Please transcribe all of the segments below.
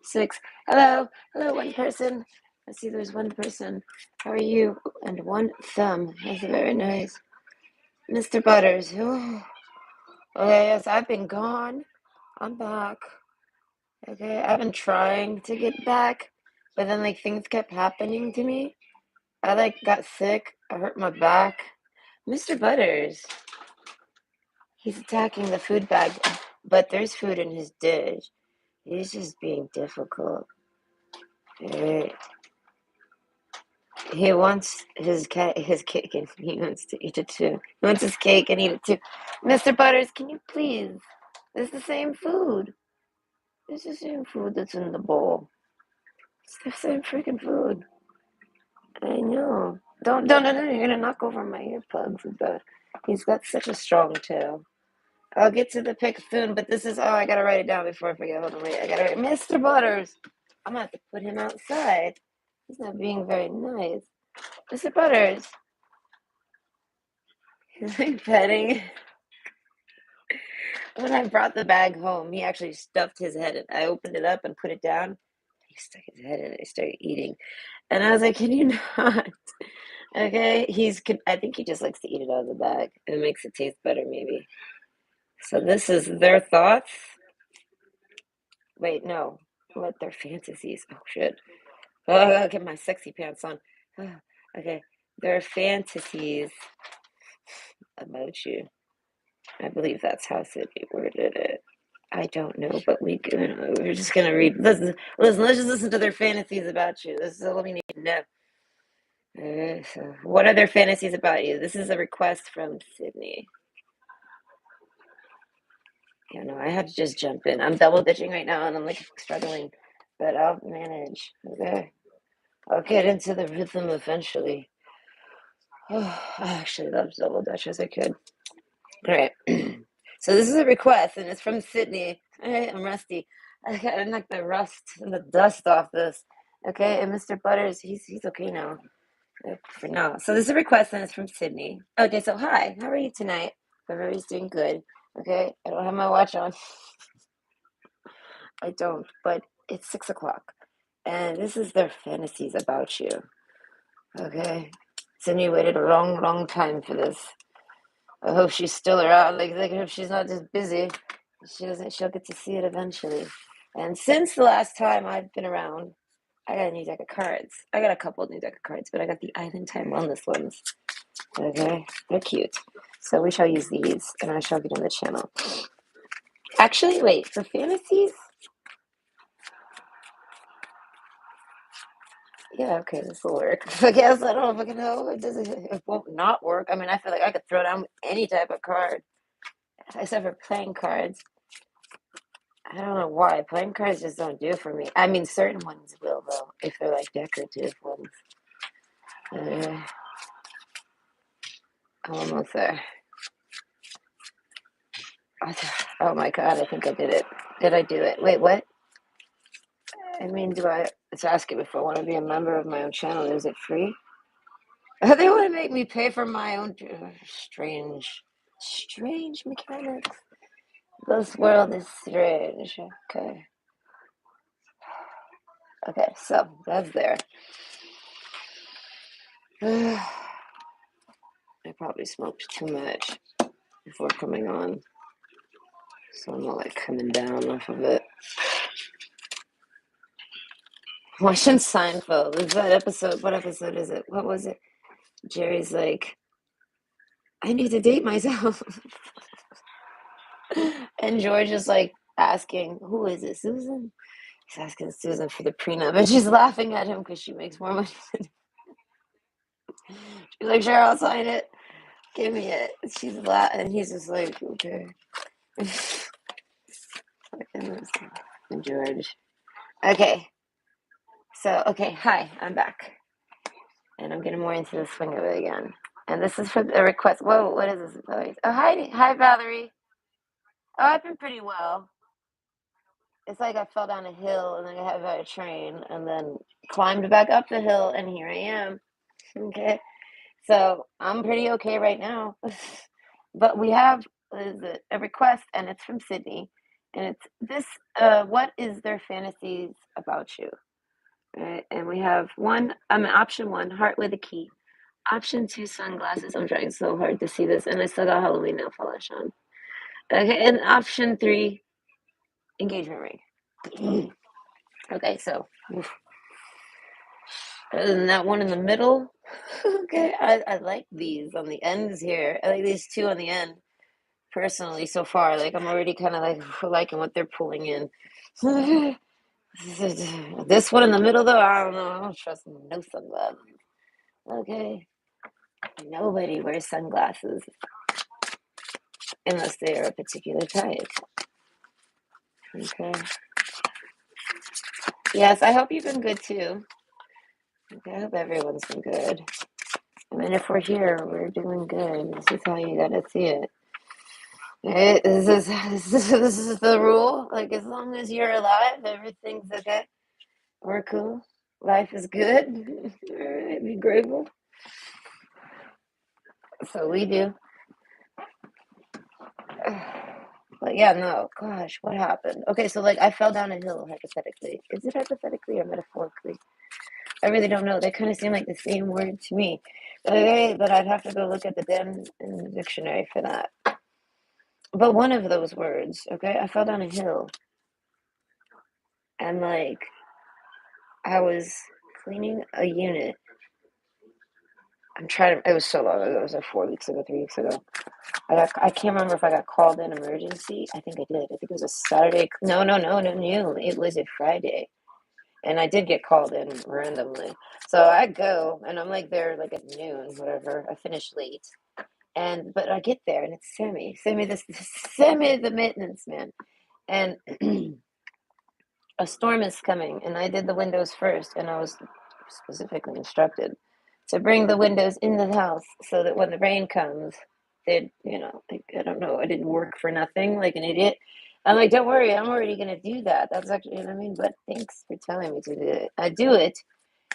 6. Hello, hello, one person. I see there's one person. How are you? And one thumb. That's very nice. Mr. Butters. Oh, okay, yes, I've been gone. I'm back. Okay, I've been trying to get back, but then like things kept happening to me. I like got sick. I hurt my back. Mr. Butters. He's attacking the food bag, but there's food in his dish. He's just being difficult. Eh, He wants his cake, and he wants to eat it too. He wants his cake and eat it too. Mr. Butters, can you please? It's the same food. It's the same food that's in the bowl. It's the same freaking food. I know. Don't, you're gonna knock over my earplugs. He's got such a strong tail. I'll get to the pick soon, but this is, I gotta write it down before I forget. Hold on, wait, I gotta write, Mr. Butters. I'm gonna have to put him outside. He's not being very nice. Mr. Butters. He's like petting. When I brought the bag home, he actually stuffed his head in. I opened it up and put it down. He stuck his head in it. He started eating. And I was like, can you not? Okay. I think he just likes to eat it out of the bag. It makes it taste better, maybe. So this is their thoughts. Wait, no. What, their fantasies? Oh, shit. Oh, I gotta get my sexy pants on. Okay. Their fantasies about you. I believe that's how Sydney worded it. I don't know, but we're just gonna read. Listen. Let's just listen to their fantasies about you. This is all we need to know. So what are their fantasies about you? This is a request from Sydney. Yeah, no, I had to just jump in. I'm double ditching right now, and I'm like struggling, but I'll manage. Okay, I'll get into the rhythm eventually. Oh, I actually love double dutch as a kid. All right. So this is a request, and it's from Sydney. Hey, I'm rusty. I gotta knock the rust and the dust off this. Okay, and Mr. Butters, he's okay now. For now. So this is a request, and it's from Sydney. Okay, so hi, how are you tonight? Everybody's doing good. Okay, I don't have my watch on. I don't, but it's 6 o'clock, and this is their fantasies about you. Okay, Sydney waited a long, long time for this. I hope she's still around. Like I hope she's not just busy. She'll get to see it eventually. And since the last time I've been around, I got a new deck of cards. I got a couple of new deck of cards, but I got the Island Time Wellness ones. Okay, they're cute. So we shall use these, and I shall get on the channel. Actually, wait, for fantasies? Yeah, okay, this will work. I guess I don't fucking know. It won't not work. I mean, I feel like I could throw down any type of card, except for playing cards. I don't know why. Playing cards just don't do it for me. I mean, certain ones will, though, if they're like decorative ones. Uh, I'm almost there. Oh my god, I think I did it. Did I do it? Wait, what? I mean, it's asking if I want to be a member of my own channel. Is it free? They want to make me pay for my own. Strange mechanics. This world is strange. Okay. Okay, so that's there. I probably smoked too much before coming on. So I'm not like coming down off of it. Watching Seinfeld. Is that episode? What episode is it? What was it? Jerry's like, I need to date myself. And George is like asking, who is it, Susan? He's asking Susan for the prenup, and she's laughing at him because she makes more money than him. She's like, sure, I'll sign it. Give me it. She's laughing, and he's just like, okay. George. Okay. So, okay, hi, I'm back. And I'm getting more into the swing of it again. And this is for the request. Whoa, what is this? Oh, hi, Valerie. Oh, I've been pretty well. It's like I fell down a hill and then I got a train and then climbed back up the hill and here I am. Okay. So I'm pretty okay right now. But we have a request and it's from Sydney. And it's this, what is their fantasies about you? Right? And we have option one, heart with a key. Option two, sunglasses. I'm trying so hard to see this, and I still got Halloween nail polish on. Okay, and option three, engagement ring. Okay, so other than that one in the middle, okay, I like these on the ends here. I like these two on the end personally so far. Like I'm already kind of like liking what they're pulling in. This one in the middle though, I don't know. I don't trust no sunglasses. Okay, nobody wears sunglasses unless they are a particular type. Okay. Yes, I hope you've been good too. Okay, I hope everyone's been good. I mean, if we're here, we're doing good. This is how you gotta see it. This is the rule. Like, as long as you're alive, everything's okay. We're cool. Life is good. All right, be grateful. So we do. But yeah, no, gosh, what happened? Okay, so like I fell down a hill, hypothetically. Is it hypothetically or metaphorically? I really don't know. They kind of seem like the same word to me. Okay, but I'd have to go look at the damn in the dictionary for that. But one of those words, okay, I fell down a hill and like I was cleaning a unit. It was so long ago. It was like 4 weeks ago, 3 weeks ago. I can't remember if I got called in emergency. I think I did. I think it was a Saturday. No. It was a Friday. And I did get called in randomly. So I go and I'm like there like at noon, whatever. I finished late. But I get there and it's Sammy the maintenance man. And a storm is coming and I did the windows first and I was specifically instructed to bring the windows in the house so that when the rain comes, like, I don't know, I didn't work for nothing like an idiot. I'm like, don't worry, I'm already gonna do that. That's actually, you know what I mean? But thanks for telling me to do it. I do it,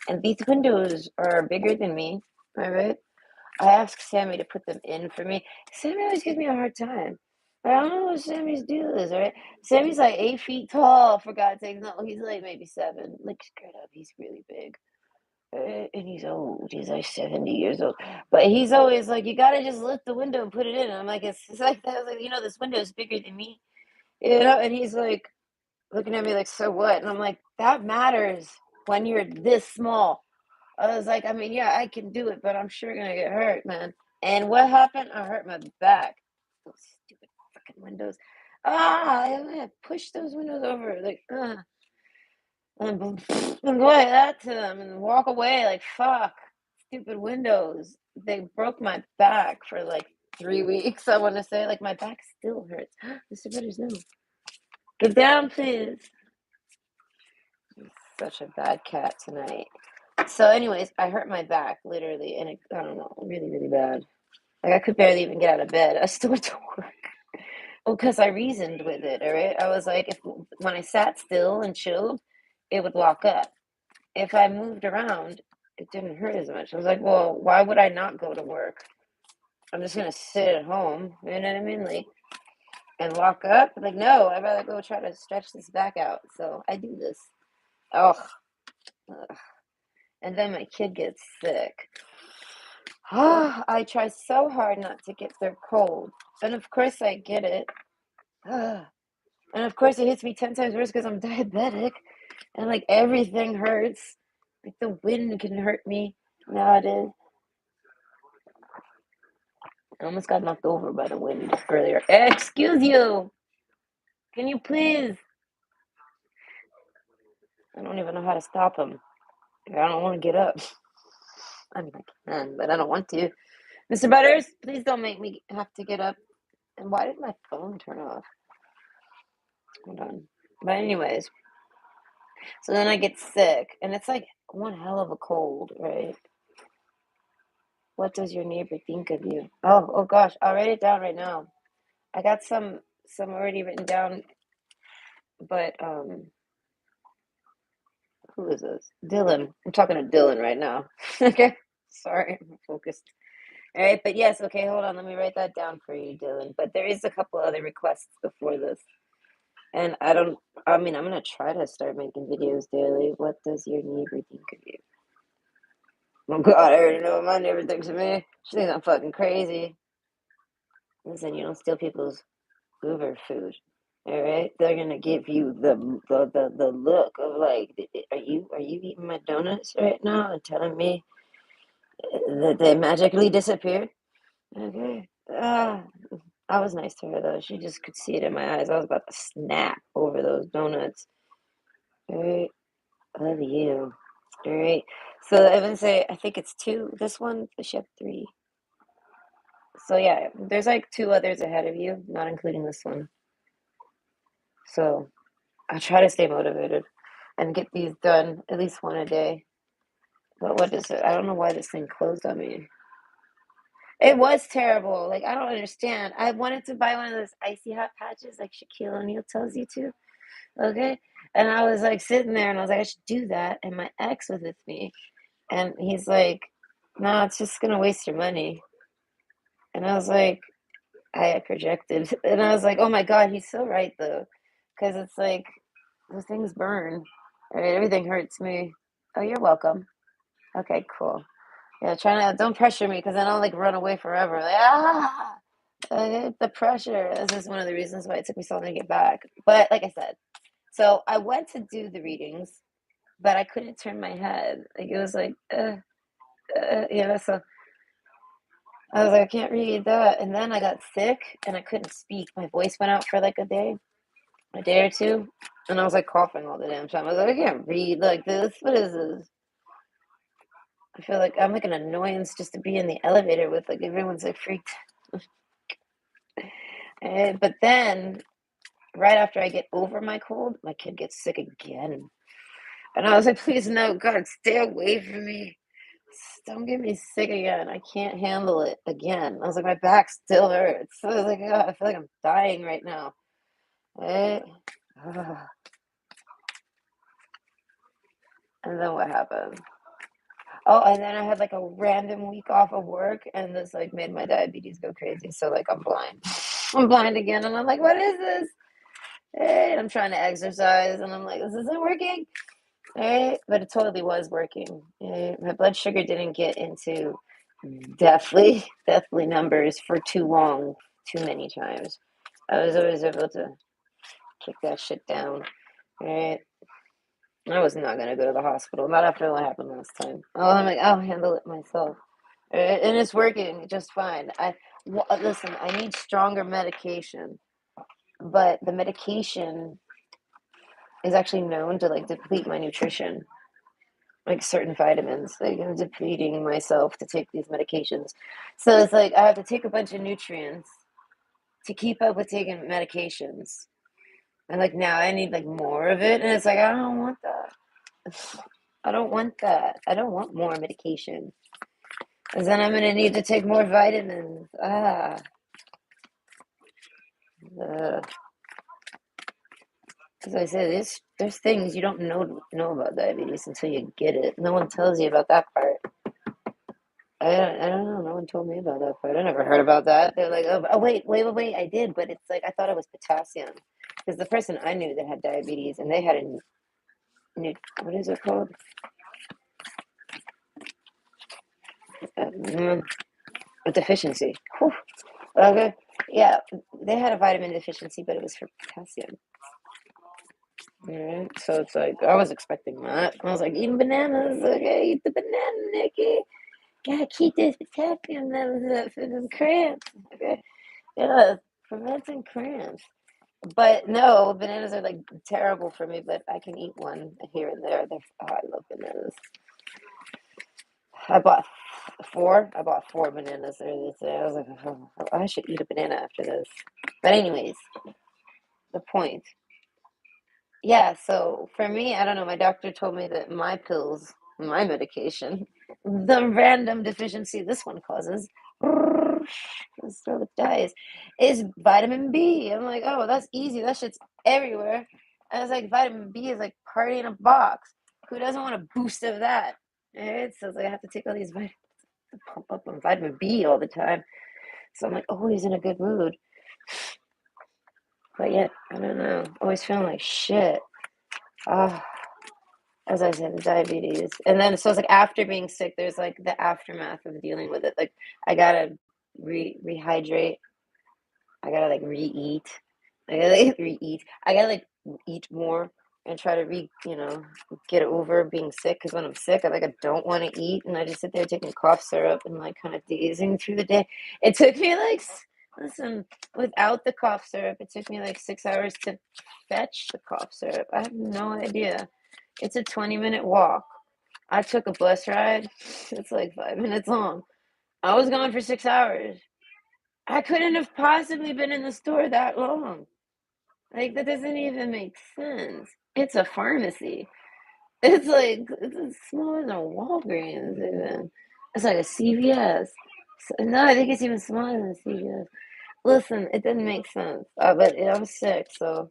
and these windows are bigger than me. All right. I asked Sammy to put them in for me. Sammy always gives me a hard time. I don't know what Sammy's deal is, right? Sammy's like 8 feet tall, for God's sake. No, he's like maybe seven. Like, straight up, he's really big. And he's old. He's like 70 years old. But he's always like, you gotta just lift the window and put it in. And I'm like, it's like that. I was like, this window is bigger than me. And he's like looking at me like, so what? And I'm like, that matters when you're this small. I was like, I mean, yeah, I can do it, but I'm sure gonna get hurt, man. And what happened? I hurt my back. Those stupid fucking windows. I pushed those windows over, like, and go like that to them and walk away, like, fuck, stupid windows. They broke my back for like 3 weeks. I want to say, like, my back still hurts. Mr. Butters, no, get down, please. Such a bad cat tonight. So, anyways, I hurt my back literally, and I don't know, really, really bad. Like I could barely even get out of bed. I still went to work. Well, because I reasoned with it. All right, I was like, if when I sat still and chilled, it would lock up. If I moved around, it didn't hurt as much. I was like, well, why would I not go to work? I'm just gonna sit at home. You know what I mean? Like, and lock up. Like, no, I'd rather go try to stretch this back out. So I do this. Oh, and then my kid gets sick. I try so hard not to get their cold. And of course I get it. And of course it hits me 10 times worse because I'm diabetic. And like everything hurts. Like the wind can hurt me nowadays. I almost got knocked over by the wind earlier. Excuse you. Can you please? I don't even know how to stop him. I don't want to get up. I mean, I can, but I don't want to. Mr. Butters, please don't make me have to get up. And why did my phone turn off? Hold on. But anyways, so then I get sick, and it's like one hell of a cold, right? What does your neighbor think of you? Oh gosh, I'll write it down right now. I got some already written down, but who is this? Dylan. I'm talking to Dylan right now. Okay, sorry, I'm focused. All right, but yes, okay, hold on. Let me write that down for you, Dylan. But there is a couple other requests before this. And I'm gonna try to start making videos daily. What does your neighbor think of you? Oh God, I already know what my neighbor thinks of me. She thinks I'm fucking crazy. Listen, you don't steal people's Uber food. All right, they're gonna give you the look of like, are you eating my donuts right now and telling me that they magically disappeared? Okay. I was nice to her though. She just could see it in my eyes. I was about to snap over those donuts. All right, love you. All right. So I would say I think it's two. This one, she had three. So yeah, there's like two others ahead of you, not including this one. So I try to stay motivated and get these done at least one a day. But what is it? I don't know why this thing closed on me. It was terrible. Like I don't understand. I wanted to buy one of those icy hot patches like Shaquille O'Neal tells you to. Okay. And I was like sitting there and I was like, I should do that. And my ex was with me. And he's like, no, it's just gonna waste your money. And I was like, I projected. And I was like, oh my God, he's so right though. Because it's like those things burn. Right? Everything hurts me. Oh, you're welcome. Okay, cool. Yeah, don't pressure me because then I'll like run away forever. Like, the pressure. This is one of the reasons why it took me so long to get back. But like I said, so I went to do the readings, but I couldn't turn my head. Like it was like, so I was like, I can't read that. And then I got sick and I couldn't speak. My voice went out for like a day or two. And I was like coughing all the damn time. I was like, I can't read like this. What is this? I feel like I'm like an annoyance just to be in the elevator with like everyone's like freaked. But then right after I get over my cold, my kid gets sick again. And I was like, please no, God, stay away from me. Don't get me sick again. I can't handle it again. I was like, my back still hurts. So I was like, oh, I feel like I'm dying right now. Right? Ugh. And then what happened? Oh, and then I had like a random week off of work, and this like made my diabetes go crazy. So like I'm blind. I'm blind again, and I'm like, what is this? Hey, and I'm trying to exercise, and I'm like, this isn't working. Hey, but it totally was working. My blood sugar didn't get into deathly numbers for too long, too many times. I was always able to kick that shit down. Right? I was not gonna go to the hospital, not after what happened last time. Oh, I'm like, I'll handle it myself. And it's working just fine. Listen. I need stronger medication, but the medication is actually known to like deplete my nutrition, like certain vitamins. Like I'm depleting myself to take these medications, so it's like I have to take a bunch of nutrients to keep up with taking medications. And like now I need like more of it, and it's like I don't want that. I don't want that. I don't want more medication. Because then I'm gonna need to take more vitamins. As I said, there's things you don't know about diabetes until you get it. No one tells you about that part. I don't know. No one told me about that part. I never heard about that. They're like, oh, wait. I did, but it's like I thought it was potassium. Because the person I knew that had diabetes and they had what is it called? Uh, a deficiency. Whew. Okay. Yeah, they had a vitamin deficiency, but it was for potassium. Alright, so it's like I was expecting that. I was like, eating bananas, okay, eat the banana, Nikki. Gotta keep this potassium levels for them cramps. Okay. Yeah, preventing cramps. But no, bananas are like terrible for me, but I can eat one here and there. I love bananas. I bought four. I bought four bananas earlier today. I was like, oh, I should eat a banana after this. But anyways, the point. Yeah, so for me, I don't know. My doctor told me that my pills, my medication, the random deficiency this one causes, so it dies, is vitamin B. I'm like, oh, that's easy. That shit's everywhere. I was like, vitamin B is like party in a box. Who doesn't want a boost of that? Right? So it's like I have to take all these vitamins to pump up on vitamin B all the time. So I'm like always in a good mood. But yet, I don't know. Always feeling like shit. Ah, as I said, the diabetes. And then, so it's like after being sick, there's like the aftermath of dealing with it. Like, I gotta rehydrate. I gotta like re-eat. I gotta like re-eat. I gotta like eat more and try to get over being sick. Because when I'm sick, I don't want to eat, and I just sit there taking cough syrup and like kind of dazing through the day. It took me like listen, without the cough syrup, it took me like 6 hours to fetch the cough syrup. I have no idea. It's a 20-minute walk. I took a bus ride. It's like 5 minutes long. I was gone for 6 hours. I couldn't have possibly been in the store that long. Like, that doesn't even make sense. It's a pharmacy. It's like, it's as small as a Walgreens, even. It's like a CVS. No, I think it's even smaller than a CVS. Listen, it didn't make sense. But I was sick, so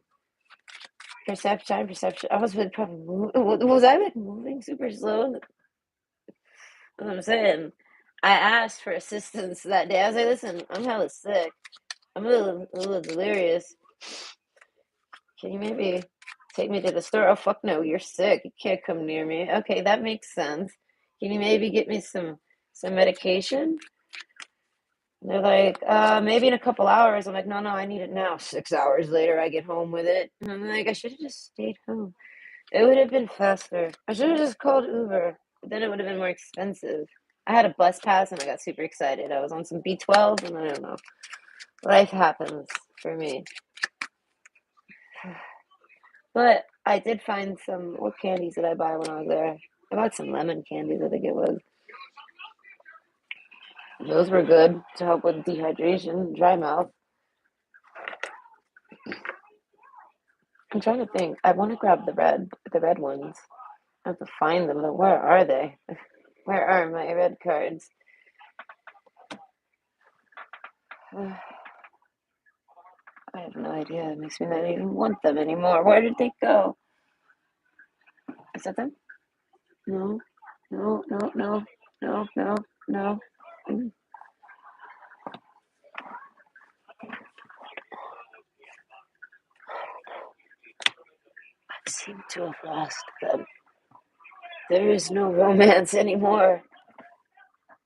perception. I was like probably was I like moving super slow? That's what I'm saying. I asked for assistance that day. I was like, listen, I'm hella sick. I'm a little delirious. Can you maybe take me to the store? Oh, fuck no, you're sick. You can't come near me. Okay, that makes sense. Can you maybe get me some medication? And they're like, maybe in a couple hours. I'm like, no, I need it now. 6 hours later, I get home with it. And I'm like, I should have just stayed home. It would have been faster. I should have just called Uber. But then it would have been more expensive. I had a bus pass and I got super excited. I was on some B12 and I don't know. Life happens for me. But I did find some, what candies did I buy when I was there? I bought some lemon candies, I think it was. Those were good to help with dehydration, dry mouth. I'm trying to think. I want to grab the red ones. I have to find them. But where are they? Where are my red cards? I have no idea. It makes me not even want them anymore. Where did they go? Is that them? No, no, no, no, no, no, no. I seem to have lost them. There is no romance anymore.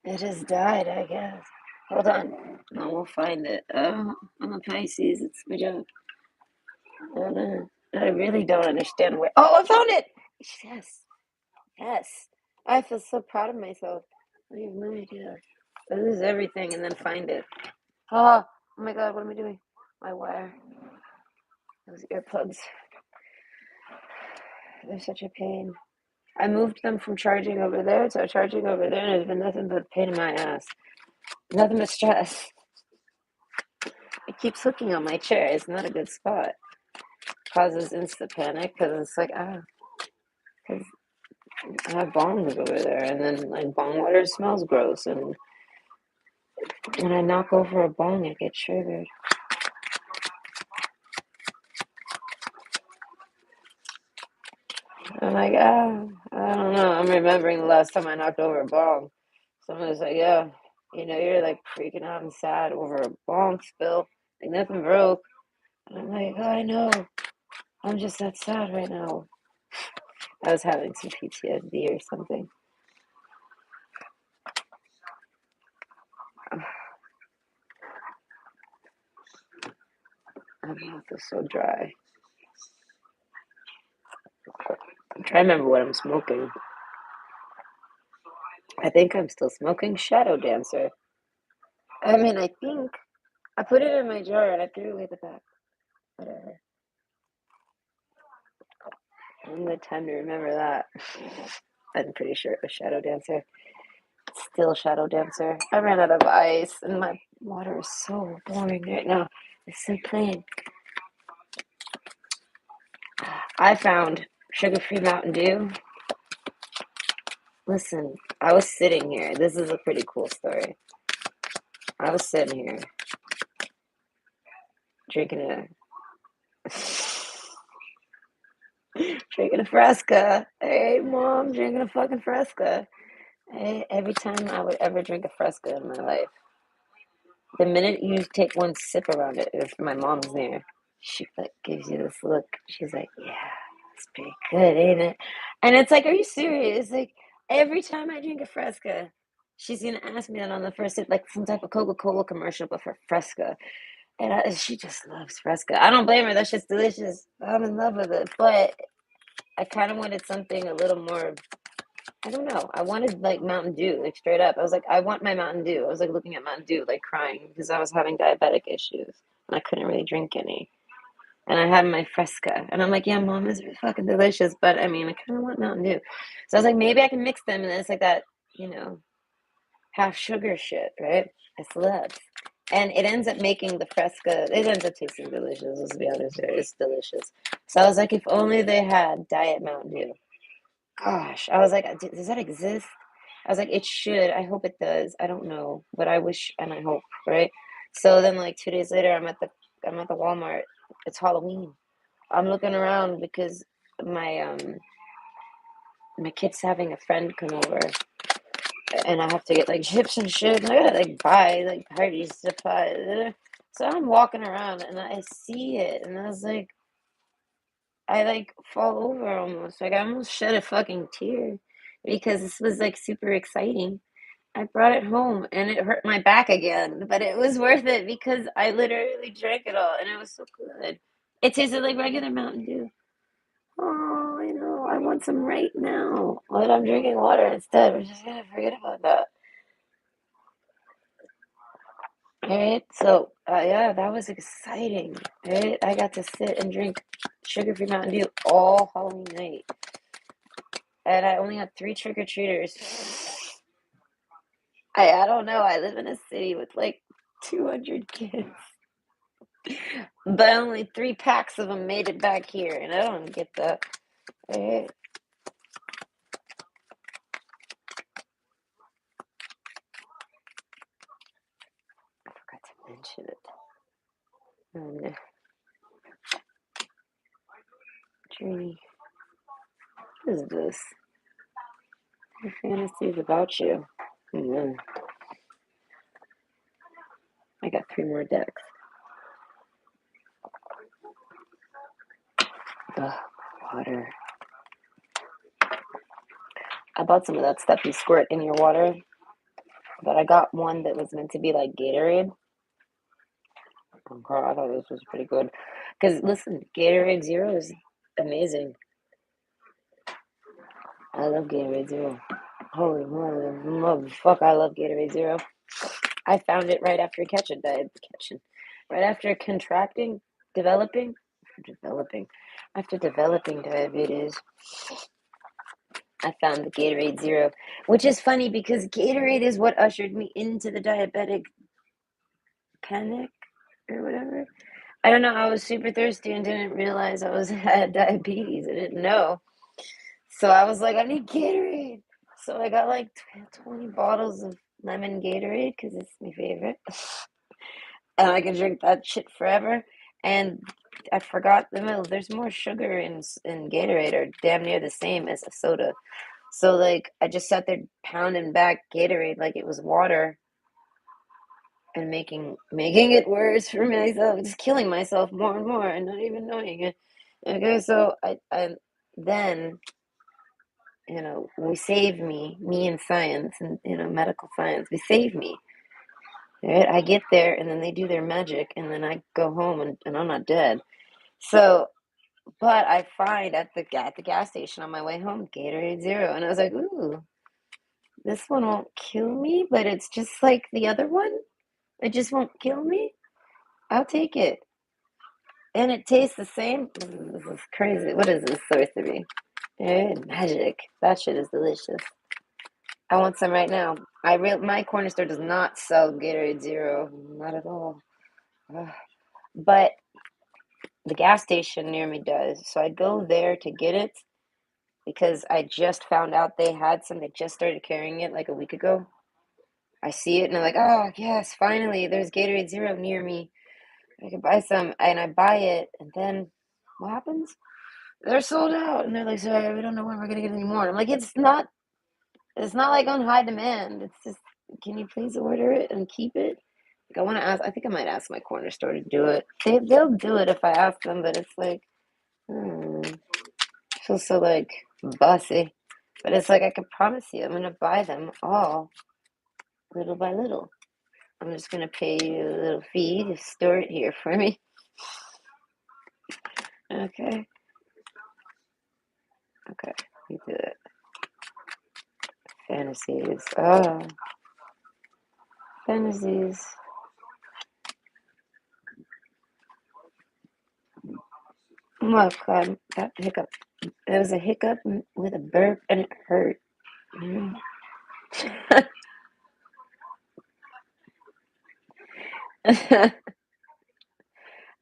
It has died, I guess. Hold on. No, we'll find it. I'm a Pisces. It's my job. Hold on. I really don't understand where. Oh, I found it! Yes. Yes. I feel so proud of myself. I have no idea. I lose everything and then find it. Oh my god, what am I doing? My wire. Those earplugs. They're such a pain. I moved them from charging over there to charging over there, and it's been nothing but a pain in my ass. Nothing but stress. It keeps hooking on my chair. It's not a good spot. Causes instant panic because it's like, because I have bongs over there, and then like bong water smells gross, and when I knock over a bong, I get triggered. I'm like, I don't know. I'm remembering the last time I knocked over a bong. Someone was like, yeah, you're like freaking out and sad over a bong spill. Like nothing broke. And I'm like, I know. I'm just that sad right now. I was having some PTSD or something. My mouth is so dry. I'm trying to remember what I'm smoking. I think I'm still smoking Shadow Dancer. I mean, I think I put it in my jar and I threw it away the back. Whatever. I'm gonna time to remember that. I'm pretty sure it was Shadow Dancer. Still Shadow Dancer. I ran out of ice and my water is so boring right now. It's so plain. I found sugar-free Mountain Dew. Listen, I was sitting here. This is a pretty cool story. I was sitting here drinking drinking a Fresca. Hey, mom, drinking a fucking Fresca. Hey, every time I would ever drink a Fresca in my life, the minute you take one sip around it, if my mom's near, She like gives you this look. She's like, yeah, it's pretty good, ain't it? And it's like, are you serious? Like every time I drink a Fresca, she's gonna ask me that on the first sip, like some type of Coca-Cola commercial, but for Fresca. And she just loves Fresca. I don't blame her. That shit's delicious. I'm in love with it. But I kind of wanted something a little more. I don't know. I wanted like Mountain Dew, like straight up. I was like, I want my Mountain Dew. I was like looking at Mountain Dew, like crying because I was having diabetic issues and I couldn't really drink any. And I had my Fresca, and I'm like, yeah, Mom, this is fucking delicious, but I mean, I kind of want Mountain Dew. So I was like, maybe I can mix them, and then it's like that, you know, half sugar shit, right? It's love. And it ends up making the Fresca, it ends up tasting delicious, let's be honest here. It's delicious. So I was like, if only they had Diet Mountain Dew. Gosh, I was like, does that exist? I was like, it should. I hope it does. I don't know, but I wish and I hope, right? So then, like 2 days later, I'm at the Walmart. It's Halloween. I'm looking around because my my kid's having a friend come over, and I have to get like chips and shit. And I gotta like buy like parties to buy. So I'm walking around and I see it, and I was like, I like fall over almost. Like I almost shed a fucking tear because this was like super exciting. I brought it home and it hurt my back again, but it was worth it because I literally drank it all and it was so good. It tasted like regular Mountain Dew. Oh, I know. I want some right now. But I'm drinking water instead. We're just gonna forget about that. Alright, so yeah, that was exciting. Alright, I got to sit and drink sugar-free Mountain Dew all Halloween night. And I only had three trick-or-treaters. I don't know. I live in a city with like 200 kids. But only 3 packs of them made it back here, and I don't get that. Alright, I forgot to mention it. Um, Journey. What is this? Fantasies about you. Mm, I got 3 more decks. Ugh, water. I bought some of that stuff you squirt in your water, but I got one that was meant to be like Gatorade. Oh, God, I thought this was pretty good. Because listen, Gatorade Zero is amazing. I love Gatorade Zero. Holy motherfucker, I love Gatorade Zero. I found it right after right after contracting, developing, developing, after developing diabetes. I found the Gatorade Zero, which is funny because Gatorade is what ushered me into the diabetic panic or whatever. I don't know. I was super thirsty and didn't realize had diabetes. I didn't know. So I was like, I need Gatorade. So I got like 20 bottles of lemon Gatorade because it's my favorite. And I can drink that shit forever. And I forgot the middle. There's more sugar in Gatorade, or damn near the same as a soda. So like I just sat there pounding back Gatorade like it was water and making it worse for myself, just killing myself more and more and not even knowing it. Okay, so I then we save me and science and medical science, we save me. Right? I get there and then they do their magic and then I go home and I'm not dead. So but I find at the gas station on my way home Gatorade Zero, and I was like, ooh, this one won't kill me, but it's just like the other one. It just won't kill me. I'll take it. And it tastes the same. This is crazy. What is this supposed to be? Magic. That shit is delicious. I want some right now. My corner store does not sell Gatorade Zero. Not at all. Ugh. But the gas station near me does. So I go there to get it because I just found out they had some. They just started carrying it like a week ago. I see it and I'm like, oh, yes, finally, there's Gatorade Zero near me. I can buy some. And I buy it. And then what happens? They're sold out. And they're like, sorry, we don't know when we're going to get any more. And I'm like, it's not like on high demand. It's just, can you please order it and keep it? I want to ask. I think I might ask my corner store to do it. They'll do it if I ask them, but it's like, it feels so like bossy. But it's like I can promise you, I'm gonna buy them all little by little. I'm just gonna pay you a little fee to store it here for me. Okay. Okay. You do it. Fantasies. Oh, fantasies. Oh my God, that hiccup. There was a hiccup with a burp and it hurt. Mm.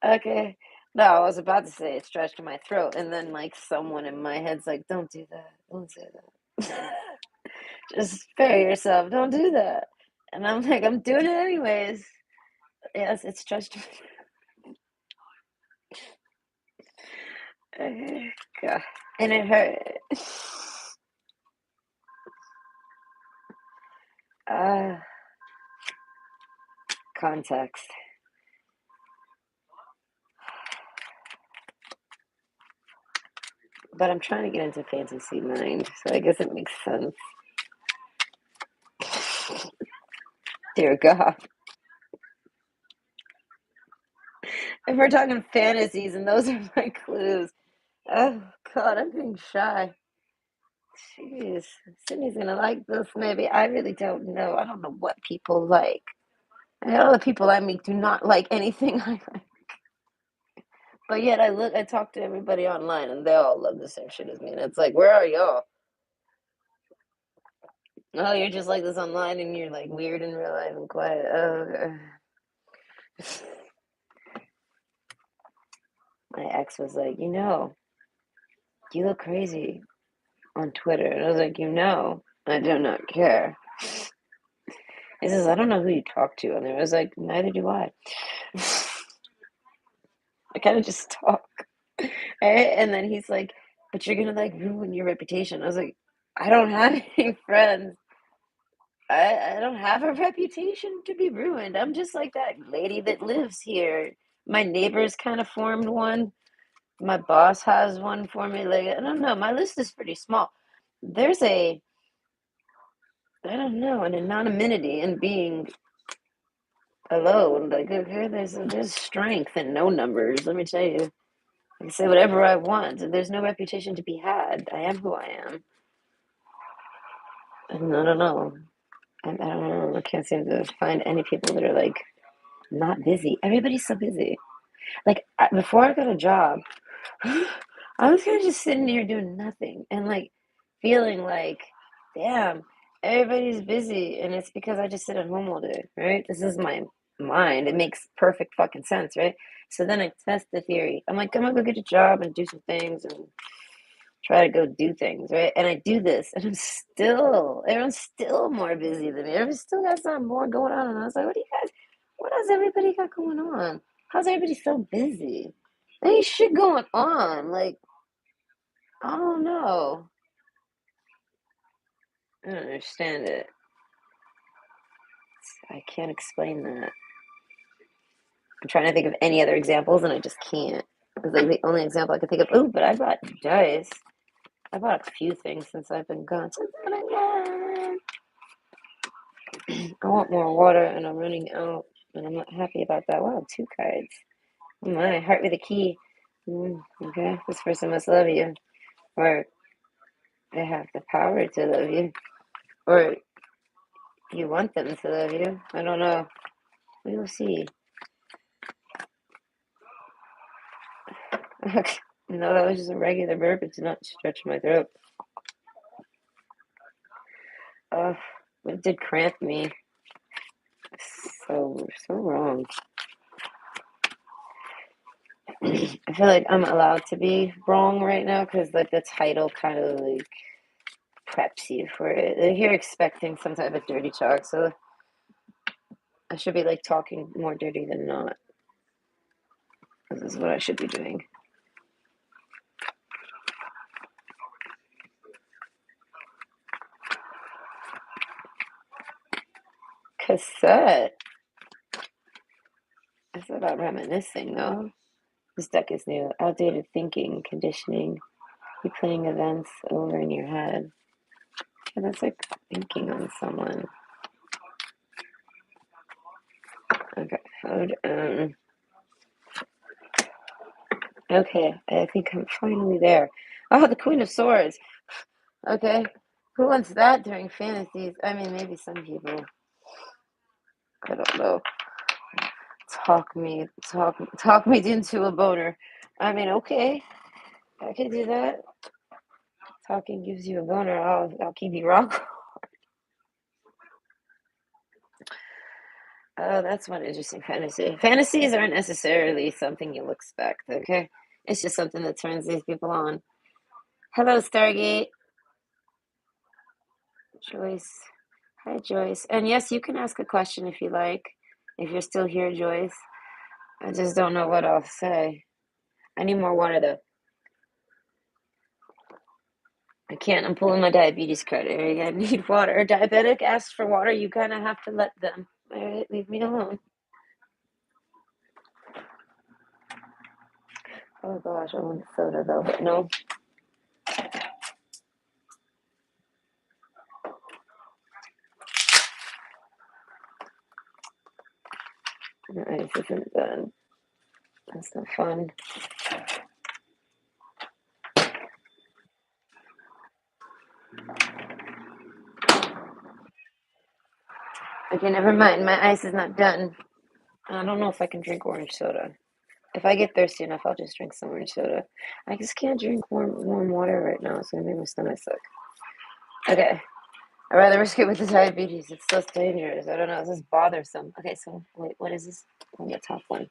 Okay. No, I was about to say it stretched my throat, and then like someone in my head's like, "Don't do that. Don't say that. Just spare yourself. Don't do that." And I'm like, "I'm doing it anyways." Yes, it stretched. God. And it hurt. Ah, context. But I'm trying to get into fantasy mind, so I guess it makes sense. Dear God. If we're talking fantasies and those are my clues. Oh God, I'm being shy. Jeez. Sydney's gonna like this maybe. I really don't know. I don't know what people like. I know the people I meet do not like anything I like. But yet I talk to everybody online and they all love the same shit as me. And it's like, where are y'all? Oh, you're just like this online and you're like weird in real life and quiet. Oh, okay. My ex was like, you look crazy on Twitter. And I was like, I do not care. He says, I don't know who you talk to. And I was like, neither do I. I kind of just talk. Right? And then he's like, but you're going to like ruin your reputation. I was like, I don't have any friends. I don't have a reputation to be ruined. I'm just like that lady that lives here. My neighbors kind of formed one. My boss has one for me. Like, I don't know. My list is pretty small. There's I don't know, an anonymity in being alone. Like, okay, there's strength in no numbers. Let me tell you. I can say whatever I want. There's no reputation to be had. I am who I am. And I don't know. I don't know. I can't seem to find any people that are like not busy. Everybody's so busy. Like before I got a job, I was kind of just sitting here doing nothing and like feeling like, damn, everybody's busy, and it's because I just sit at home all day, right? This is my mind. It makes perfect fucking sense, right? So then I test the theory. I'm like, I'm gonna go get a job and do some things and try to go do things, right? And I do this, and everyone's still more busy than me. Everyone's still got something more going on. And I was like, what has everybody got going on? How's everybody so busy? There ain't shit going on. Like, I don't know. I don't understand it. I can't explain that. I'm trying to think of any other examples, and I just can't. It's like the only example I can think of. Oh, but I bought dice. I bought a few things since I've been gone. I want more water, and I'm running out, and I'm not happy about that. Wow, two cards. Oh my, heart with a key. Okay, this person must love you, or they have the power to love you, or you want them to love you. I don't know. We will see. No, that was just a regular burp. It did not stretch my throat. It did cramp me. So wrong. I feel like I'm allowed to be wrong right now because like the title kind of like preps you for it. Like, you're expecting some type of dirty talk, so I should be like talking more dirty than not. This is what I should be doing. Cassette. about reminiscing, though. This deck is new. Outdated thinking, conditioning, replaying events over in your head. And that's like thinking on someone. Okay, hold on. Okay, I think I'm finally there. Oh, the Queen of Swords. Okay, who wants that during fantasies? I mean, maybe some people. I don't know. Talk me into a boner. I mean, okay, I can do that. Talking gives you a boner. I'll keep you rock. Oh, that's one interesting fantasy. Fantasies aren't necessarily something you'll expect. Okay, it's just something that turns these people on. Hello, Stargate. Joyce. Hi, Joyce. And yes, you can ask a question if you like. If you're still here, Joyce. I just don't know what I'll say. I need more water, though. I can't. I'm pulling my diabetes card. I need water. A diabetic asks for water. You kind of have to let them. All right, leave me alone. Oh, gosh. I want soda, though. But no. The ice isn't done. That's not fun. Okay, never mind. My ice is not done. I don't know if I can drink orange soda. If I get thirsty enough, I'll just drink some orange soda. I just can't drink warm water right now. It's gonna make my stomach sick. Okay, I'd rather risk it with the diabetes. It's so dangerous. I don't know. It's just bothersome. Okay, so wait, what is this? Oh, the top one.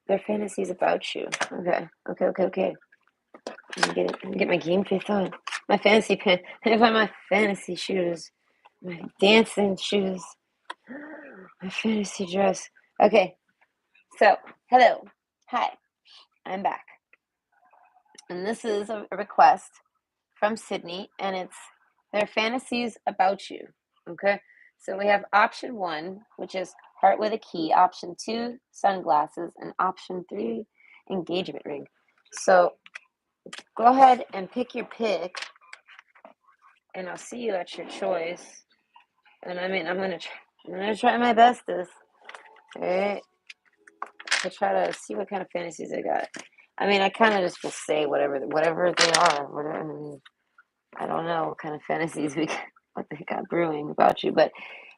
They're fantasies about you. Okay. Let me get my game face on. My fantasy pen. I find my fantasy shoes. My dancing shoes. My fantasy dress. Okay, so hello. Hi, I'm back. And this is a request from Sydney, and it's their fantasies about you. Okay, so we have option one, which is heart with a key, option two, sunglasses, and option three, engagement ring. So go ahead and pick your pick, and I'll see you at your choice. And I mean, I'm gonna try my bestest, all right, to try to see what kind of fantasies I got. I mean, I kind of just will say whatever they are. Whatever. I mean, I don't know what kind of fantasies what they got brewing about you, but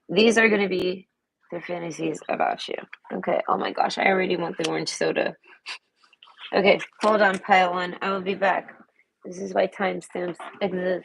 these are going to be their fantasies about you. Okay. Oh my gosh, I already want the orange soda. Okay, hold on, pile one. I will be back. This is why timestamps exist.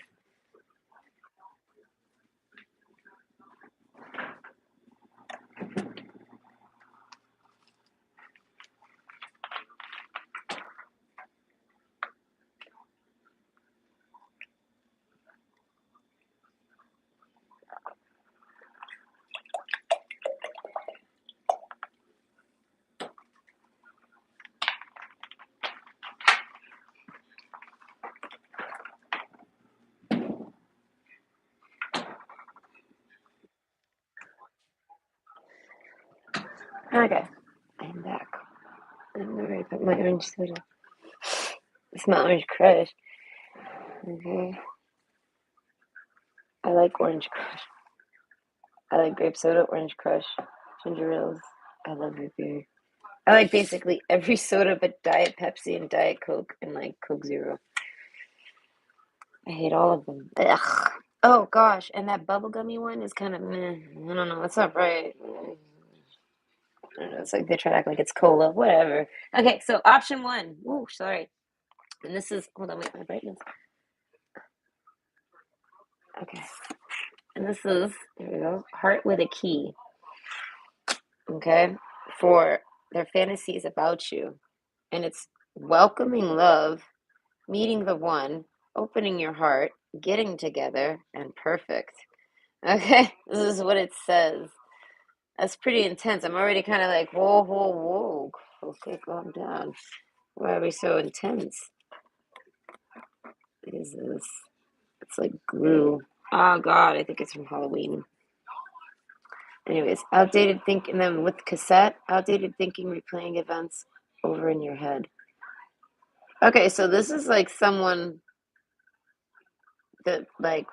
Okay, I'm back. I'm ready to put my orange soda. It's my orange crush. Okay. I like orange crush. I like grape soda, orange crush, ginger ales. I love root beer. I like basically every soda but Diet Pepsi and Diet Coke and like Coke Zero. I hate all of them. Ugh. Oh gosh, and that bubblegummy one is kind of meh. I don't know. It's not right. I don't know. It's like they try to act like it's cola. Whatever. Okay, so option one. Ooh, sorry. And this is hold on, wait, my brightness. Okay. And this is there we go. Heart with a key. Okay. For their fantasies about you. And it's welcoming love, meeting the one, opening your heart, getting together, and perfect. Okay, this is what it says. That's pretty intense. I'm already kind of like, whoa. Okay, calm down. Why are we so intense? What is this? It's like glue. Oh God, I think it's from Halloween. Anyways, outdated thinking, then with cassette, outdated thinking, replaying events over in your head. Okay, so this is like someone that, like,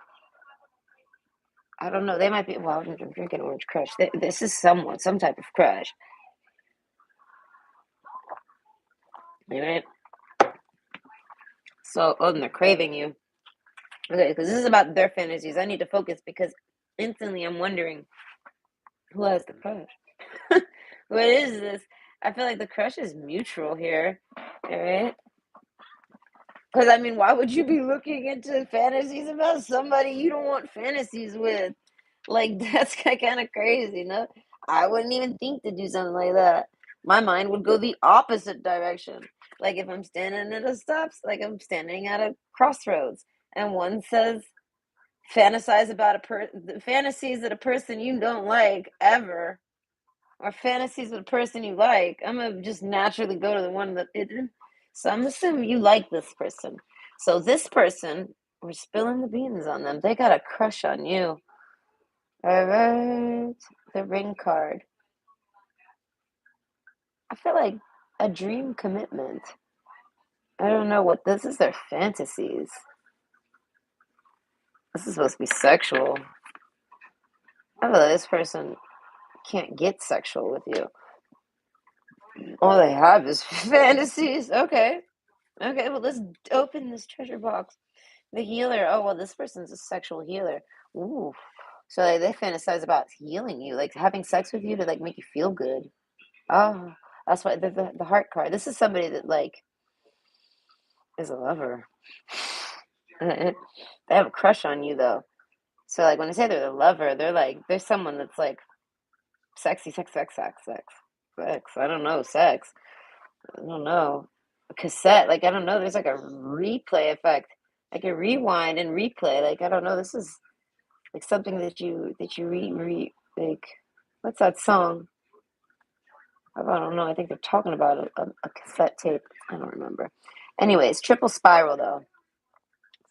I don't know, they might be, well, I'm drinking orange crush. This is someone, some type of crush. Right? So, oh, and they're craving you. Okay, because this is about their fantasies. I need to focus because instantly I'm wondering who has the crush. What is this? I feel like the crush is mutual here. All right. Because I mean, why would you be looking into fantasies about somebody you don't want fantasies with? Like, that's kind of crazy, no? I wouldn't even think to do something like that. My mind would go the opposite direction. Like, if I'm standing at a stops, like I'm standing at a crossroads, and one says, fantasize about fantasies that a person you don't like ever, or fantasies with a person you like, I'm gonna just naturally go to the one that it. So I'm assuming you like this person. So this person, we're spilling the beans on them. They got a crush on you. All right, the ring card. I feel like a dream commitment. I don't know what this is. Their fantasies. This is supposed to be sexual. I feel like this person can't get sexual with you. All they have is fantasies. Okay. Okay, well, let's open this treasure box. The healer. Oh, well, this person's a sexual healer. Ooh. So they fantasize about healing you, like having sex with you to like make you feel good. Oh, that's why the heart card. This is somebody that like is a lover. They have a crush on you though. So like when I say they're a lover, they're like there's someone that's like sexy, sex, sex, sex, sex, sex. I don't know, sex. I don't know. A cassette, like I don't know. There's like a replay effect, like a rewind and replay. Like I don't know. This is like something that you like. What's that song? I don't know. I think they're talking about a cassette tape. I don't remember. Anyways, triple spiral though.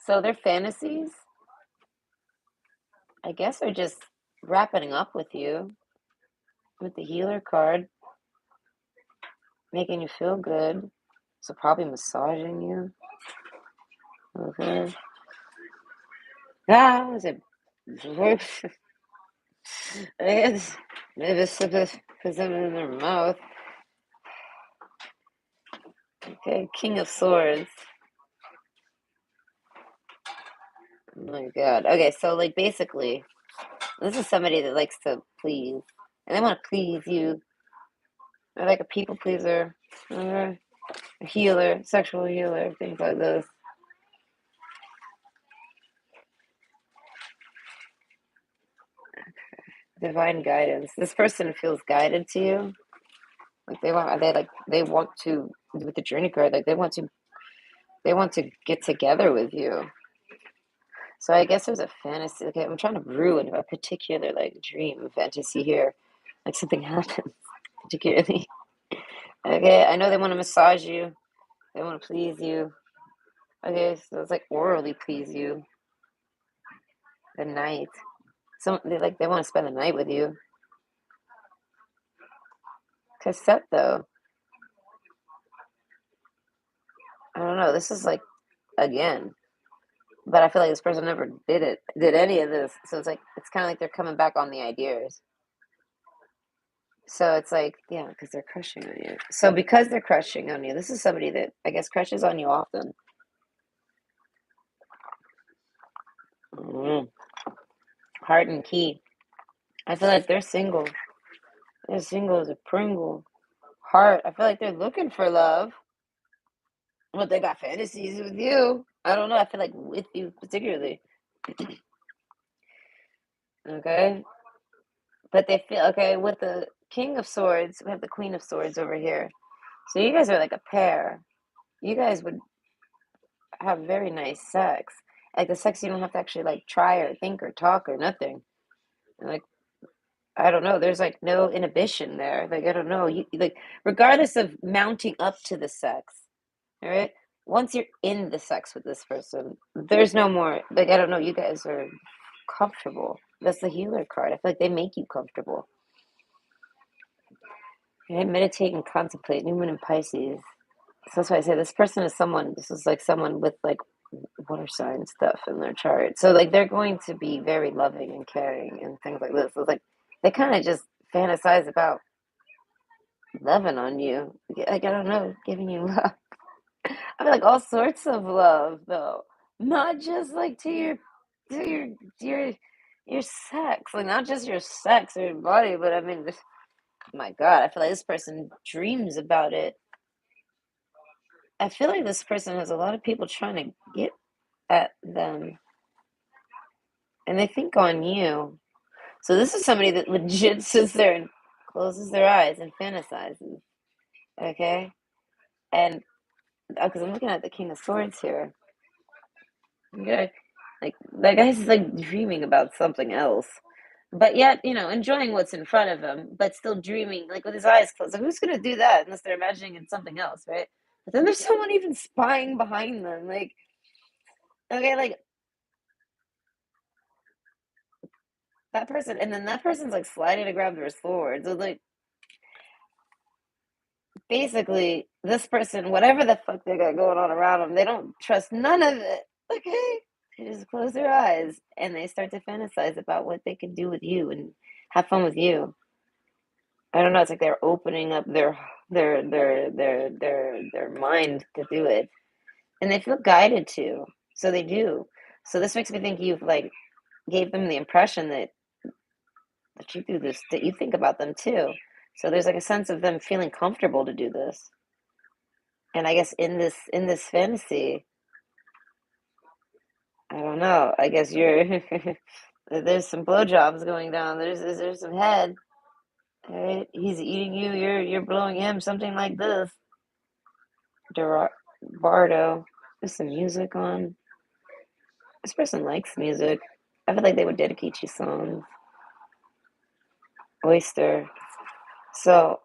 So their fantasies, I guess, are just wrapping up with you with the healer card, making you feel good. So probably massaging you. Okay. Ah, is it? I guess maybe put them in their mouth. Okay, King of Swords. Oh my God. Okay, so like basically, this is somebody that likes to please, and they want to please you. They're like a people pleaser, or a healer, sexual healer, things like this. Divine guidance. This person feels guided to you. Like they want to with the journey card. Like they want to get together with you. So I guess there's a fantasy. Okay, I'm trying to brew into a particular like dream fantasy here. Like something happens particularly. Okay, I know they want to massage you. They want to please you. Okay, so it's like orally please you. The night. They want to spend the night with you. Cassette though. I don't know. This is like again, but I feel like this person never did any of this. So it's kind of like they're coming back on the ideas. So it's like, yeah, because they're crushing on you. So because they're crushing on you, this is somebody that I guess crushes on you often. Mm. Heart and key. I feel like they're single. They're single as a Pringle. Heart. I feel like they're looking for love. But they got fantasies with you. I don't know. I feel like with you particularly. Okay. But they feel okay with the King of Swords. We have the Queen of Swords over here. So you guys are like a pair. You guys would have very nice sex. Like the sex you don't have to actually like try or think or talk or nothing. Like I don't know, there's like no inhibition there. Like I don't know, you like regardless of mounting up to the sex, all right? Once you're in the sex with this person, there's no more like I don't know, you guys are comfortable. That's the healer card. I feel like they make you comfortable. Okay, meditate and contemplate. New Moon in Pisces. So that's why I say this person is someone. This is like someone with like water sign stuff in their chart. So like they're going to be very loving and caring and things like this. So it's like they kind of just fantasize about loving on you. Like I don't know, giving you love. I mean like all sorts of love though. Not just like to your your your sex. Like not just your sex or your body, but I mean my God, I feel like this person dreams about it. I feel like this person has a lot of people trying to get at them and they think on you. So this is somebody that legit sits there and closes their eyes and fantasizes. Okay? And because I'm looking at the King of Swords here. Okay. Like that guy's like dreaming about something else. But yet, enjoying what's in front of him, but still dreaming, like with his eyes closed. Like, who's gonna do that unless they're imagining it's something else, right? But then there's someone even spying behind them. Like, okay, like that person, and then that person's like sliding to grab their sword. So like basically this person, whatever the fuck they got going on around them, they don't trust none of it. Okay? They just close their eyes and they start to fantasize about what they can do with you and have fun with you. I don't know, it's like they're opening up their mind to do it. And they feel guided to. So they do. So this makes me think you've like gave them the impression that you do this, that you think about them too. So there's like a sense of them feeling comfortable to do this. And I guess in this fantasy, I don't know. I guess you're there's some blowjobs going down. There's some head. All right, he's eating you. You're blowing him. Something like this. Bardo. There's some music on. This person likes music. I feel like they would dedicate you songs. Oyster. So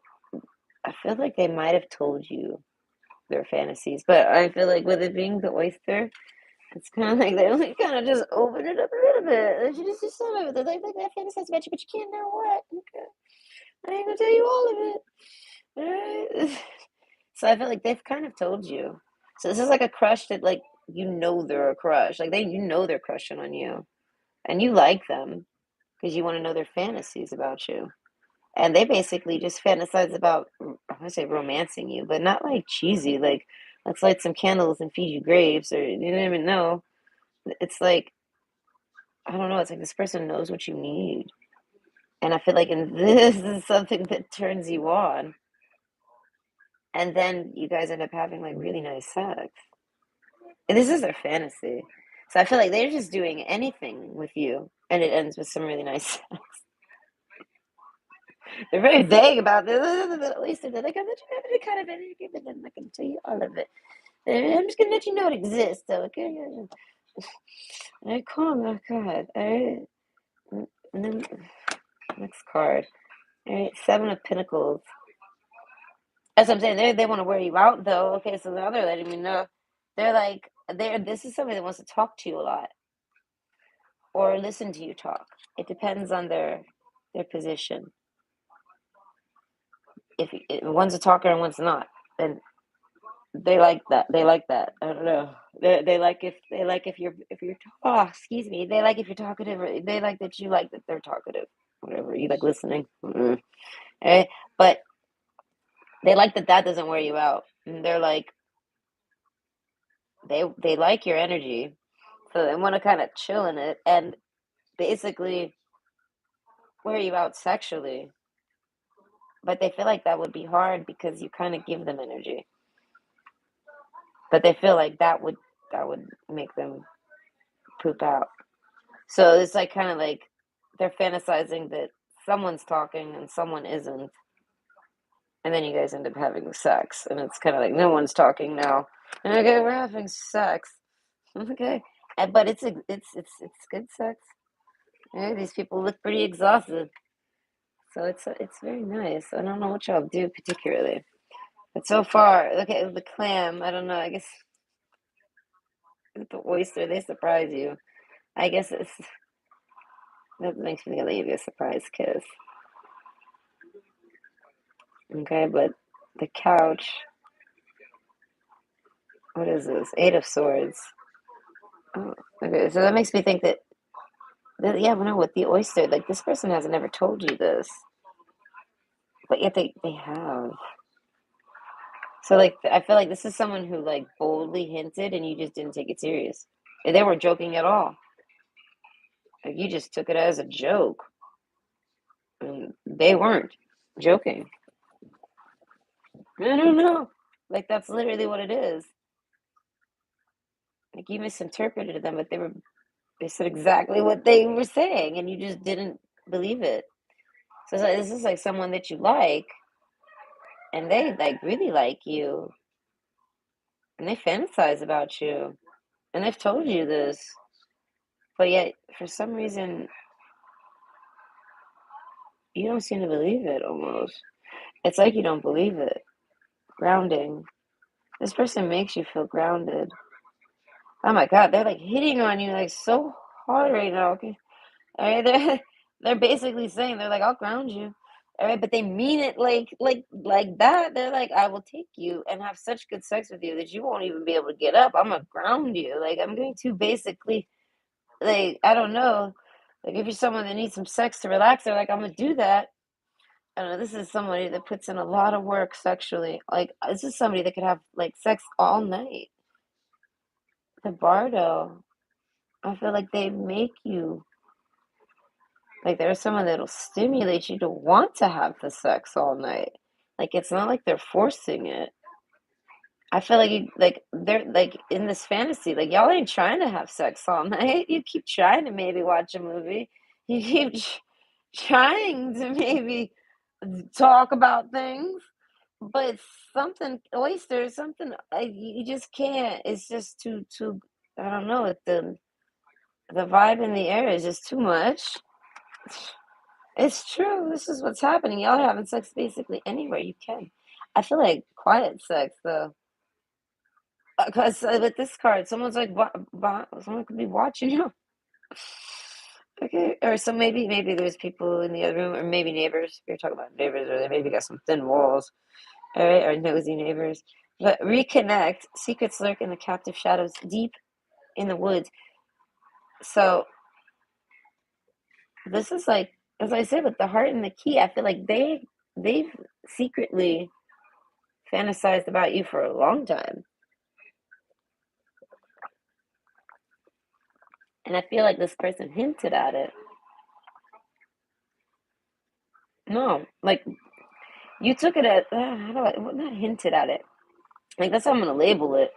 I feel like they might have told you their fantasies, but I feel like with it being the oyster, it's kind of like they only kind of just open it up a little bit. They just some of it. They're like I fantasize about you, but you can't know what. Okay. I ain't gonna tell you all of it. All right. So I feel like they've kind of told you. So this is like a crush that like they're a crush. Like they're crushing on you, and you like them because you want to know their fantasies about you. And they basically just fantasize about, I want to say romancing you, but not like cheesy, like let's light some candles and feed you grapes, or you don't even know. It's like, I don't know, it's like this person knows what you need. And I feel like in this is something that turns you on. And then you guys end up having like really nice sex. And this is their fantasy. So I feel like they're just doing anything with you. And it ends with some really nice sex. They're very vague about this. At least they're like, I'm not kind of I'm not going to tell you all of it. I'm just gonna let you know it exists, though. Okay. All right, calm. Oh God. All right. And then next card. All right, Seven of Pentacles. That's what I'm saying. They want to wear you out, though. Okay, so now they're letting me know. They're like This is somebody that wants to talk to you a lot or listen to you talk. It depends on their position. If one's a talker and one's not, then they like that. They like that. I don't know. They like if you're excuse me. They like if you're talkative. Or they like that you like that they're talkative. Whatever you like listening. Eh? But they like that doesn't wear you out. And they're like they like your energy, so they want to kind of chill in it and basically wear you out sexually. But they feel like that would be hard because you kind of give them energy. But they feel like that would make them poop out. So it's like kind of like they're fantasizing that someone's talking and someone isn't, and then you guys end up having sex, and it's kind of like no one's talking now. Okay, we're having sex. Okay, but it's good sex. Yeah, these people look pretty exhausted, so it's very nice. I don't know what y'all do particularly, but so far, okay, the clam. I don't know. I guess with the oyster, they surprise you. I guess it's That makes me leave you a surprise kiss. Okay, but the couch, what is this? Eight of Swords. Oh, okay, so that makes me think that yeah, well, no, with the oyster, like this person hasn't ever told you this, but yet they have. So like I feel like this is someone who like boldly hinted and you just didn't take it serious. And they weren't joking at all. Like you just took it as a joke. And they weren't joking. I don't know. Like that's literally what it is. Like you misinterpreted them, but they said exactly what they were saying and you just didn't believe it. So it's like this is like someone that you like and they like really like you and they fantasize about you and they've told you this, but yet for some reason you don't seem to believe it almost. It's like you don't believe it. Grounding. This person makes you feel grounded. Oh my God, they're like hitting on you like so hard right now. Okay. All right, they're basically saying they're like, I'll ground you. All right, but they mean it like that. They're like, I will take you and have such good sex with you that you won't even be able to get up. I'm gonna ground you. Like I'm going to basically like I don't know. Like if you're someone that needs some sex to relax, they're like, I'm gonna do that. I don't know. This is somebody that puts in a lot of work sexually. Like this is somebody that could have like sex all night. The Bardo. I feel like they make you like there's someone that'll stimulate you to want to have the sex all night. Like it's not like they're forcing it. I feel like you like they're like in this fantasy, like y'all ain't trying to have sex all night. You keep trying to maybe watch a movie. You keep trying to maybe talk about things, but something oysters, something you just can't. It's just too. I don't know. The vibe in the air is just too much. It's true. This is what's happening. Y'all are having sex basically anywhere you can. I feel like quiet sex though, because with this card, someone's like, someone could be watching you. Okay, or so maybe there's people in the other room, or maybe neighbors. You're talking about neighbors, or they maybe got some thin walls, all right, or nosy neighbors. But reconnect. Secrets lurk in the captive shadows, deep in the woods. So this is like, as I said, with the heart and the key. I feel like they've secretly fantasized about you for a long time. And I feel like this person hinted at it. No, like you took it at, how do I, well, not hinted at it. Like that's how I'm going to label it.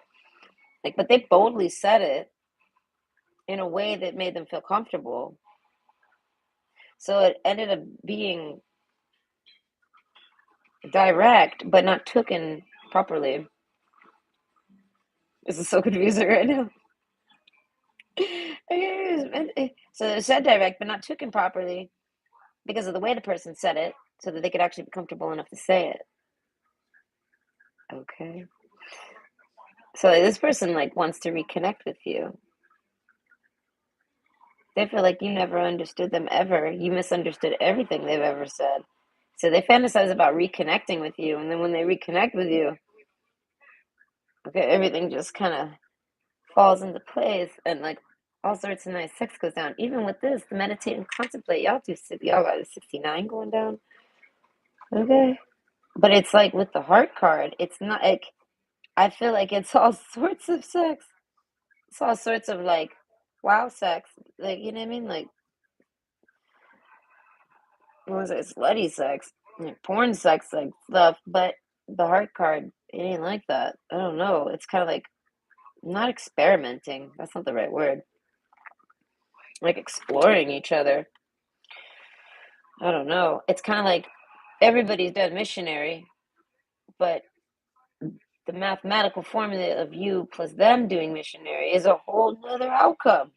Like, but they boldly said it in a way that made them feel comfortable. So it ended up being direct, but not taken properly. This is so confusing right now. So it said direct, but not taken properly because of the way the person said it, so that they could actually be comfortable enough to say it. Okay. So like, this person like wants to reconnect with you. They feel like you never understood them ever. You misunderstood everything they've ever said. So they fantasize about reconnecting with you, and then when they reconnect with you, okay, everything just kind of falls into place, and like all sorts of nice sex goes down. Even with this, the meditate and contemplate, y'all got a 69 going down. Okay. But it's like with the heart card, it's not like I feel like it's all sorts of sex. It's all sorts of like wow sex. Like you know what I mean? Like what was it? Slutty sex, like porn sex, like stuff. But the heart card, it ain't like that. I don't know. It's kind of like not experimenting. That's not the right word. Like exploring each other. I don't know. It's kind of like everybody's done missionary, but the mathematical formula of you plus them doing missionary is a whole nother outcome.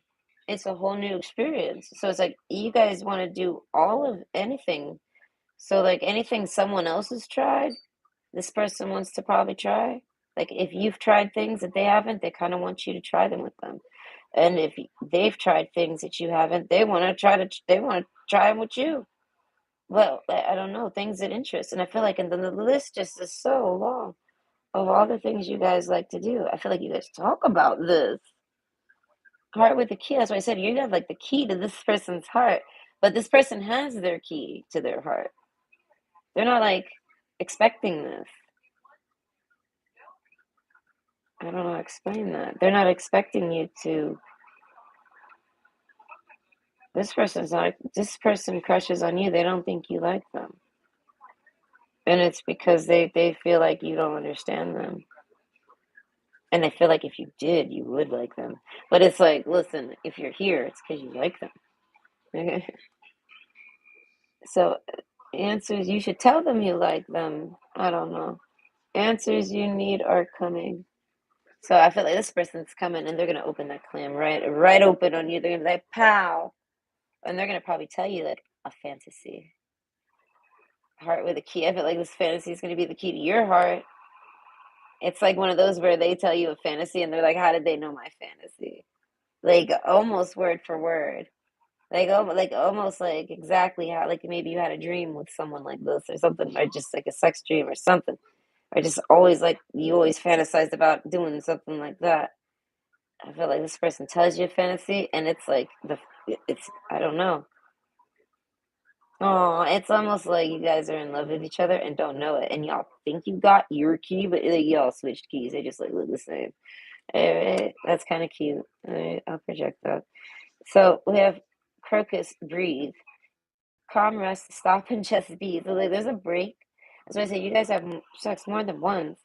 It's a whole new experience. So it's like you guys want to do all of anything. So like anything someone else has tried, this person wants to probably try. Like if you've tried things that they haven't, they kind of want you to try them with them. And if they've tried things that you haven't, they want to try them with you. Well, I don't know, things that interest. And I feel like, and then the list just is so long of all the things you guys like to do. I feel like you guys talk about this. Heart with the key. That's why I said you have like the key to this person's heart, but this person has their key to their heart. They're not like expecting this. I don't know how to explain that. They're not expecting you to. This person crushes on you. They don't think you like them. And it's because they feel like you don't understand them. And they feel like if you did, you would like them. But it's like, listen, if you're here, it's because you like them. Okay? So, answers, you should tell them you like them. I don't know. Answers you need are coming. So I feel like this person's coming and they're gonna open that clam right open on you. They're gonna be like, pow. And they're gonna probably tell you like a fantasy. Heart with a key. I feel like this fantasy is gonna be the key to your heart. It's like one of those where they tell you a fantasy and they're like, how did they know my fantasy? Like almost word for word. Like almost like exactly how, like maybe you had a dream with someone like this or something, or just like a sex dream or something, or just always like you always fantasized about doing something like that. I feel like this person tells you a fantasy, and it's like it's I don't know. Oh, it's almost like you guys are in love with each other and don't know it, and y'all think you got your key, but like, y'all switched keys. They just like look the same. All right, that's kind of cute. All right, I'll project that. So we have Crocus, breathe. Calm, rest, stop, and just be. So like, there's a break. That's why I say you guys have sex more than once,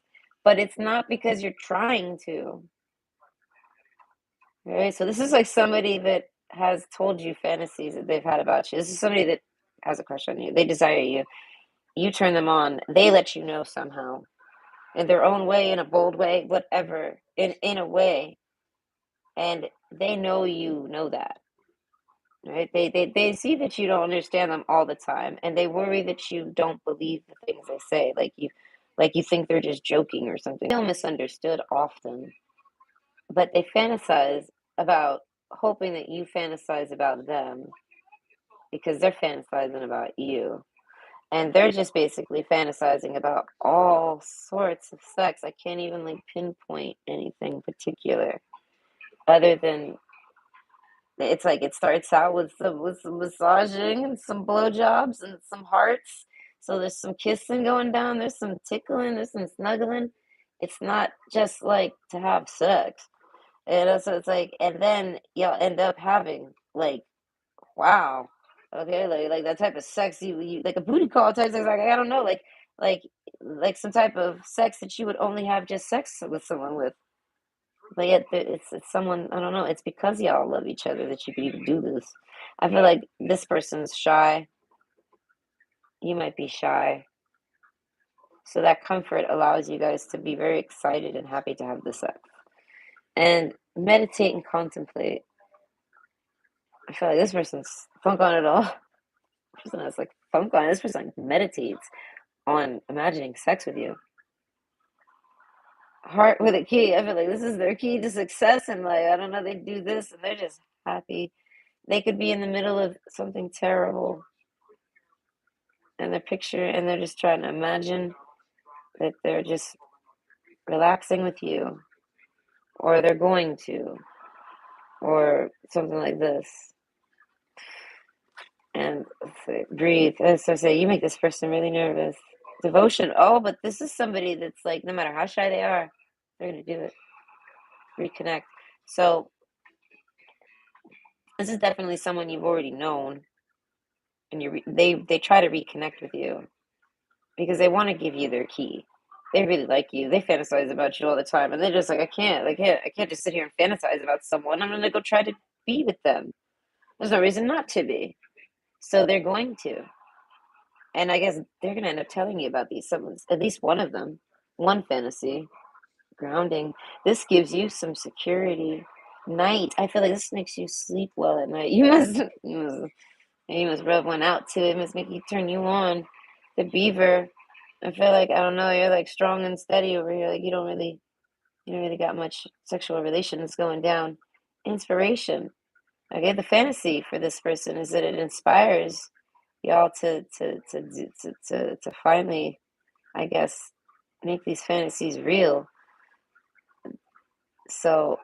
but it's not because you're trying to. Right? So this is like somebody that has told you fantasies that they've had about you. This is somebody that has a crush on you. They desire you. You turn them on. They let you know somehow in their own way, in a bold way, whatever, in a way, and they know you know that. Right? They see that you don't understand them all the time, and they worry that you don't believe the things they say, like you think they're just joking or something. They feel misunderstood often, but they fantasize about hoping that you fantasize about them because they're fantasizing about you. And they're just basically fantasizing about all sorts of sex. I can't even like pinpoint anything particular other than it's like it starts out with some massaging and some blowjobs and some hearts. So there's some kissing going down, there's some tickling, there's some snuggling. It's not just like to have sex. And so it's like, and then you'll end up having like, wow, okay, like that type of sex you like a booty call type sex. Like I don't know, like like some type of sex that you would only have just sex with someone with. But yet it's someone I don't know. It's because y'all love each other that you can even do this. I feel like this person's shy. You might be shy. So that comfort allows you guys to be very excited and happy to have the sex. And meditate and contemplate. I feel like this person's funk on it all. This person has like funk on it. This person like, meditates on imagining sex with you. Heart with a key. I feel like this is their key to success. And like, I don't know, they do this and they're just happy. They could be in the middle of something terrible and they're just trying to imagine that they're just relaxing with you or they're going to or something like this. And breathe. As I say, you make this person really nervous. Devotion. Oh, but this is somebody that's like, no matter how shy they are, they're going to do it. Reconnect. So this is definitely someone you've already known, and they try to reconnect with you because they want to give you their key. They really like you. They fantasize about you all the time, and they're just like, I can't just sit here and fantasize about someone. I'm gonna go try to be with them. There's no reason not to be. So they're going to, and I guess they're gonna end up telling you about these. Someone's at least one of them, one fantasy, grounding. This gives you some security. Night. I feel like this makes you sleep well at night. You must rub one out too. It must make you turn you on. The beaver. I feel like I don't know. You're like strong and steady over here. Like you don't really got much sexual relations going down. inspiration. Okay, the fantasy for this person is that it inspires y'all to finally, I guess, make these fantasies real. So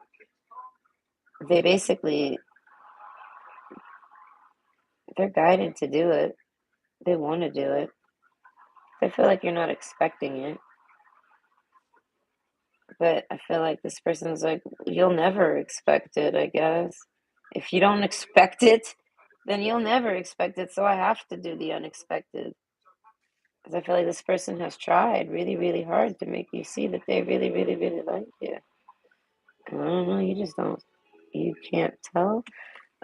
they basically they're guided to do it. They want to do it. They feel like you're not expecting it, but I feel like this person's like, you'll never expect it, I guess. If you don't expect it, then you'll never expect it. So I have to do the unexpected. Because I feel like this person has tried really, really hard to make you see that they really, really, really like you. And I don't know, you just don't, you can't tell.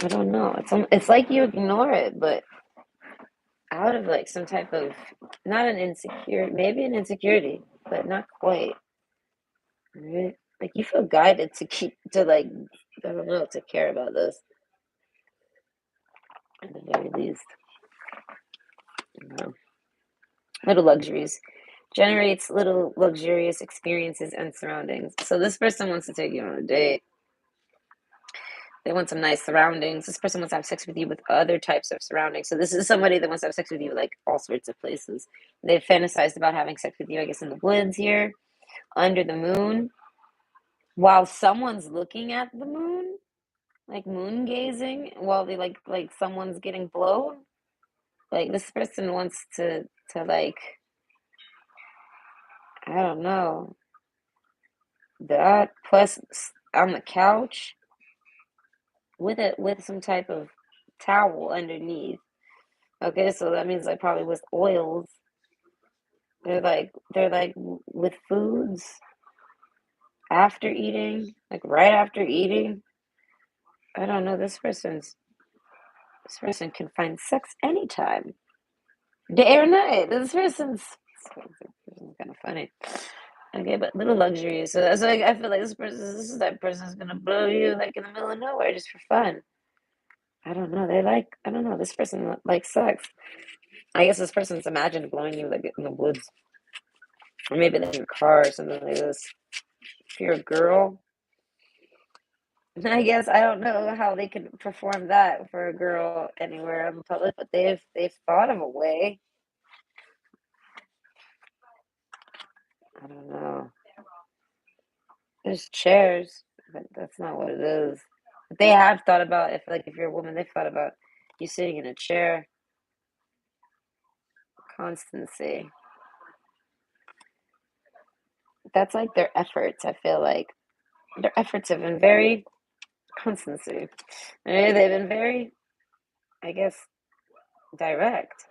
I don't know. It's like you ignore it, but out of like some type of, not an insecurity, maybe an insecurity, but not quite. Right? Like you feel guided to keep, to like, I don't know, to care about this at the very least. You know. Little luxuries. Generates little luxurious experiences and surroundings. So this person wants to take you on a date. They want some nice surroundings. This person wants to have sex with you with other types of surroundings. So this is somebody that wants to have sex with you like all sorts of places. They've fantasized about having sex with you, I guess, in the woods here, under the moon, while someone's looking at the moon, like moon gazing, while they like someone's getting blown. Like this person wants to like, I don't know, that plus on the couch with some type of towel underneath. Okay, so that means like probably with oils. They're like with foods after eating, like right after eating. I don't know. This person can find sex anytime, day or night. This person's kind of funny. Okay, but little luxuries. So that's like I feel like this is that person's gonna blow you like in the middle of nowhere just for fun. I don't know. I don't know. This person likes sex. I guess this person's imagined blowing you like in the woods, or maybe like in a car or something like this. If you're a girl, I guess I don't know how they could perform that for a girl anywhere in public, but they've thought of a way. I don't know. There's chairs, but that's not what it is. But they have thought about if you're a woman, they've thought about you sitting in a chair. Constancy. That's like their efforts. I feel like their efforts have been very constancy. They've been very, I guess, direct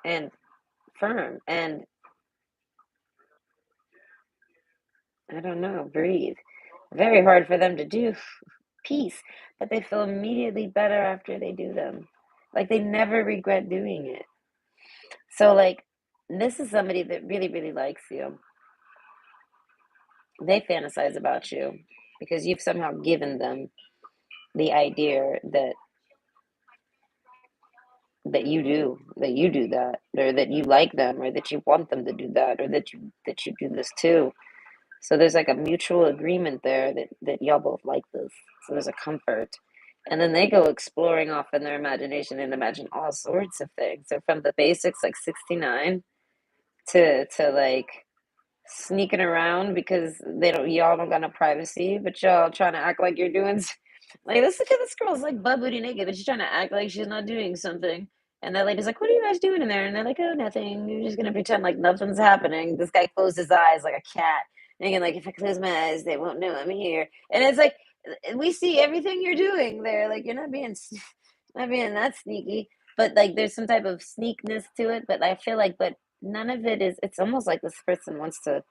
and firm and I don't know, breathe. Very hard for them to do. Peace, but they feel immediately better after they do them. Like they never regret doing it. So like this is somebody that really, really likes you. They fantasize about you because you've somehow given them the idea that you do that, or that you like them, or that you want them to do that, or that you do this too. So there's like a mutual agreement there that y'all both like this. So there's a comfort. And then they go exploring off in their imagination and imagine all sorts of things. So from the basics like 69 to like sneaking around because y'all don't got no privacy, but y'all trying to act like you're doing like this look at this girl's like butt booty naked, but she's trying to act like she's not doing something. And that lady's like, "What are you guys doing in there?" And they're like, "Oh, nothing. You're just gonna pretend like nothing's happening." This guy closed his eyes like a cat, thinking like, "If I close my eyes, they won't know I'm here." And it's like we see everything you're doing there. Like you're not being not being that sneaky, but like there's some type of sneakness to it. But I feel like, but none of it is. It's almost like this person wants to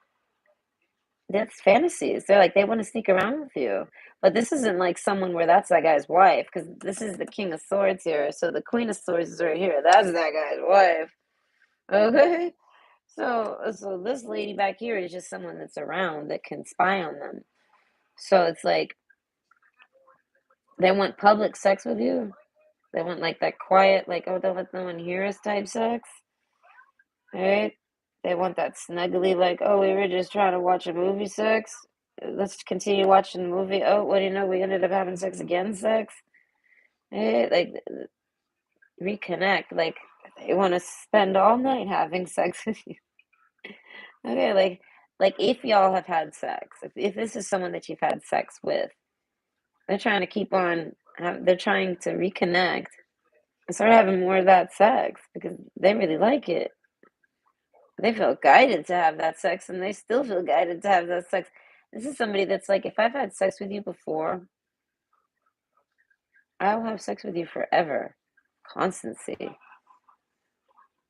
that's fantasies. They're like they want to sneak around with you. But this isn't like someone where that's that guy's wife, because this is the King of Swords here. So the Queen of Swords is right here. That's that guy's wife. Okay. So this lady back here is just someone that's around that can spy on them. So it's like they want public sex with you. They want like that quiet, like, oh, don't let no one hear us type sex. Right? They want that snuggly, like, oh, we were just trying to watch a movie sex. let's continue watching the movie. Oh, what do you know? We ended up having sex again, sex. Like, reconnect. Like, they want to spend all night having sex with you. Okay, like if y'all have had sex, if this is someone that you've had sex with, they're trying to keep on, they're trying to reconnect and start having more of that sex because they really like it. They feel guided to have that sex and they still feel guided to have that sex. This is somebody that's like, if I've had sex with you before, I'll have sex with you forever. Constancy.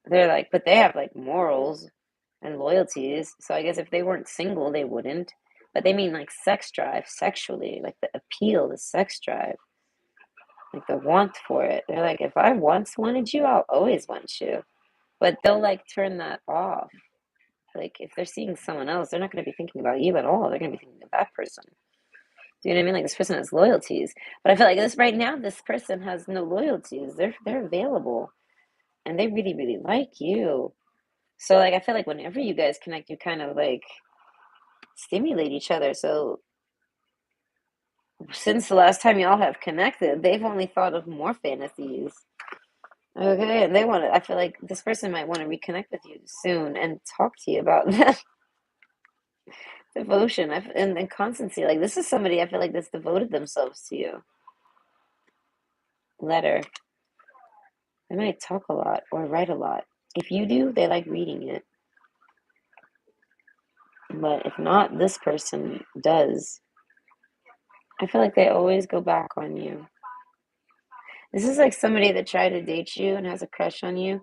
They're like, but they have like morals and loyalties. So I guess if they weren't single, they wouldn't. But they mean like sex drive, sexually, like the appeal, the sex drive, like the want for it. They're like, if I once wanted you, I'll always want you. But they'll like turn that off. Like if they're seeing someone else, they're not going to be thinking about you at all. They're going to be thinking of that person. Do you know what I mean? Like this person has loyalties. But I feel like this right now, this person has no loyalties. They're available and they really, really like you. So like I feel like whenever you guys connect, you kind of like stimulate each other. So since the last time y'all have connected, they've only thought of more fantasies. Okay, and they want to, I feel like this person might want to reconnect with you soon and talk to you about that devotion and constancy. Like this is somebody I feel like that's devoted themselves to you. Letter. They might talk a lot or write a lot. If you do, they like reading it. But if not, this person does. I feel like they always go back on you. This is like somebody that tried to date you and has a crush on you,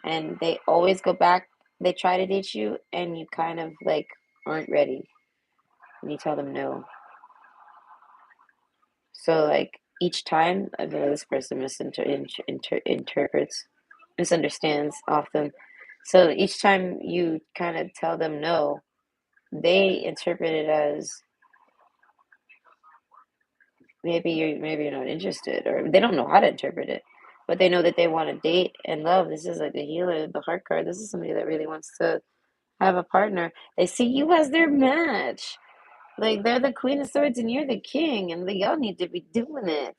and they always go back. They try to date you, and you kind of like aren't ready, and you tell them no. So like each time, I feel like this person misinterprets, misunderstands often. So each time you kind of tell them no, they interpret it as maybe you're not interested, or they don't know how to interpret it, but they know that they want to date and love. This is like a healer, the heart card. This is somebody that really wants to have a partner. They see you as their match. Like they're the Queen of Swords and you're the King, and y'all need to be doing it.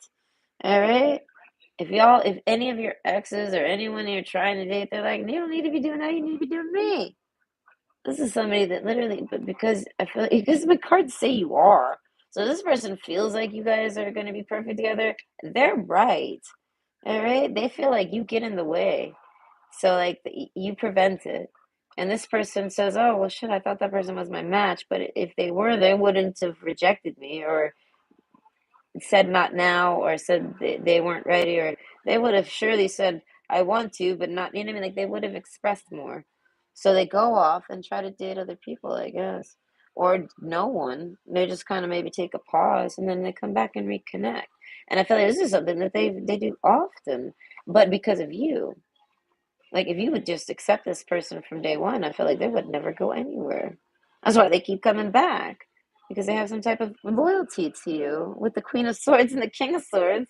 All right. If any of your exes or anyone you're trying to date, they're like, you don't need to be doing that. You need to be doing me. This is somebody that literally, but because I feel like, because my cards say you are. So this person feels like you guys are going to be perfect together. They're right. All right. They feel like you get in the way. So like you prevent it. And this person says, oh, well, shit, I thought that person was my match. But if they were, they wouldn't have rejected me or said not now or said they weren't ready or they would have surely said I want to but not, you know what I mean, like they would have expressed more, so they go off and try to date other people, I guess, or no one, they just kind of maybe take a pause and then they come back and reconnect. And I feel like this is something that they do often, but because of you, like if you would just accept this person from day one, I feel like they would never go anywhere. That's why they keep coming back, because they have some type of loyalty to you. With the Queen of Swords and the King of Swords,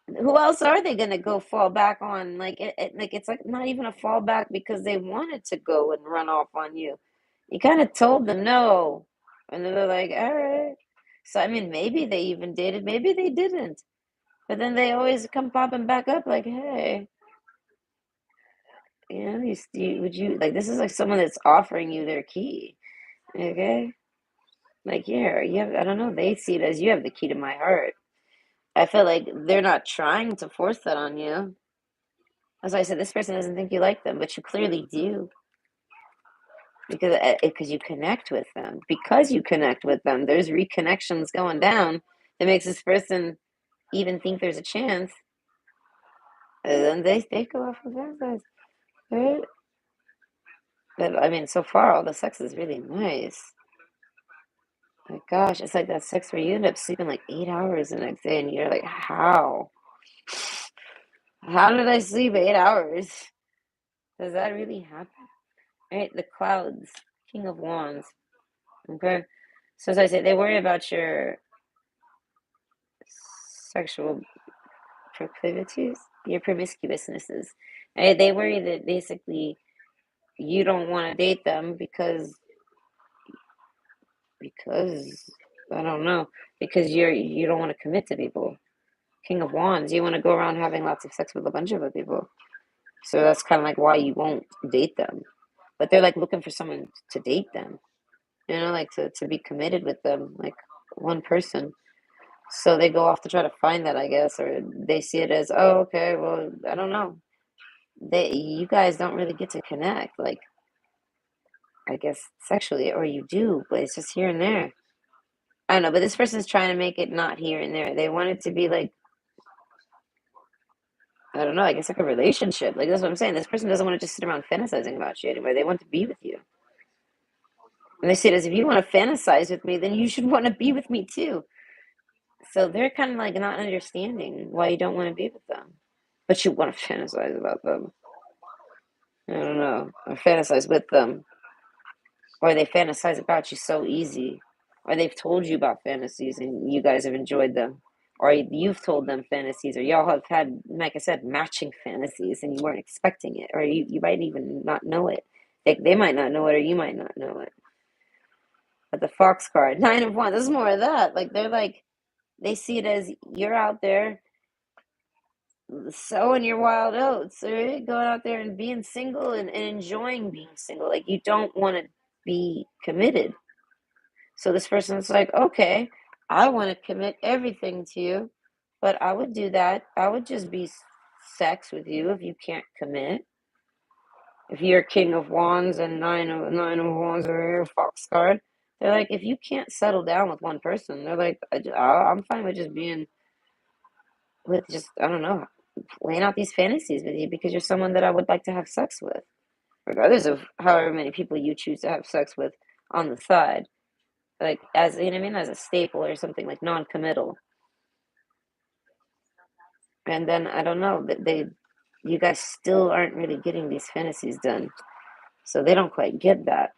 who else are they gonna go fall back on? Like like it's like not even a fallback because they wanted to go and run off on you. You kind of told them no, and they're like, all right. So I mean, maybe they even dated, maybe they didn't, but then they always come popping back up like, hey. You know, would you like this is like someone that's offering you their key, okay? Like here, you have, I don't know, they see it as you have the key to my heart. I feel like they're not trying to force that on you. That's why I said this person doesn't think you like them, but you clearly do because you connect with them. Because you connect with them, there's reconnections going down that makes this person even think there's a chance. And then they go off of that, right? But I mean, so far all the sex is really nice. My gosh, it's like that sex where you end up sleeping like 8 hours the next day, and you're like, how? How did I sleep 8 hours? Does that really happen? Right? The clouds, King of Wands. Okay. So as I said, they worry about your sexual proclivities, your promiscuousnesses. Right? They worry that basically you don't want to date them because Because I don't know. Because you don't want to commit to people. King of Wands, you want to go around having lots of sex with a bunch of other people. So that's kind of like why you won't date them. But they're like looking for someone to date them. Like to be committed with them, like one person. So they go off to try to find that, I guess, or they see it as, oh, okay, well, I don't know. You guys don't really get to connect, like I guess sexually, or you do, but it's just here and there. I don't know, but this person's trying to make it not here and there. They want it to be like, I don't know, I guess like a relationship. Like that's what I'm saying. This person doesn't want to just sit around fantasizing about you anymore. They want to be with you. And they see it as if you want to fantasize with me, then you should want to be with me too. So they're kind of like not understanding why you don't want to be with them, but you want to fantasize about them. I don't know, or fantasize with them, or they fantasize about you so easy, or they've told you about fantasies and you guys have enjoyed them, or you've told them fantasies, or y'all have had, like I said, matching fantasies and you weren't expecting it, or you might even not know it. They might not know it, or you might not know it. But the Fox card, Nine of Wands, this is more of that. Like they're like, they see it as you're out there sowing your wild oats, right? Going out there and being single and enjoying being single. Like you don't want to be committed. So this person's like, okay, I want to commit everything to you, but I would do that. I would just be sex with you if you can't commit. If you're King of Wands and Nine of Wands or your Fox card, they're like, if you can't settle down with one person, they're like, I'm fine with just being with just I don't know, laying out these fantasies with you because you're someone that I would like to have sex with, regardless of however many people you choose to have sex with on the side. Like as you know what I mean, as a staple or something like non-committal. And then I don't know that you guys still aren't really getting these fantasies done, so they don't quite get that.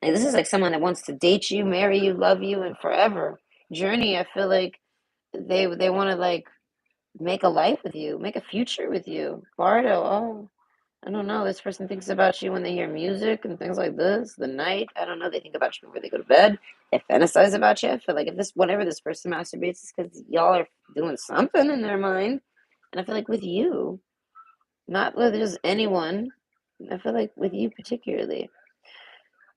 Like this is like someone that wants to date you, marry you, love you, and forever journey. I feel like they want to like make a life with you, make a future with you. Bardo, oh, I don't know. This person thinks about you when they hear music and things like this. The night, I don't know. They think about you before they go to bed. They fantasize about you. I feel like if this, whenever this person masturbates, it's because y'all are doing something in their mind. And I feel like with you, not with just anyone. I feel like with you particularly.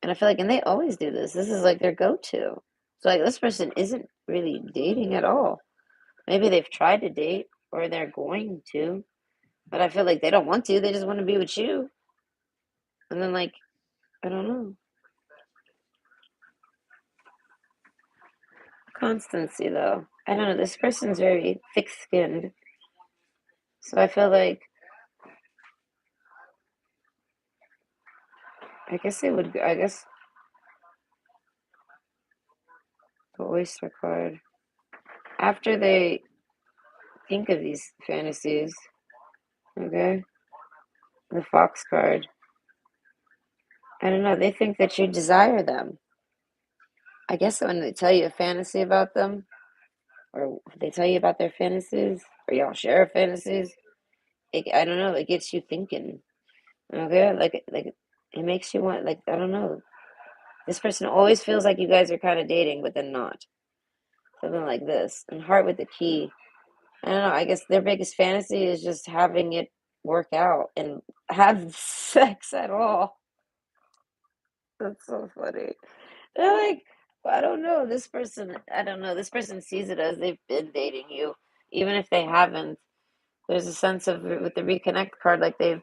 And I feel like, and they always do this. This is like their go-to. So like this person isn't really dating at all. Maybe they've tried to date or they're going to, but I feel like they don't want to. They just want to be with you. And then like, I don't know. Constancy though. I don't know. This person's very thick-skinned. So I feel like I guess the oyster card. After they think of these fantasies, okay, the fox card. I don't know. They think that you desire them. I guess when they tell you a fantasy about them, or they tell you about their fantasies, or y'all share fantasies, I don't know. It gets you thinking. Okay, like it makes you want. Like I don't know. This person always feels like you guys are kind of dating, but then not. Something like this. And heart with the key. I don't know. I guess their biggest fantasy is just having it work out and have sex at all. That's so funny. They're like, I don't know. This person, I don't know. This person sees it as they've been dating you, even if they haven't. There's a sense of with the reconnect card, like they've,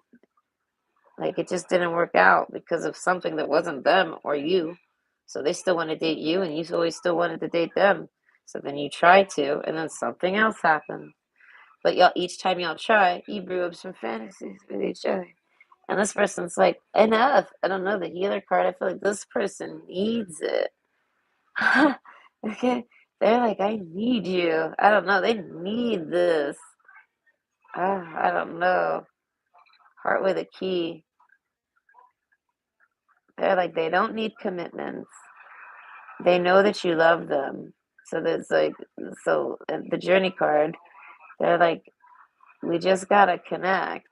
like it just didn't work out because of something that wasn't them or you. So they still want to date you, and you always still wanted to date them. So then you try to, and then something else happened. But y'all, each time y'all try, you brew up some fantasies with each other. And this person's like, enough. I don't know, the healer card, I feel like this person needs it. Okay? They're like, I need you. I don't know, they need this. I don't know. Heart with a key. They're like, they don't need commitments. They know that you love them. So there's like, so the journey card, they're like, we just gotta connect.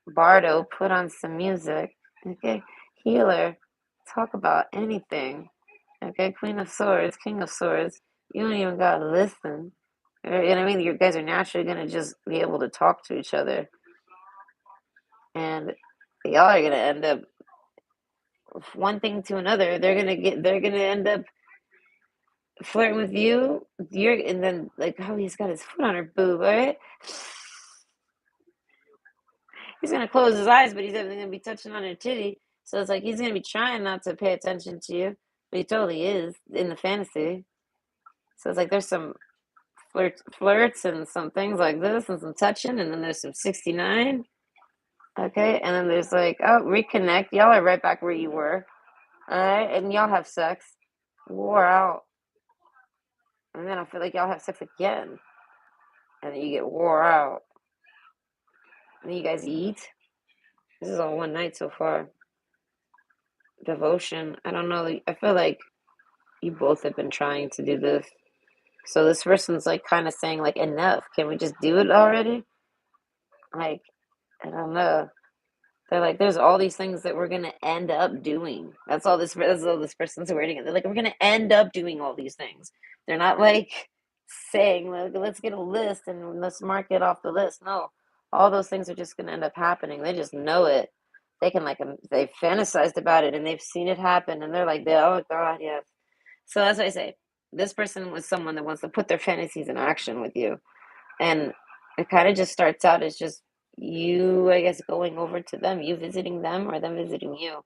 Bardo, put on some music. Okay, healer, talk about anything. Okay, Queen of Swords, King of Swords. You don't even gotta listen. You know what I mean? You guys are naturally gonna just be able to talk to each other, and y'all are gonna end up one thing to another. They're gonna end up flirting with you. And then like, oh, he's got his foot on her boob, all right? He's gonna close his eyes, but he's definitely gonna be touching on her titty. So it's like he's gonna be trying not to pay attention to you, but he totally is in the fantasy. So it's like there's some flirts and some things like this and some touching, and then there's some 69. Okay, and then there's like, oh, reconnect. Y'all are right back where you were. All right, and y'all have sex. Wore out. And then I feel like y'all have sex again. And then you get wore out. And then you guys eat. This is all one night so far. Devotion. I don't know. I feel like you both have been trying to do this. So this person's like kind of saying like, enough. Can we just do it already? Like, I don't know. They're like, there's all these things that we're gonna end up doing. That's all this person's wording. They're like, we're gonna end up doing all these things. They're not like saying, like, let's get a list and let's mark it off the list. No, all those things are just gonna end up happening. They just know it. They can like they've fantasized about it and they've seen it happen and they're like, oh God, yes. So that's what I say. This person was someone that wants to put their fantasies in action with you. And it kind of just starts out as just you, I guess, going over to them, you visiting them or them visiting you.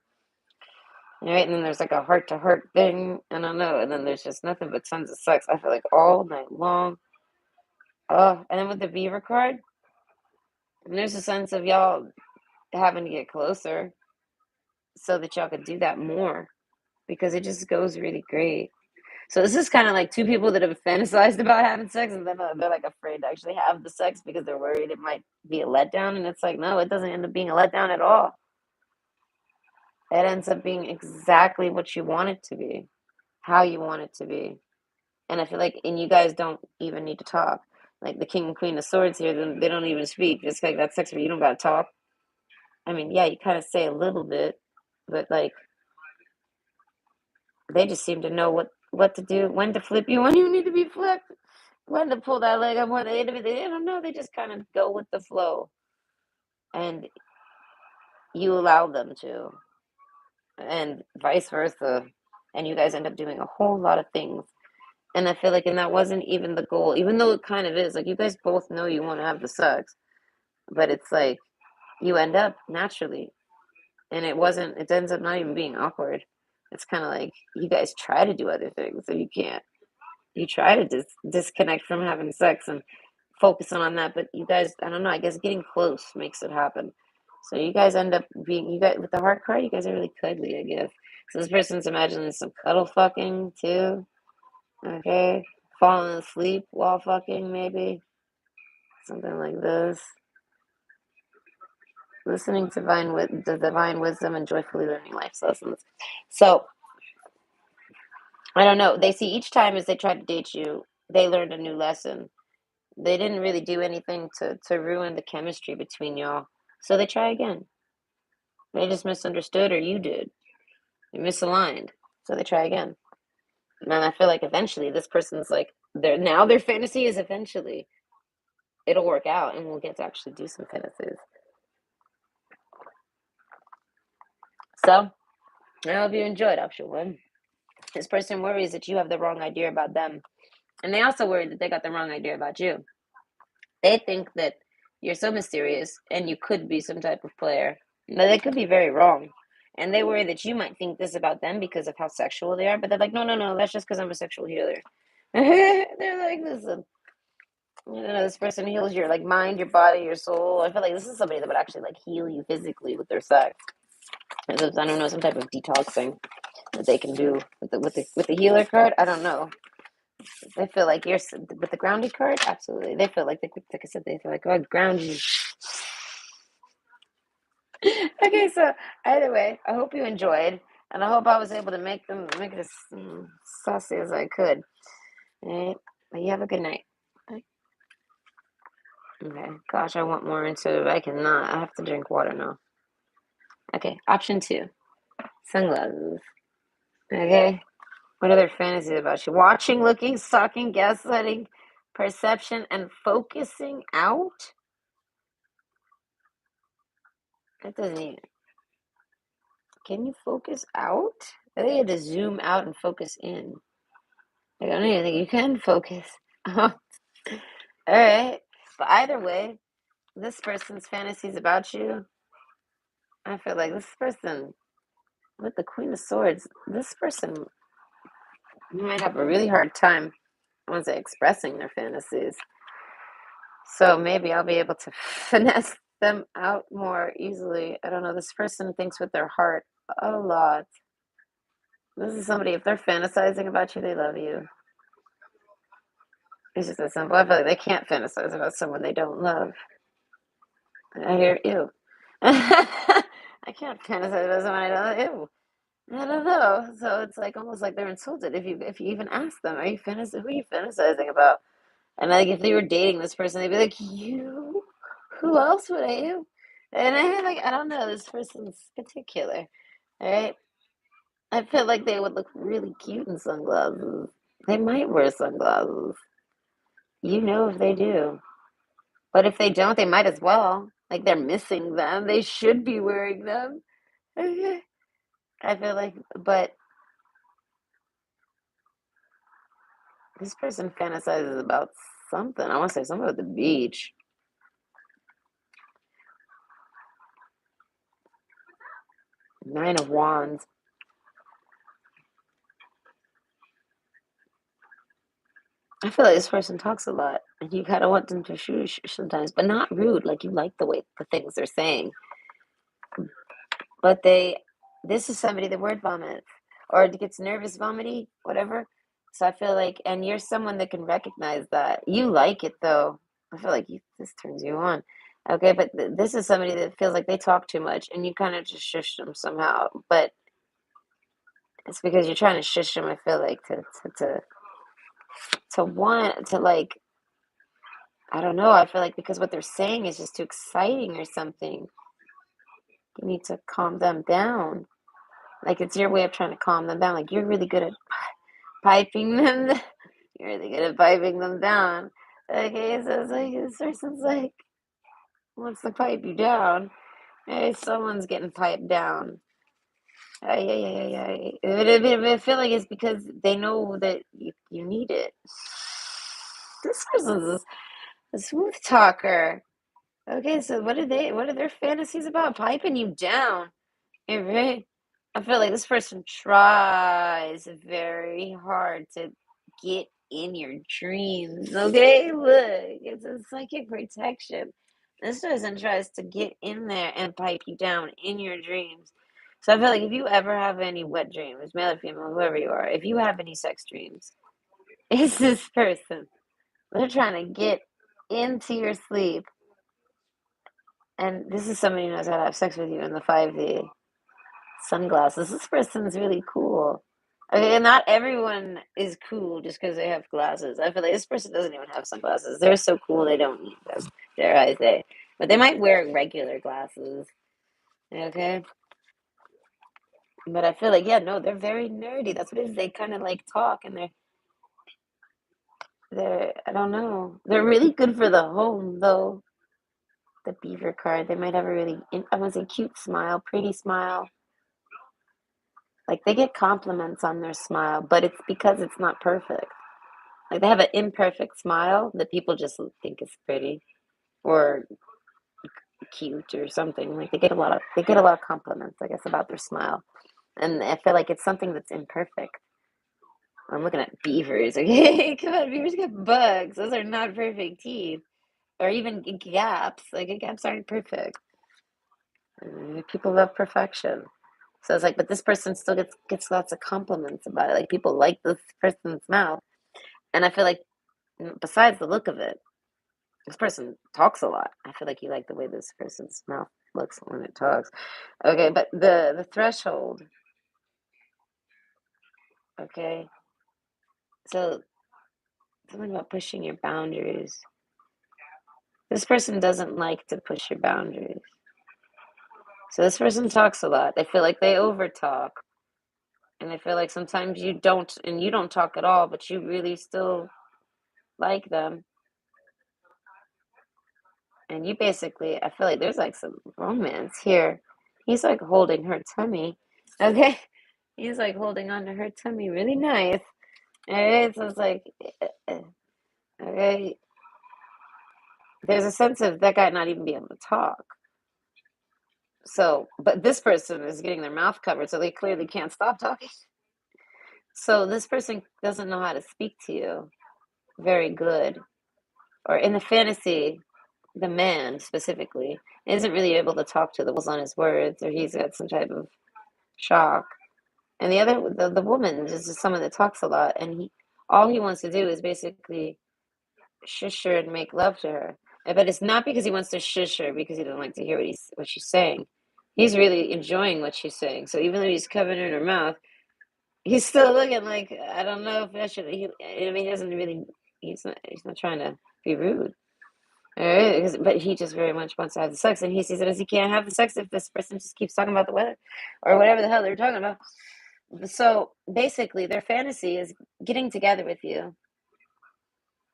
Right? And then there's like a heart to heart thing. I don't know. And then there's just nothing but tons of sex. I feel like all night long. Oh, and then with the beaver card, there's a sense of y'all having to get closer so that y'all could do that more because it just goes really great. So this is kind of like two people that have fantasized about having sex, and then they're like afraid to actually have the sex because they're worried it might be a letdown. And it's like, no, it doesn't end up being a letdown at all. It ends up being exactly what you want it to be, how you want it to be. And I feel like, and you guys don't even need to talk. Like the king and queen of swords here, then they don't even speak. It's like that sex where you don't gotta talk. I mean, yeah, you kind of say a little bit, but like they just seem to know what to do, when to flip you, when you need to be flipped, when to pull that leg up, when they don't know. They just kind of go with the flow, and you allow them to, and vice versa. And you guys end up doing a whole lot of things. And I feel like, and that wasn't even the goal, even though it kind of is. Like you guys both know you want to have the sex, but it's like you end up naturally, and it wasn't. It ends up not even being awkward. It's kind of like you guys try to do other things, so you can't. You try to disconnect from having sex and focusing on that, but you guys, I don't know, I guess getting close makes it happen. So you guys end up being, you guys, with the heart card, you guys are really cuddly, I guess. So this person's imagining some cuddle fucking too. Okay. Falling asleep while fucking, maybe. Something like this. Listening to the divine wisdom and joyfully learning life's lessons. So, I don't know. They see each time as they try to date you, they learned a new lesson. They didn't really do anything to ruin the chemistry between y'all. So they try again. They just misunderstood, or you did. You misaligned. So they try again. And I feel like eventually this person's like, their fantasy is eventually it'll work out and we'll get to actually do some fantasies. So I hope you enjoyed option one. This person worries that you have the wrong idea about them. And they also worry that they got the wrong idea about you. They think that you're so mysterious and you could be some type of player. Now, they could be very wrong. And they worry that you might think this about them because of how sexual they are. But they're like, no, no, no, that's just because I'm a sexual healer. They're like, listen, this person heals your like mind, your body, your soul. I feel like this is somebody that would actually like heal you physically with their sex. I don't know, some type of detoxing that they can do with the healer card. I don't know. They feel like you're with the grounded card. Absolutely, they feel like like I said, they feel like, oh, ground you. Okay, so either way, I hope you enjoyed, and I hope I was able to make it as saucy as I could. All right, but you have a good night. Okay, gosh, I want more into it. I cannot. I have to drink water now. Okay, option two, sunglasses. Okay, What are their fantasies about you? Watching, looking, stalking, gaslighting, perception, and focusing out? That doesn't even. Can you focus out? I think you had to zoom out and focus in. Like, I don't even think you can focus. All right. But either way, this person's fantasies about you, I feel like this person with the Queen of Swords, this person might have a really hard time, I want to say, expressing their fantasies. So maybe I'll be able to finesse them out more easily. I don't know. This person thinks with their heart a lot. This is somebody, if they're fantasizing about you, they love you. It's just that simple. I feel like they can't fantasize about someone they don't love. I hear ew. I can't fantasize about someone I don't ew. I don't know. So it's like almost like they're insulted if you even ask them, are you who are you fantasizing about? And like if they were dating this person, they'd be like, you? Who else would I you? And I like I don't know, this person's particular. All right. I feel like they would look really cute in sunglasses. They might wear sunglasses. You know if they do. But if they don't, they might as well. Like they're missing them. They should be wearing them. Okay. I feel like, but this person fantasizes about something. I want to say something at the beach. Nine of Wands. I feel like this person talks a lot, and you kind of want them to shush sometimes, but not rude. Like you like the way the things they're saying, but this is somebody that word vomits or gets nervous, vomity, whatever. So I feel like, and you're someone that can recognize that. You like it though. I feel like this turns you on. Okay, but this is somebody that feels like they talk too much, and you kind of just shush them somehow. But it's because you're trying to shush them. I feel like to want to like I don't know. I feel like because what they're saying is just too exciting or something. You need to calm them down. Like it's your way of trying to calm them down. Like you're really good at piping them. You're really good at piping them down. Okay, so it's like this person's like wants to pipe you down. Hey, someone's getting piped down. Yeah, yeah, yeah, yeah. I feel like it's because they know that you need it. This person's a smooth talker. Okay, so what are their fantasies about? Piping you down. Right? I feel like this person tries very hard to get in your dreams. Okay, look, it's a psychic protection. This person tries to get in there and pipe you down in your dreams. So I feel like if you ever have any wet dreams, male or female, whoever you are, if you have any sex dreams, it's this person. They're trying to get into your sleep. And this is somebody who knows how to have sex with you in the 5D. Sunglasses. This person's really cool. Okay, not everyone is cool just because they have glasses. I feel like this person doesn't even have sunglasses. They're so cool they don't need them, dare I say. But they might wear regular glasses. Okay? But I feel like, yeah, no, they're very nerdy. That's what it is. They kind of like talk and I don't know. They're really good for the home though. The beaver card. They might have a really, I want to say cute smile, pretty smile. Like they get compliments on their smile, but it's because it's not perfect. Like they have an imperfect smile that people just think is pretty or cute or something. Like they get a lot of compliments, I guess, about their smile. And I feel like it's something that's imperfect. I'm looking at beavers. Okay, come on, beavers get bugs. Those are not perfect teeth, or even gaps. Like gaps aren't perfect. People love perfection. So it's like, but this person still gets lots of compliments about it. Like people like this person's mouth, and I feel like besides the look of it, this person talks a lot. I feel like you like the way this person's mouth looks when it talks. Okay, but the threshold. Okay, so something about pushing your boundaries. This person doesn't like to push your boundaries. So this person talks a lot. They feel like they overtalk. And I feel like sometimes you don't talk at all, but you really still like them. And you basically, I feel like there's like some romance here. He's like holding her tummy. Okay. He's like holding on to her tummy really nice. Alright. So it's like, okay. There's a sense of that guy not even being able to talk. So, but this person is getting their mouth covered, so they clearly can't stop talking. So this person doesn't know how to speak to you very good. Or in the fantasy, the man specifically isn't really able to talk to the walls on his words, or he's got some type of shock. And the woman is just someone that talks a lot, and all he wants to do is basically shush her and make love to her. But it's not because he wants to shush her because he doesn't like to hear what she's saying. He's really enjoying what she's saying. So even though he's covering her in her mouth, he's still looking like I don't know if I should. I mean, he doesn't really. He's not trying to be rude. All right, but he just very much wants to have the sex, and he sees it as he can't have the sex if this person just keeps talking about the weather or whatever the hell they're talking about. So basically, their fantasy is getting together with you.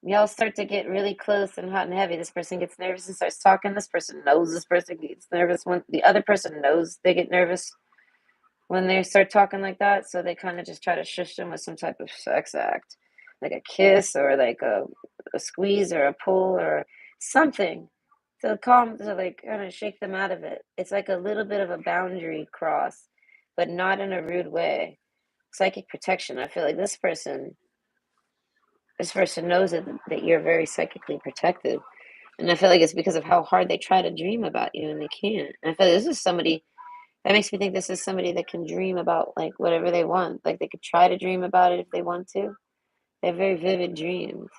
Y'all start to get really close and hot and heavy. This person gets nervous and starts talking. This person knows this person gets nervous when the other person knows they get nervous when they start talking like that. So they kind of just try to shush them with some type of sex act, like a kiss or like a squeeze or a pull or something to like kind of shake them out of it. It's like a little bit of a boundary cross, but not in a rude way. Psychic protection. I feel like this person knows that you're very psychically protected. And I feel like it's because of how hard they try to dream about you and they can't. And I feel like this is somebody that makes me think this is somebody that can dream about like whatever they want. Like they could try to dream about it if they want to. They have very vivid dreams.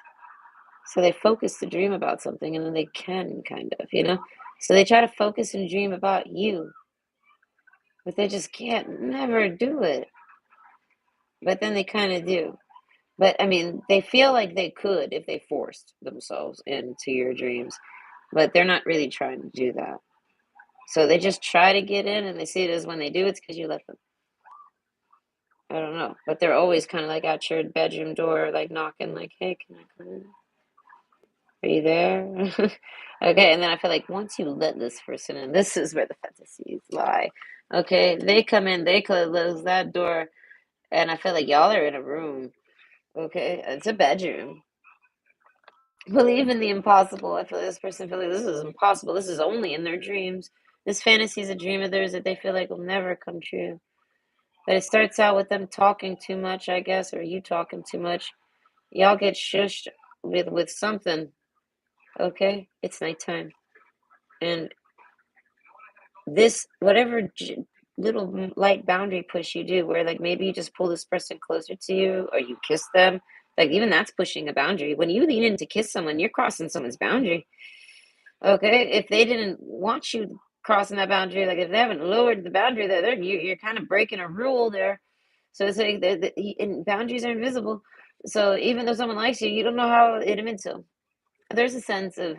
So they focus to dream about something and then they can kind of. So they try to focus and dream about you, but they just can't never do it. But then they kind of do. But I mean, they feel like they could if they forced themselves into your dreams, but they're not really trying to do that. So they just try to get in and they see it as when they do, it's because you let them. I don't know. But they're always kind of like at your bedroom door, like knocking, like, hey, can I come in? Are you there? Okay, and then I feel like once you let this person in, this is where the fantasies lie. Okay, they come in, they close that door, and I feel like y'all are in a room. Okay, it's a bedroom. Believe in the impossible. I feel like this person feel like this is impossible. This is only in their dreams. This fantasy is a dream of theirs that they feel like will never come true. But it starts out with them talking too much, I guess, or you talking too much. Y'all get shushed with something. Okay, it's nighttime, and this whatever little light boundary push you do, where like maybe you just pull this person closer to you, or you kiss them. Like even that's pushing a boundary. When you lean in to kiss someone, you're crossing someone's boundary. Okay, if they didn't want you crossing that boundary, like if they haven't lowered the boundary, you're kind of breaking a rule there. So it's like and boundaries are invisible. So even though someone likes you, you don't know how it meant to. There's a sense of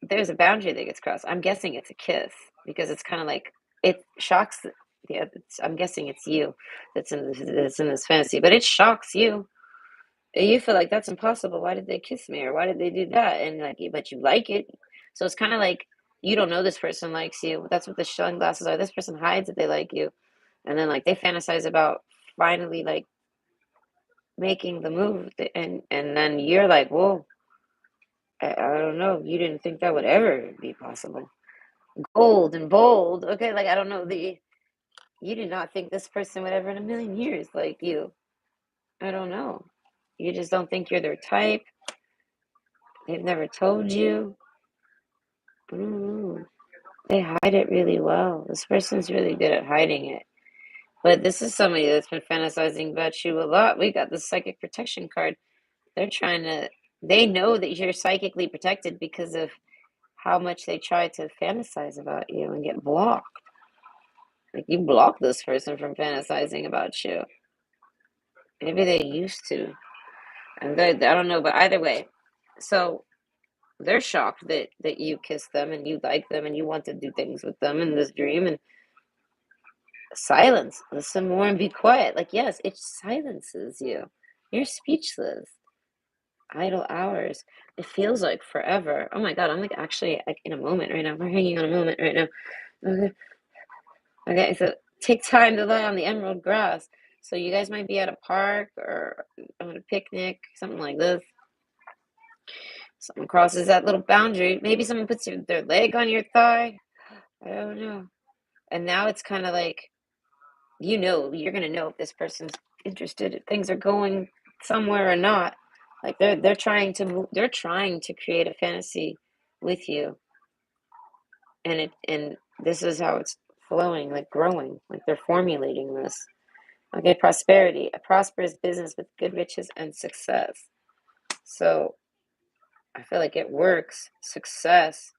there's a boundary that gets crossed. I'm guessing it's a kiss because it's kind of like it shocks. Yeah, I'm guessing it's you that's in this fantasy, but it shocks you. You feel like that's impossible. Why did they kiss me, or why did they do that? And like, but you like it, so it's kind of like you don't know this person likes you. That's what the sunglasses are. This person hides that they like you, and then like they fantasize about finally like making the move, and then you're like, whoa, I don't know. You didn't think that would ever be possible. Gold and bold. Okay, like I don't know you did not think this person would ever in a million years like you. I don't know. You just don't think you're their type. They've never told you. I don't know. They hide it really well. This person's really good at hiding it. But this is somebody that's been fantasizing about you a lot. We got the psychic protection card. They're trying to, they know that you're psychically protected because of how much they try to fantasize about you and get blocked. Like you block this person from fantasizing about you. Maybe they used to. And I don't know, but either way. So they're shocked that you kiss them and you like them and you want to do things with them in this dream. And Silence. Listen more and be quiet. Like, yes, it silences you. You're speechless. Idle hours. It feels like forever. Oh my God, I'm like actually like in a moment right now. We're hanging on a moment right now. Okay. Okay, so take time to lie on the emerald grass. So you guys might be at a park or on a picnic, something like this. Someone crosses that little boundary. Maybe someone puts their leg on your thigh. I don't know. And now it's kind of like, you're gonna know if this person's interested, if things are going somewhere or not. Like they're trying to move, they're trying to create a fantasy with you, and this is how it's flowing, like growing, like they're formulating this. Okay, prosperity, a prosperous business with good riches and success. So I feel like it works. Success.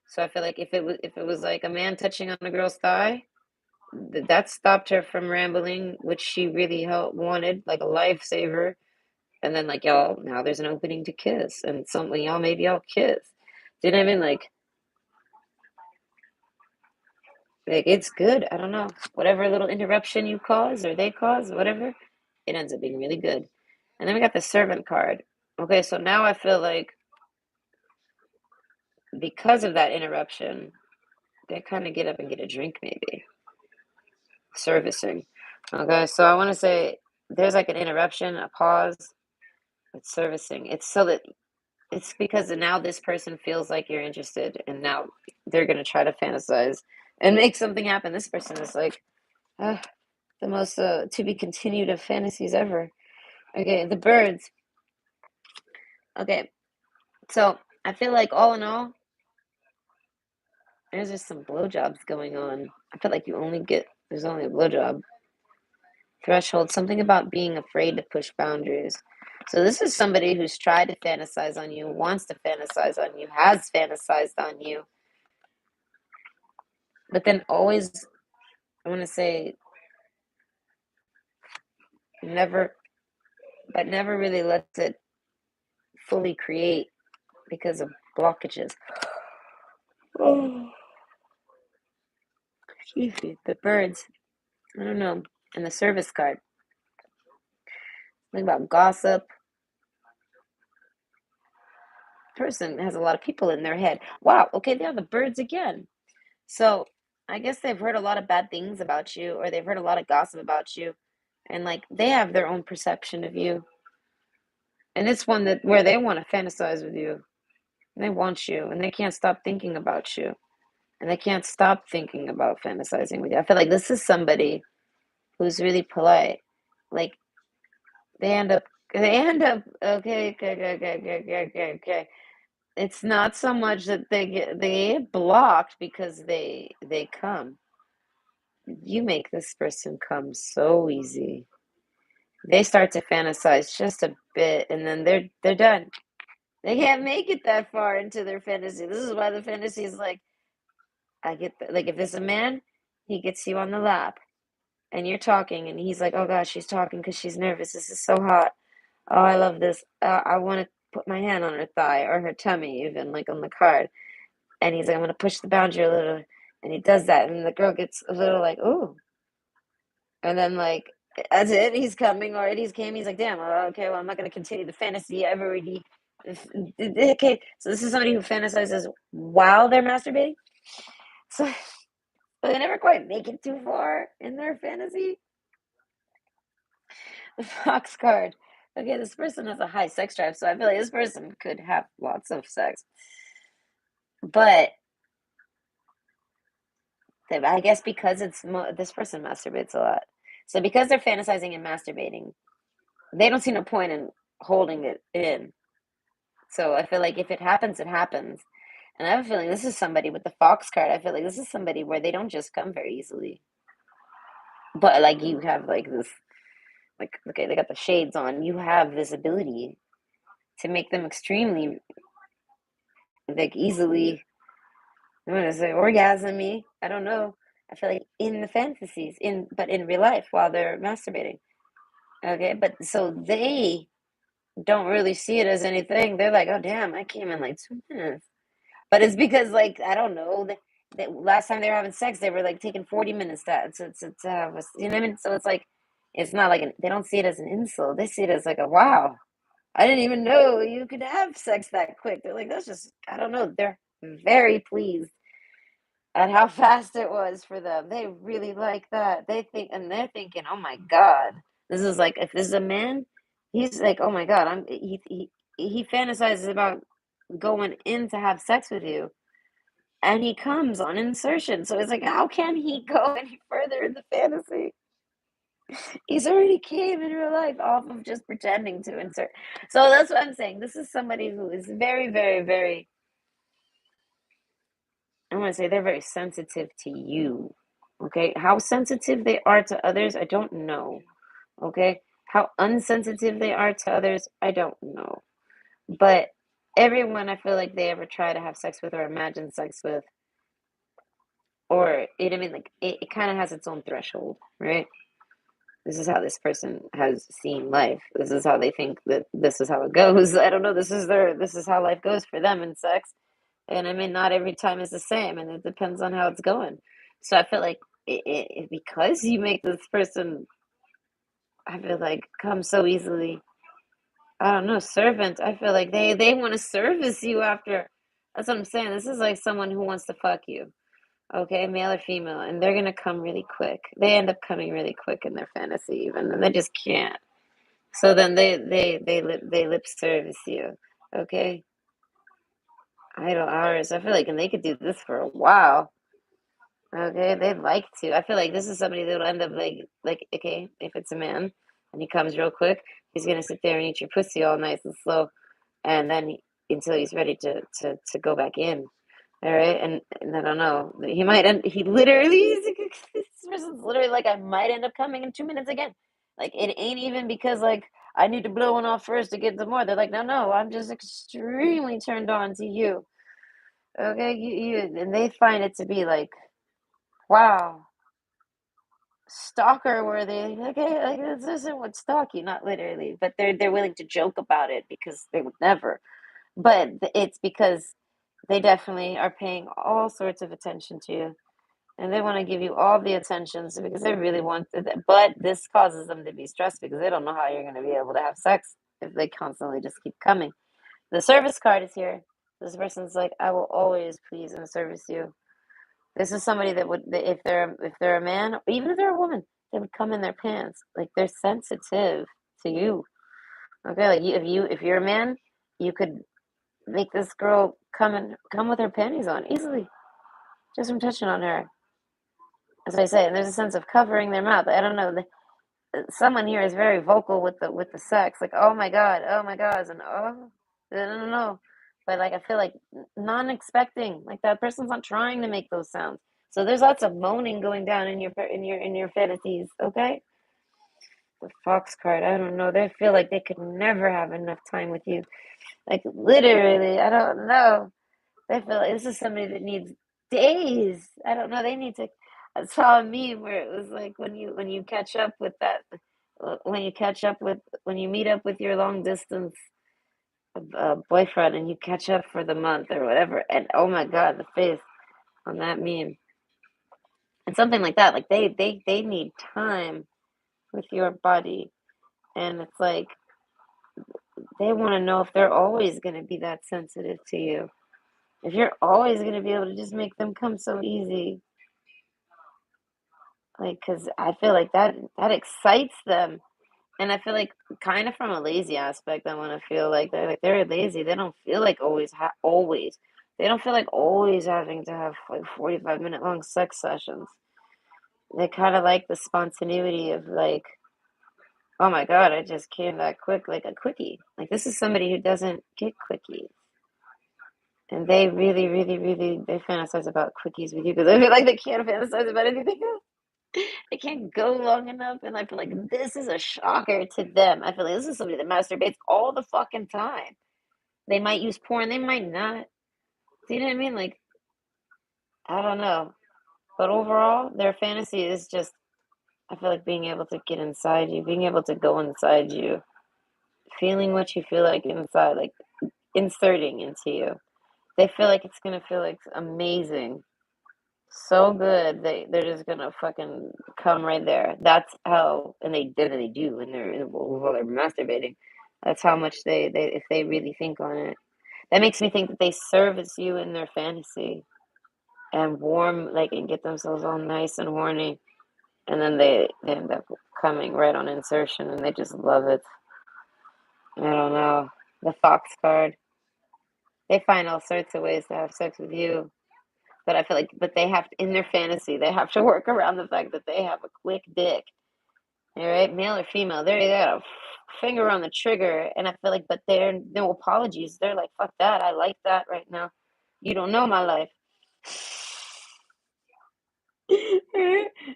So I feel like if it was like a man touching on a girl's thigh, that stopped her from rambling, which she really wanted, like a lifesaver. And then like y'all, now there's an opening to kiss, and something y'all maybe y'all kiss. Do you know what I mean? Like it's good. I don't know. Whatever little interruption you cause or they cause, whatever, it ends up being really good. And then we got the servant card. Okay, so now I feel like because of that interruption, they kind of get up and get a drink, maybe. Servicing. Okay, so I want to say there's like an interruption, a pause. It's servicing. It's so that it's because now this person feels like you're interested, and now they're gonna try to fantasize and make something happen. This person is like, ah, the most to be continued of fantasies ever. Okay, the birds. Okay, so I feel like all in all, there's just some blowjobs going on. I feel like there's only a blowjob threshold. Something about being afraid to push boundaries. So this is somebody who's tried to fantasize on you, wants to fantasize on you, has fantasized on you, but then always, I want to say, never, but never really lets it fully create because of blockages. Oh, excuse me. The birds, I don't know. And the service card, think about gossip. Person has a lot of people in their head. Wow, okay, they are the birds again. So I guess they've heard a lot of bad things about you, or they've heard a lot of gossip about you, and like they have their own perception of you. And it's one that where they want to fantasize with you. And they want you, and they can't stop thinking about you. And they can't stop thinking about fantasizing with you. I feel like this is somebody who's really polite. Like they end up okay. It's not so much that they get blocked because they come. You make this person come so easy. They start to fantasize just a bit, and then they're done. They can't make it that far into their fantasy. This is why the fantasy is like, like if it's a man, he gets you on the lap, and you're talking, and he's like, oh gosh, she's talking because she's nervous. This is so hot. Oh, I love this. I want to put my hand on her thigh or her tummy, even like on the card. And he's like, I'm gonna push the boundary a little, and he does that, and the girl gets a little like, ooh, and then like that's it. He's coming or he's came. He's like, damn. Okay, well, I'm not gonna continue the fantasy. I've already. Okay, so this is somebody who fantasizes while they're masturbating. So they never quite make it too far in their fantasy. The fox card. Okay, this person has a high sex drive, so I feel like this person could have lots of sex. But I guess because this person masturbates a lot, so because they're fantasizing and masturbating, they don't see no point in holding it in. So I feel like if it happens, it happens. And I have a feeling this is somebody with the fox card. I feel like this is somebody where they don't just come very easily. But like you have like this, like okay, they got the shades on. You have this ability to make them extremely like easily. I want to say orgasmy. I don't know. I feel like in the fantasies, but in real life while they're masturbating. Okay, but so they don't really see it as anything. They're like, oh damn, I came in like 2 minutes. But it's because like I don't know, last time they were having sex, they were like taking 40 minutes to have a, you know what I mean? So it's like, it's not like they don't see it as an insult. They see it as like a wow. I didn't even know you could have sex that quick. They're like, that's just, I don't know. They're very pleased at how fast it was for them. They really like that. They think, and they're thinking, oh my God, this is like, if this is a man, he's like, oh my God, he fantasizes about going in to have sex with you, and he comes on insertion. So it's like, how can he go any further in the fantasy? He's already came in real life off of just pretending to insert. So that's what I'm saying. This is somebody who is very, very, very, I want to say they're very sensitive to you. Okay. How sensitive they are to others, I don't know. Okay. How unsensitive they are to others, I don't know. But everyone I feel like they ever try to have sex with or imagine sex with, or you know what I mean, like it kind of has its own threshold, right? This is how this person has seen life. This is how they think that this is how it goes. I don't know. This is how life goes for them in sex. And I mean, not every time is the same, and it depends on how it's going. So I feel like because you make this person, I feel like come so easily. I don't know, servant. I feel like they want to service you after. That's what I'm saying. This is like someone who wants to fuck you. Okay, male or female, and they're gonna come really quick. They end up coming really quick in their fantasy, even, and they just can't. So then they lip service you. Okay, idle hours. I feel like, and they could do this for a while. Okay, they'd like to. I feel like this is somebody that'll end up like okay, if it's a man and he comes real quick, he's gonna sit there and eat your pussy all nice and slow, and then until he's ready to go back in. All right, and I don't know. He might end. He literally, this person's literally like, I might end up coming in 2 minutes again. Like it ain't even because like I need to blow one off first to get some more. They're like, no, no, I'm just extremely turned on to you. Okay, and they find it to be like, wow, stalker worthy. Okay, like this isn't what stalk you, not literally, but they're willing to joke about it because they would never. But it's because they definitely are paying all sorts of attention to you. And they want to give you all the attentions because they really want it. But this causes them to be stressed because they don't know how you're going to be able to have sex if they constantly just keep coming. The service card is here. This person's like, I will always please and service you. This is somebody that would, if they're a man, even if they're a woman, they would come in their pants. Like they're sensitive to you. Okay, like if you're a man, you could make this girl come with her panties on easily just from touching on her. As I say, and there's a sense of covering their mouth. I don't know. Someone here is very vocal with the sex, like oh my god, and oh, I don't know. But like I feel like non-expecting, like that person's not trying to make those sounds. So there's lots of moaning going down in your fantasies. Okay, the fox card. I don't know. They feel like they could never have enough time with you. Like literally, I don't know. They feel like this is somebody that needs days. I don't know. They need to. I saw a meme where it was like when you catch up with that, when you meet up with your long distance boyfriend and you catch up for the month or whatever, and oh my God, the face on that meme and something like that. Like they need time with your body, and it's like they want to know if they're always going to be that sensitive to you. If you're always going to be able to just make them come so easy, like, because I feel like that excites them, and I feel like kind of from a lazy aspect, I want to feel like they're lazy. They don't feel like always. They don't feel like always having to have like 45-minute long sex sessions. They kind of like the spontaneity of like, oh my God, I just came that quick, like a quickie. Like this is somebody who doesn't get quickies. And they really, really, really, they fantasize about quickies with you because I feel like they can't fantasize about anything else. They can't go long enough, and I feel like this is a shocker to them. I feel like this is somebody that masturbates all the fucking time. They might use porn, they might not. Do you know what I mean? Like, I don't know. But overall, their fantasy is just, I feel like being able to get inside you, being able to go inside you, feeling what you feel like inside, like inserting into you. They feel like it's gonna feel like amazing. so good they're just gonna fucking come right there. That's how, and they do, and while they're masturbating. That's how much they if they really think on it. That makes me think that they service you in their fantasy and warm, like, and get themselves all nice and horny, and then they end up coming right on insertion, and they just love it. I don't know. The fox card. They find all sorts of ways to have sex with you. But I feel like, but they have, in their fantasy, they have to work around the fact that they have a quick dick. All right, male or female, they got a finger on the trigger, and I feel like, but they're no apologies. They're like, fuck that. I like that right now. You don't know my life.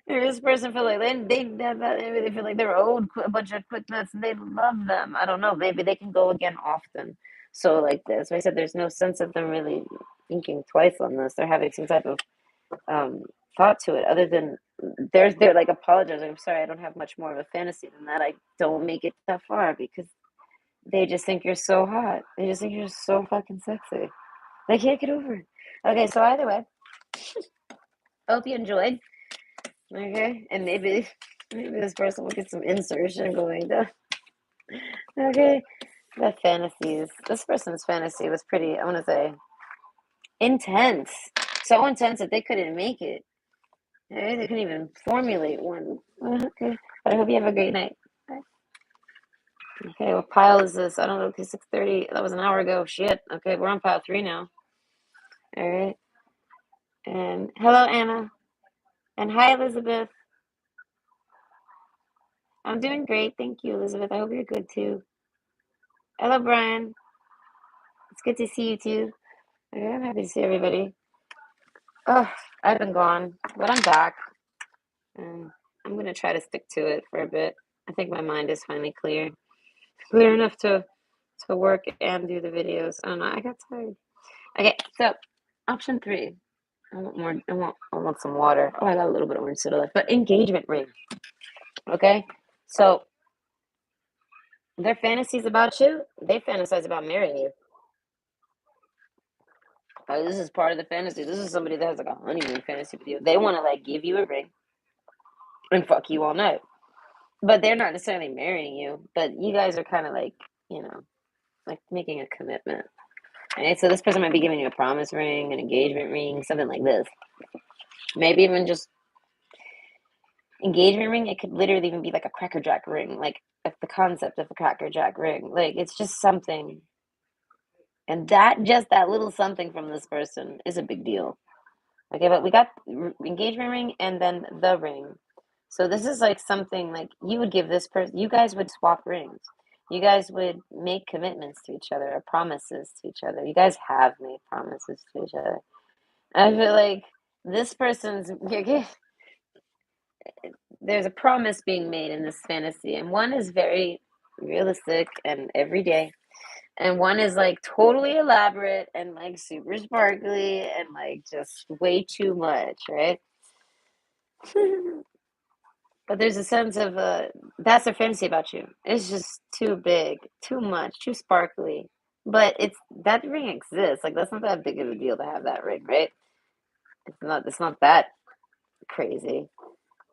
This person feel like they feel like they're owed a bunch of quick nuts, and they love them. I don't know. Maybe they can go again often. So like this, I said, there's no sense of them really thinking twice on this. They're having some type of um, thought to it, other than they're like apologizing. I'm sorry, I don't have much more of a fantasy than that. I don't make it that far because they just think you're so hot. They just think you're so fucking sexy. They can't get over it. Okay, so either way, hope you enjoyed. Okay, and maybe this person will get some insertion going. Okay, the fantasies. This person's fantasy was pretty, I want to say, intense. So intense that they couldn't make it. Okay, they couldn't even formulate one. Okay, but I hope you have a great night. Bye. Okay, what pile is this? I don't know. Okay, 6:30. That was an hour ago. Shit. Okay, we're on pile 3 now. All right. And hello, Anna. And hi, Elizabeth. I'm doing great. Thank you, Elizabeth. I hope you're good too. Hello, Brian. It's good to see you too. Okay, I'm happy to see everybody. Oh, I've been gone, but I'm back. And I'm going to try to stick to it for a bit. I think my mind is finally clear. Clear enough to work and do the videos. I don't know. I got tired. Okay, so option 3. I want more. I want some water. Oh, I got a little bit of orange soda left. But engagement ring. Okay, so their fantasies about you. They fantasize about marrying you. This is part of the fantasy. This is somebody that has like a honeymoon fantasy with you. They want to like give you a ring and fuck you all night. But they're not necessarily marrying you. But you guys are kind of like, you know, like making a commitment. Right? So this person might be giving you a promise ring, an engagement ring, something like this. Maybe even just engagement ring. It could literally even be like a Cracker Jack ring, like the concept of a Cracker Jack ring. Like it's just something, and that just that little something from this person is a big deal. Okay, but we got engagement ring and then the ring. So this is like something like you would give this person. You guys would swap rings. You guys would make commitments to each other or promises to each other. You guys have made promises to each other. I feel like this person's there's a promise being made in this fantasy, and one is very realistic and everyday, and one is like totally elaborate and like super sparkly and like just way too much, right? But there's a sense of that's their fantasy about you. It's just too big, too much, too sparkly. But it's that ring exists. Like that's not that big of a deal to have that ring, right? It's not that crazy.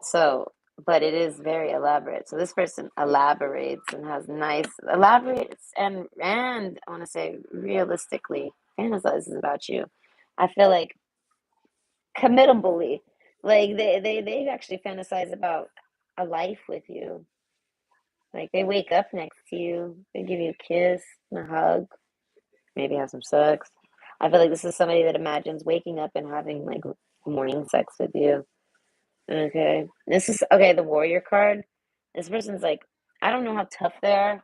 So, but it is very elaborate. So this person elaborates and has nice elaborates and I want to say realistically fantasizes about you. I feel like committably, like they actually fantasize about a life with you. Like they wake up next to you, they give you a kiss and a hug, maybe have some sex. I feel like this is somebody that imagines waking up and having like morning sex with you. Okay. This is okay, the warrior card. This person's like, I don't know how tough they are,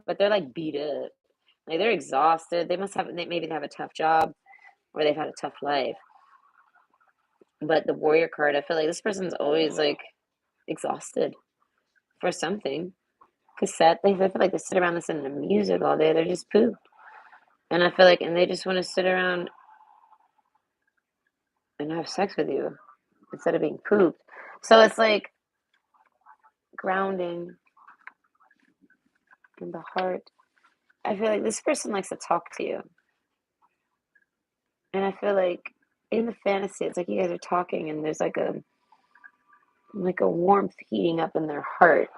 but they're like beat up. Like they're exhausted. Maybe they have a tough job or they've had a tough life. But the warrior card, I feel like this person's always like exhausted for something. Cassette, they feel like they sit around listening to music all day. They're just pooped. And I feel like, and they just want to sit around and have sex with you instead of being pooped. So it's like grounding in the heart. I feel like this person likes to talk to you. And I feel like in the fantasy, it's like you guys are talking and there's like a warmth heating up in their heart.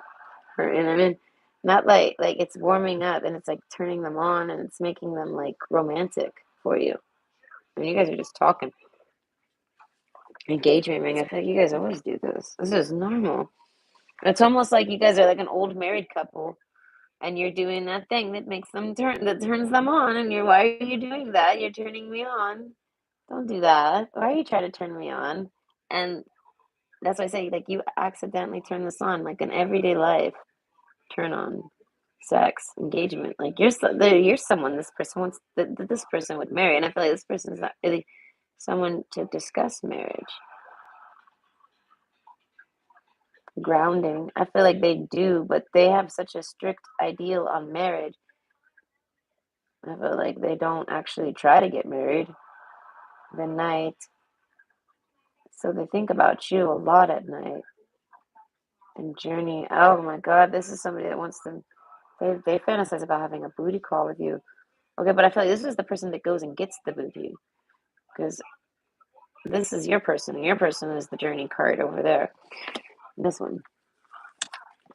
And I mean, not like it's warming up and it's like turning them on and it's making them like romantic for you. I mean, you guys are just talking. Engagement ring. I feel like you guys always do this. This is normal. It's almost like you guys are like an old married couple and you're doing that thing that makes them that turns them on and why are you doing that? You're turning me on. Don't do that. Why are you trying to turn me on? And that's why I say like you accidentally turn this on like in everyday life. Turn on sex engagement. Like you're someone this person wants that this person would marry, and I feel like this person is not really someone to discuss marriage. Grounding. I feel like they do, but they have such a strict ideal on marriage. I feel like they don't actually try to get married the night. So they think about you a lot at night and journey. Oh my God, this is somebody that wants to. They fantasize about having a booty call with you. Okay, but I feel like this is the person that goes and gets the booty because this is your person, and your person is the journey card over there. This one.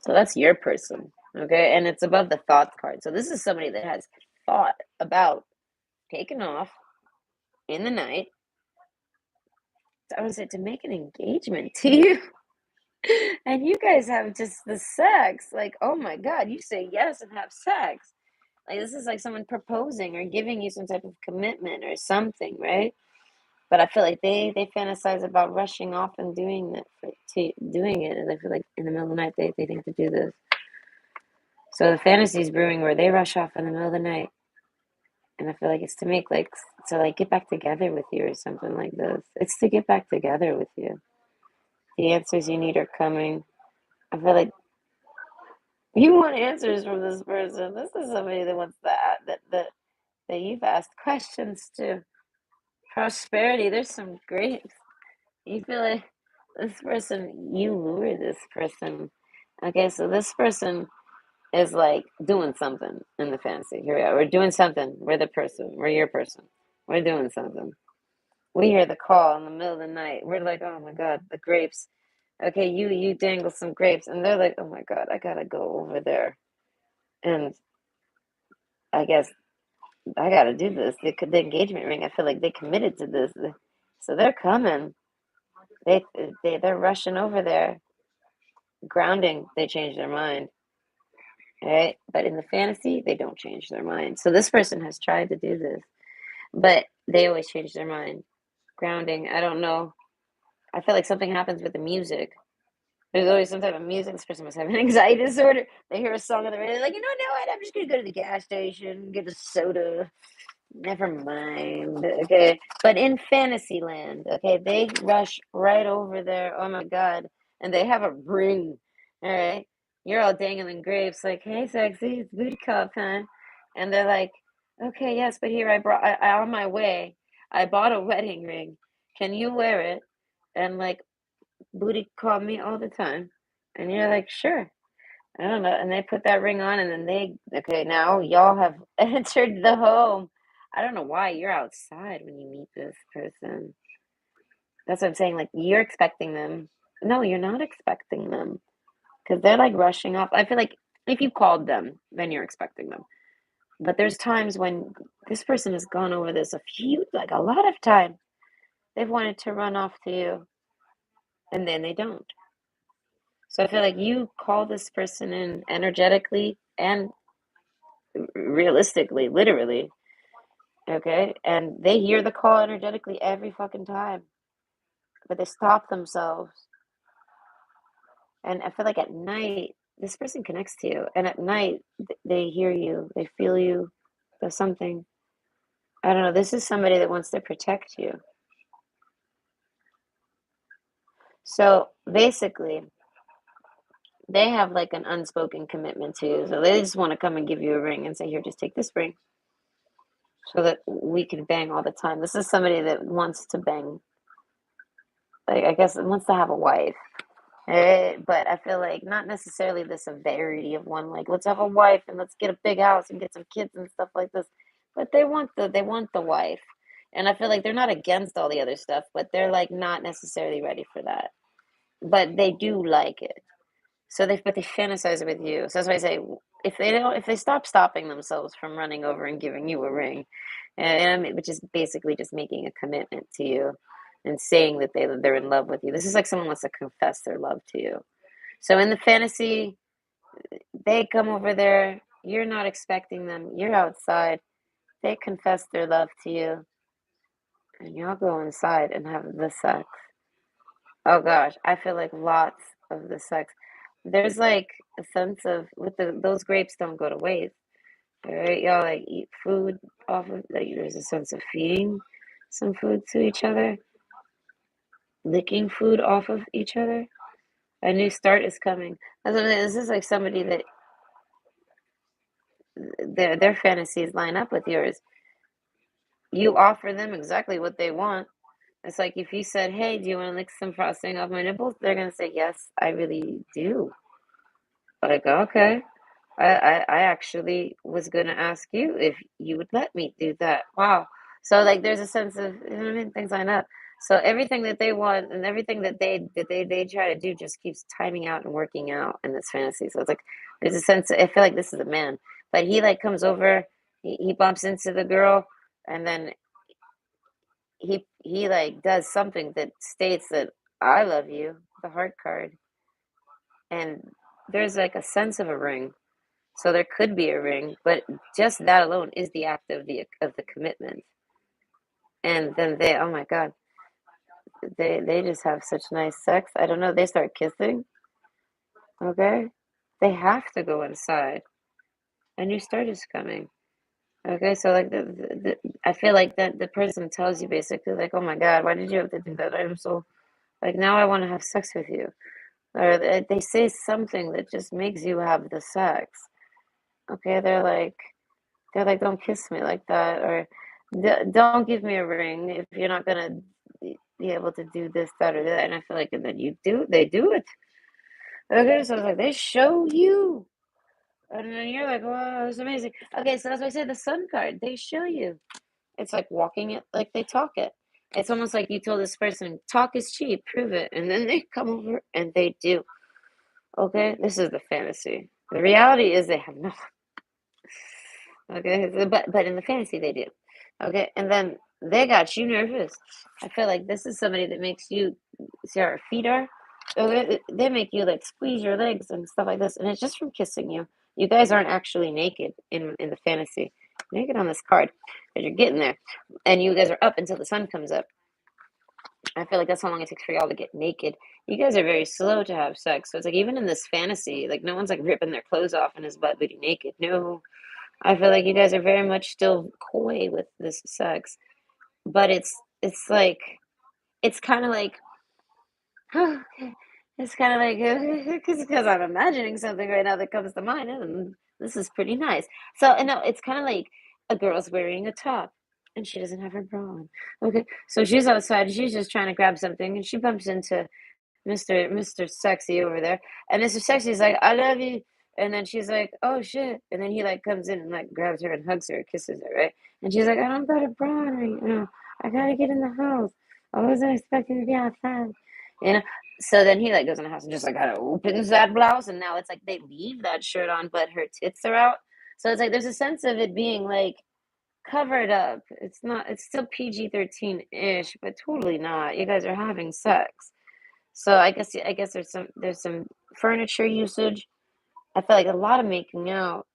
So that's your person. Okay, and it's above the thoughts card. So this is somebody that has thought about taking off in the night. I would say to make an engagement to you. And you guys have just the sex. Like, oh my God, you say yes and have sex. Like this is like someone proposing or giving you some type of commitment or something, right? But I feel like they fantasize about rushing off and doing that doing it, and I feel like in the middle of the night they think to do this. So the fantasy's brewing where they rush off in the middle of the night, and I feel like it's to make like to like get back together with you or something like this. It's to get back together with you. The answers you need are coming. I feel like you want answers from this person. This is somebody that wants that you've asked questions to. Prosperity. There's some grapes. You feel like this person, you lure this person. Okay, so this person is like doing something in the fantasy. Here we are. We're doing something. We're the person. We're your person. We're doing something. We hear the call in the middle of the night. We're like, oh my God, the grapes. Okay, you dangle some grapes, and they're like, oh my God, I gotta go over there, and I guess I gotta do this. The engagement ring. I feel like they committed to this, so they're coming. They they're rushing over there. Grounding. They change their mind. Right? But in the fantasy, they don't change their mind. So this person has tried to do this, but they always change their mind. Grounding. I don't know. I feel like something happens with the music. There's always some type of music. This person must have an anxiety disorder. They hear a song on the radio, like, you know what? I'm just gonna go to the gas station, get a soda. Never mind. Okay. But in Fantasyland, okay, they rush right over there. Oh my God. And they have a ring. All right. You're all dangling grapes, like, hey, sexy, it's booty call time. And they're like, okay, yes, but here I on my way. I bought a wedding ring. Can you wear it? And like, booty call me all the time. And you're like, sure. I don't know. And they put that ring on, and then okay, now y'all have entered the home. I don't know why you're outside when you meet this person. That's what I'm saying. Like, you're expecting them. No, you're not expecting them because they're like rushing off. I feel like if you called them, then you're expecting them. But there's times when this person has gone over this like a lot of time. They've wanted to run off to you, and then they don't. So I feel like you call this person in energetically and realistically, literally, okay? And they hear the call energetically every fucking time, but they stop themselves. And I feel like at night, this person connects to you, and at night, they hear you, they feel you. There's something, I don't know, this is somebody that wants to protect you. So basically, they have like an unspoken commitment to you. So they just want to come and give you a ring and say, here, just take this ring so that we can bang all the time. This is somebody that wants to bang, like, I guess, wants to have a wife. But I feel like not necessarily the severity of one, like let's have a wife and let's get a big house and get some kids and stuff like this. But they want the wife. And I feel like they're not against all the other stuff, but they're like not necessarily ready for that. But they do like it. So they fantasize it with you. So that's why I say if they stopping themselves from running over and giving you a ring, which is basically just making a commitment to you and saying that they're in love with you. This is like someone wants to confess their love to you. So in the fantasy, they come over there. You're not expecting them. You're outside. They confess their love to you, and y'all go inside and have the sex. Oh gosh, I feel like lots of the sex. There's like a sense of with those grapes don't go to waste. All right, y'all like eat food off of like there's a sense of feeding some food to each other, licking food off of each other. A new start is coming. That's what I'm saying. This is like somebody that their fantasies line up with yours. You offer them exactly what they want. It's like if you said, "Hey, do you want to lick some frosting off my nipples?" They're gonna say, "Yes, I really do." Like, okay. I actually was gonna ask you if you would let me do that. Wow. So like there's a sense of you know what I mean, things line up. So everything that they want and everything that they try to do just keeps timing out and working out in this fantasy. So it's like there's a sense I feel like this is a man. But he like comes over, he bumps into the girl, and then he like does something that states that I love you, the heart card, and there's like a sense of a ring. So there could be a ring, but just that alone is the act of the commitment. And then they, oh my God, they just have such nice sex. I don't know. They start kissing. Okay, they have to go inside. A new start is coming. Okay, so like I feel like that the person tells you basically like, oh my God, why did you have to do that? I'm so like now I want to have sex with you, or they say something that just makes you have the sex. Okay, they're like, don't kiss me like that, or don't give me a ring if you're not gonna be able to do this, that, or that. And I feel like, and then they do it. Okay, so it's like they show you, and then you're like, wow, it's amazing. Okay, so that's why I say the sun card. They show you. It's like walking it, like they talk it. It's almost like you told this person, talk is cheap, prove it, and then they come over and they do. Okay, this is the fantasy. The reality is they have no. Okay, but in the fantasy they do. Okay, and then they got you nervous. I feel like this is somebody that makes you see how our feet are. Okay, they make you like squeeze your legs and stuff like this, and it's just from kissing you. You guys aren't actually naked in the fantasy. Naked on this card, because you're getting there, and you guys are up until the sun comes up. I feel like that's how long it takes for y'all to get naked. You guys are very slow to have sex, so it's like even in this fantasy, like no one's like ripping their clothes off and his butt booty naked. No, I feel like you guys are very much still coy with this sex, but it's like it's kind of like okay. It's kind of like because I'm imagining something right now that comes to mind, and this is pretty nice. So, and no, it's kind of like a girl's wearing a top and she doesn't have her bra on. Okay, so she's outside, she's just trying to grab something, and she bumps into Mr. Sexy over there. And Mr. Sexy's like, I love you. And then she's like, oh shit. And then he like comes in and like grabs her and hugs her, kisses her, right? And she's like, I don't got a bra on right now. I gotta get in the house. I wasn't expecting to be outside. You know? So then he like goes in the house and just like kind of opens that blouse, and now it's like they leave that shirt on, but her tits are out. So it's like there's a sense of it being like covered up. It's not. It's still PG-13 ish, but totally not. You guys are having sex. So I guess there's some furniture usage. I feel like a lot of making out.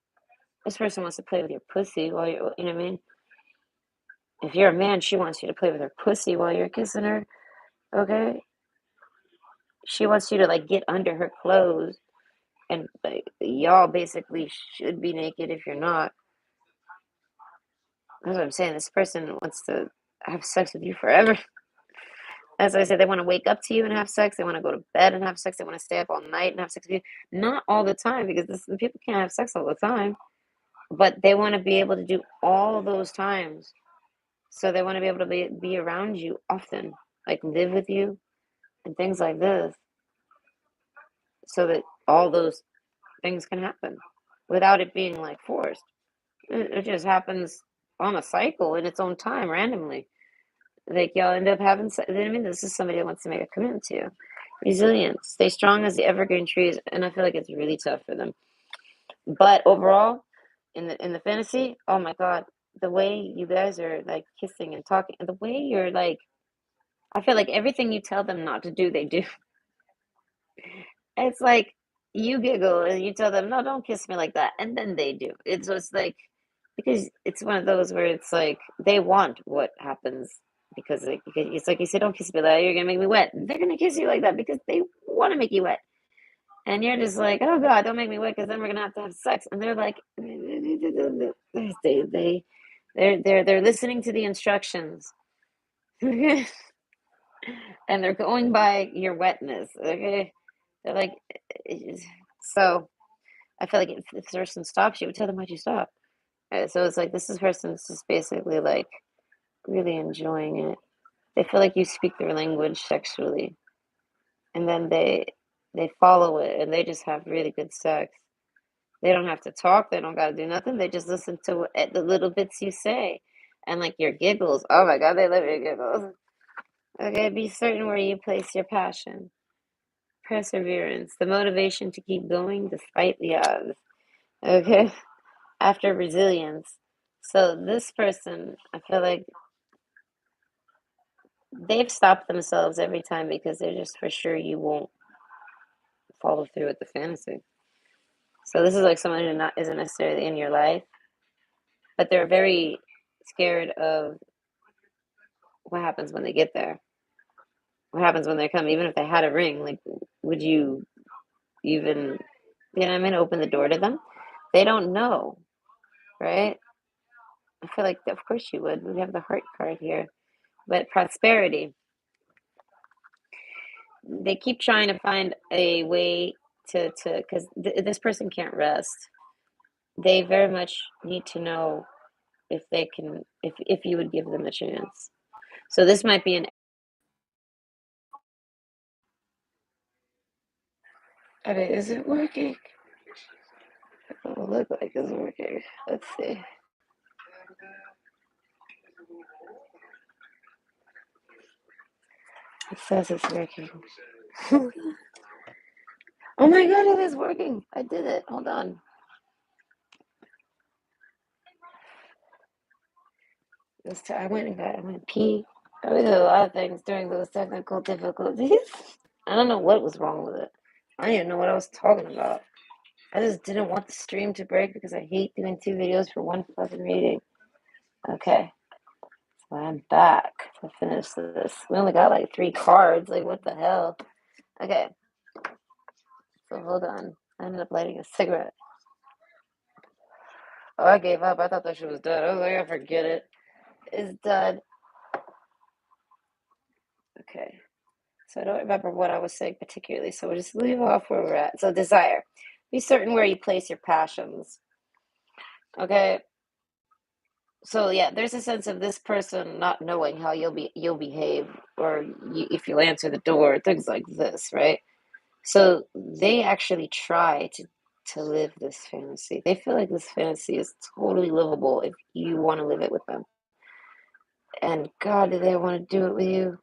This person wants to play with your pussy while you're, you know what I mean? If you're a man, she wants you to play with her pussy while you're kissing her. Okay, she wants you to like get under her clothes, and like y'all basically should be naked if you're not. That's what I'm saying. This person wants to have sex with you forever. As I said, they want to wake up to you and have sex. They want to go to bed and have sex. They want to stay up all night and have sex with you. Not all the time, because people can't have sex all the time. But they want to be able to do all those times. So they want to be able to be around you often, like live with you and things like this, so that all those things can happen without it being like forced. It just happens on a cycle in its own time randomly. like y'all end up having. I mean, this is somebody that wants to make a commitment to you. Resilience, stay strong as the evergreen trees, and I feel like it's really tough for them. But overall, in the fantasy, oh my God, the way you guys are like kissing and talking, and the way you're like, I feel like everything you tell them not to do, they do. It's like you giggle and you tell them, no, don't kiss me like that, and then they do. It's just like because it's one of those where it's like they want what happens because it's like you say, don't kiss me like that, you're gonna make me wet. They're gonna kiss you like that because they want to make you wet. And you're just like, oh God, don't make me wet because then we're gonna have to have sex. And they're like, they're listening to the instructions, and they're going by your wetness. Okay, they're like, so I feel like if the person stops you, tell them why'd you stop. So it's like this is person's just basically like really enjoying it. They feel like you speak their language sexually, and then they follow it, and they just have really good sex. They don't have to talk. They don't got to do nothing. They just listen to the little bits you say. And like your giggles. Oh my God, they love your giggles. Okay, be certain where you place your passion. Perseverance, the motivation to keep going despite the odds. Okay, after resilience. So this person, I feel like they've stopped themselves every time because they're just for sure you won't follow through with the fantasy. So this is like someone who not isn't necessarily in your life, but they're very scared of what happens when they get there. What happens when they come? Even if they had a ring, like, would you even, you know what I mean, open the door to them? They don't know, right? I feel like, of course you would. We have the heart card here. But prosperity, they keep trying to find a way because this person can't rest. They very much need to know if they can, if you would give them a chance. So this might be an. I mean, is it working? It doesn't look like it's working. Let's see. It says it's working. Oh my God, it is working. I did it. Hold on. I went pee. I did a lot of things during those technical difficulties. I don't know what was wrong with it. I didn't even know what I was talking about. I just didn't want the stream to break because I hate doing two videos for one fucking reading. Okay, so I'm back to finish this. We only got like 3 cards. Like, what the hell? Okay, so hold on. I ended up lighting a cigarette. Oh, I gave up. I thought that shit was dead. I was like, I forget it. It's done. Okay. So I don't remember what I was saying particularly. So we'll just leave off where we're at. So desire. Be certain where you place your passions. Okay. So yeah, there's a sense of this person not knowing how you'll behave or if you'll answer the door, things like this, right? So they actually try to live this fantasy. They feel like this fantasy is totally livable if you want to live it with them. And God, do they want to do it with you?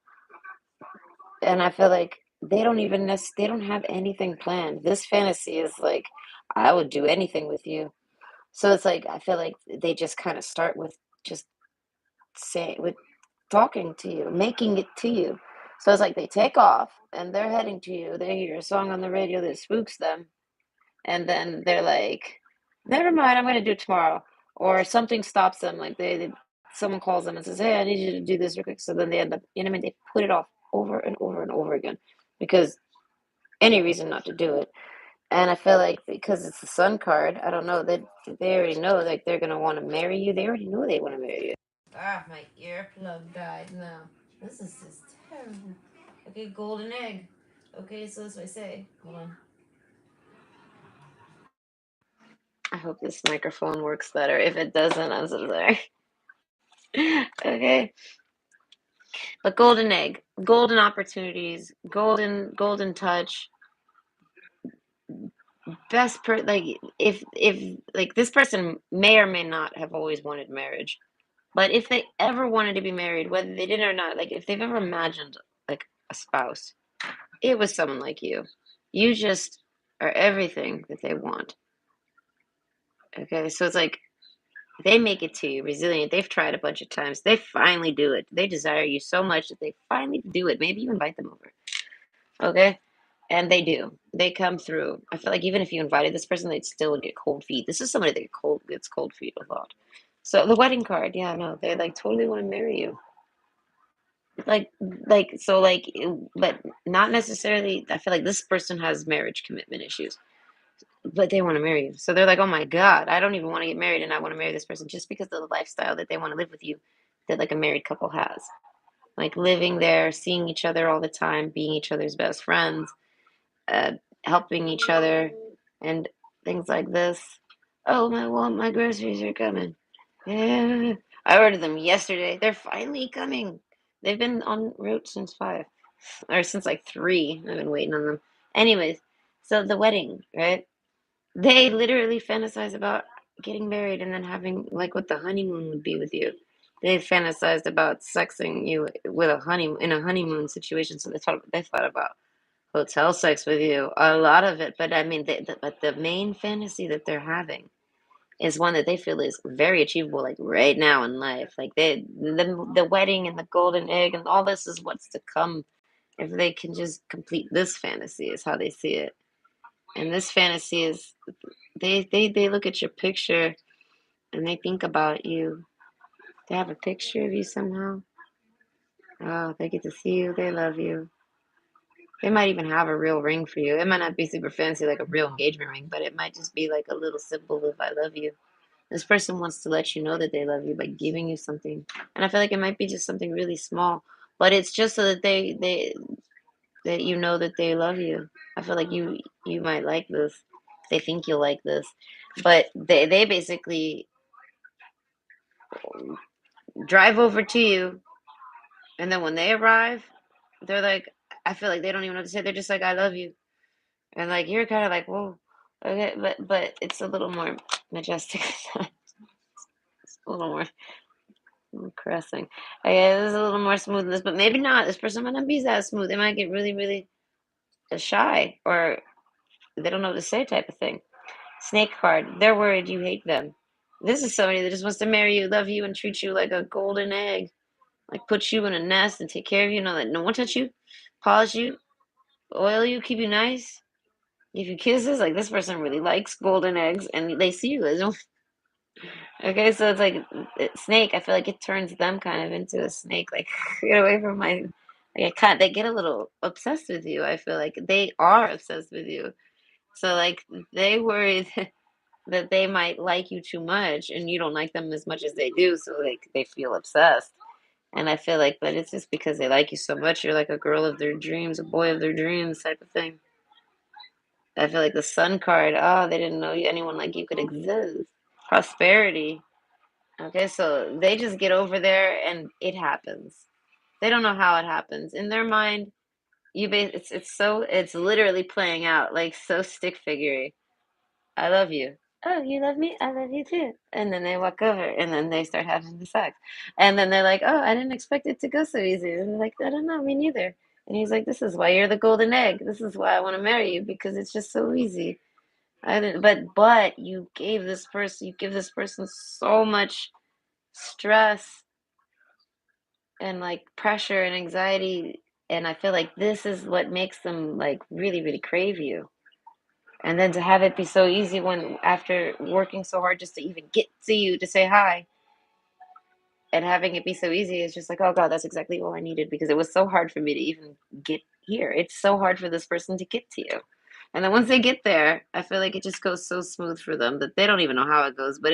And I feel like they don't have anything planned. This fantasy is like, I would do anything with you. So it's like I feel like they just kind of start with just saying with talking to you, making it to you. So it's like they take off and they're heading to you. They hear a song on the radio that spooks them, and then they're like, "Never mind, I'm going to do it tomorrow." Or something stops them, like someone calls them and says, "Hey, I need you to do this real quick." So then they end up, you know what I mean? They put it off over and over and over again because any reason not to do it. And I feel like because it's the sun card, I don't know, they already know like they're gonna want to marry you. They already know they want to marry you. Ah, my earplug died now. This is just terrible. Okay, golden egg. Okay, so that's what I say. Hold on. I hope this microphone works better. If it doesn't, I'm so sorry. Okay. But golden egg, golden opportunities, golden touch. Like if like this person may or may not have always wanted marriage. But if they ever wanted to be married, whether they did or not, like if they've ever imagined like a spouse, it was someone like you. You just are everything that they want. Okay, so it's like they make it to you, resilient. They've tried a bunch of times. They finally do it. They desire you so much that they finally do it. Maybe you invite them over. Okay? And they do. They come through. I feel like even if you invited this person, they'd still get cold feet. This is somebody that gets cold feet a lot. So the wedding card, yeah, no, they like totally want to marry you. Like, but not necessarily. I feel like this person has marriage commitment issues, but they want to marry you. So they're like, oh my God, I don't even want to get married and I want to marry this person just because of the lifestyle that they want to live with you that like a married couple has. Like living there, seeing each other all the time, being each other's best friends, uh, helping each other, and things like this. Oh my groceries are coming. Yeah, I ordered them yesterday. They're finally coming. They've been en route since 5 or since like 3. I've been waiting on them. Anyways, so the wedding, right? They literally fantasize about getting married and then having like what the honeymoon would be with you. They fantasized about sexing you with a honeymoon situation. So they thought about hotel sex with you, a lot of it. But I mean, but the main fantasy that they're having is one that they feel is very achievable, like right now in life. Like the wedding and the golden egg and all this is what's to come if they can just complete this fantasy. Is how they see it. And this fantasy is they look at your picture and they think about you. They have a picture of you somehow. Oh, they get to see you. They love you. They might even have a real ring for you. It might not be super fancy like a real engagement ring, but it might just be like a little symbol of I love you. This person wants to let you know that they love you by giving you something. And I feel like it might be just something really small, but it's just so that that you know that they love you. I feel like you might like this. They think you'll like this. But they basically drive over to you, and then when they arrive, they're like, I feel like they don't even know what to say. They're just like, I love you. And like you're kind of like, whoa, okay, but it's a little more majestic. It's a little more caressing. Okay, there's a little more smoothness, but maybe not. This person might not be that smooth. They might get really, really shy, or they don't know what to say, type of thing. Snake card. They're worried you hate them. This is somebody that just wants to marry you, love you, and treat you like a golden egg. Like put you in a nest and take care of you, know that no one touch you, polish you, oil you, keep you nice, give you kisses. Like this person really likes golden eggs, and they see you as okay. So it's like snake. I feel like it turns them kind of into a snake. Like get away from my. Like I can't. They get a little obsessed with you. I feel like they are obsessed with you. So like they worry that they might like you too much, and you don't like them as much as they do. So like they feel obsessed. And I feel like, but it's just because they like you so much. You're like a girl of their dreams, a boy of their dreams, type of thing. I feel like the sun card. Oh, they didn't know anyone like you could exist. Prosperity. Okay, so they just get over there and it happens. They don't know how it happens. In their mind, it's literally playing out like so stick figurey. I love you. Oh, you love me? I love you too. And then they walk over and then they start having the sex. And then they're like, oh, I didn't expect it to go so easy. And they're like, I don't know, me neither. And he's like, this is why you're the golden egg. This is why I want to marry you because it's just so easy. I didn't, but you give this person so much stress and like pressure and anxiety. And I feel like this is what makes them like really, really crave you. And then to have it be so easy when after working so hard just to even get to you to say hi and having it be so easy is just like, oh God, that's exactly all I needed because it was so hard for me to even get here. It's so hard for this person to get to you. And then once they get there, I feel like it just goes so smooth for them that they don't even know how it goes. But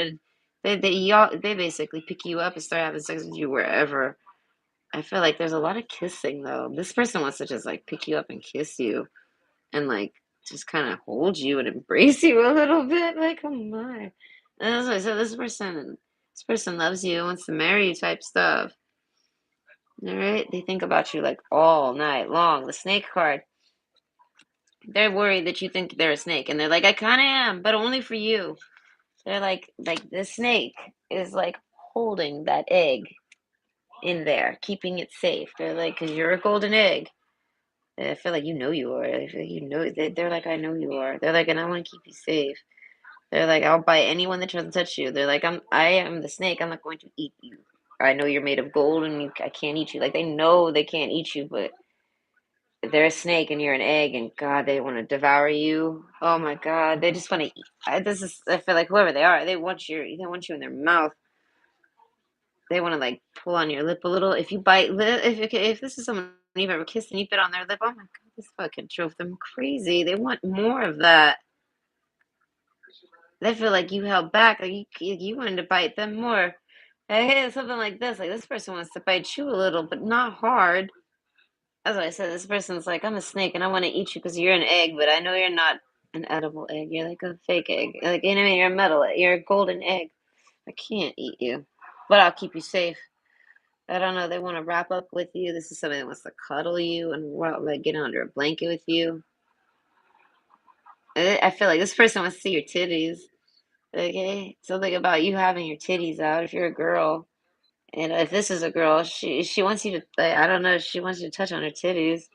they basically pick you up and start having sex with you wherever. I feel like there's a lot of kissing though. This person wants to just like pick you up and kiss you and like just kind of hold you and embrace you a little bit. Like, oh my. And that's why I said this person loves you, wants to marry you type stuff. All right. They think about you like all night long. The snake card. They're worried that you think they're a snake. And they're like, I kinda am, but only for you. They're like the snake is like holding that egg in there, keeping it safe. They're like, because you're a golden egg. And I feel like you know you are. I feel like you know. They're like, I know you are. They're like, and I want to keep you safe. They're like, I'll bite anyone that tries to touch you. They're like, I am the snake. I'm not going to eat you. I know you're made of gold, and I can't eat you. Like they know they can't eat you, but they're a snake, and you're an egg, and God, they want to devour you. Oh my God, they just want to eat. This is. I feel like whoever they are, they want you. They want you in their mouth. They want to like pull on your lip a little. If you bite, if this is someone you've ever kissed and you bit on their lip, oh my God, this fucking drove them crazy. They want more of that. They feel like you held back, like you wanted to bite them more. Hey, something like this person wants to bite you a little, but not hard. As I said, this person's like, I'm a snake and I want to eat you because you're an egg, but I know you're not an edible egg. You're like a fake egg. Like, you know what I mean? You're a metal egg. You're a golden egg. I can't eat you, but I'll keep you safe. I don't know. They want to wrap up with you. This is somebody that wants to cuddle you and like get under a blanket with you. I feel like this person wants to see your titties. Okay, something about you having your titties out if you're a girl, and if this is a girl, she wants you to. Like, I don't know. She wants you to touch on her titties.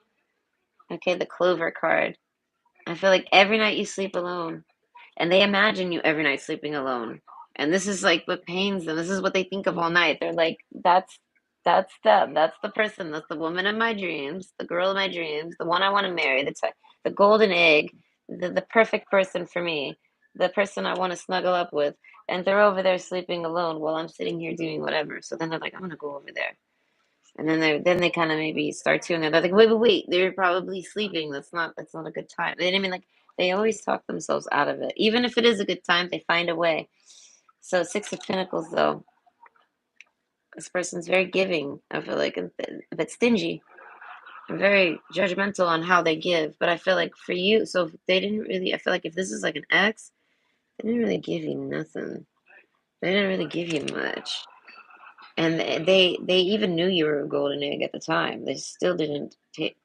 Okay, the Clover card. I feel like every night you sleep alone, and they imagine you every night sleeping alone, and this is like what pains them. This is what they think of all night. They're like, that's them. That's the person. That's the woman of my dreams, the girl of my dreams, the one I want to marry, the golden egg, the perfect person for me, the person I want to snuggle up with. And they're over there sleeping alone while I'm sitting here doing whatever. So then they're like, I'm gonna go over there. And then they kind of maybe start to, and they're like, wait, they're probably sleeping. That's not a good time. I mean, like they always talk themselves out of it. Even if it is a good time, they find a way. So Six of Pentacles, though, this person's very giving. I feel like a bit stingy, very judgmental on how they give. But I feel like for you, so if they didn't really. I feel like if this is like an ex, they didn't really give you nothing. They didn't really give you much. And they even knew you were a golden egg at the time. They still didn't take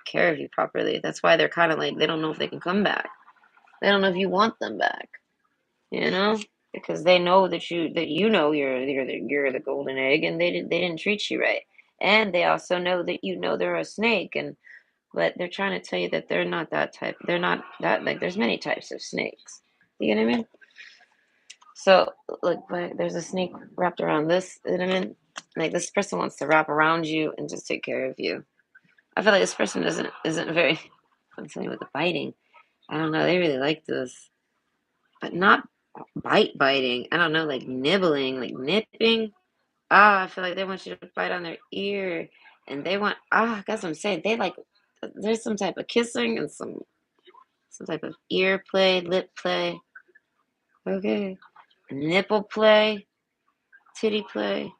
care of you properly. That's why they're kind of like they don't know if they can come back. They don't know if you want them back. You know, because they know that you know you're the golden egg, and they didn't treat you right. And they also know that you know they're a snake, and but they're trying to tell you that they're not that type. They're not that like. There's many types of snakes. You know what I mean? So, like, there's a snake wrapped around this, you know what I mean? Like, this person wants to wrap around you and just take care of you. I feel like this person isn't very, I'm telling you with the biting. I don't know, they really like this, but not biting. I don't know, like nibbling, like nipping. I feel like they want you to bite on their ear, and they want, that's what I'm saying. They like, there's some type of kissing and some type of ear play, lip play, okay, nipple play, titty play.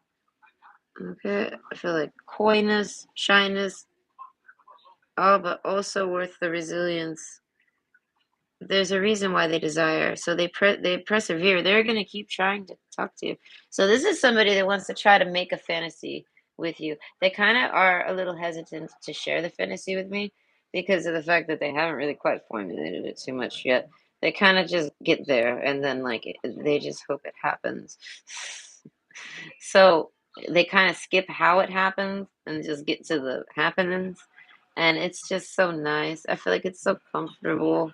Okay, I feel like coyness, shyness, all but also worth the resilience. There's a reason why they desire, so they persevere. They're gonna keep trying to talk to you. So this is somebody that wants to try to make a fantasy with you. They kind of are a little hesitant to share the fantasy with me because of the fact that they haven't really quite formulated it too much yet. They kind of just get there and then like they just hope it happens. So they kind of skip how it happens and just get to the happenings. And it's just so nice. I feel like it's so comfortable.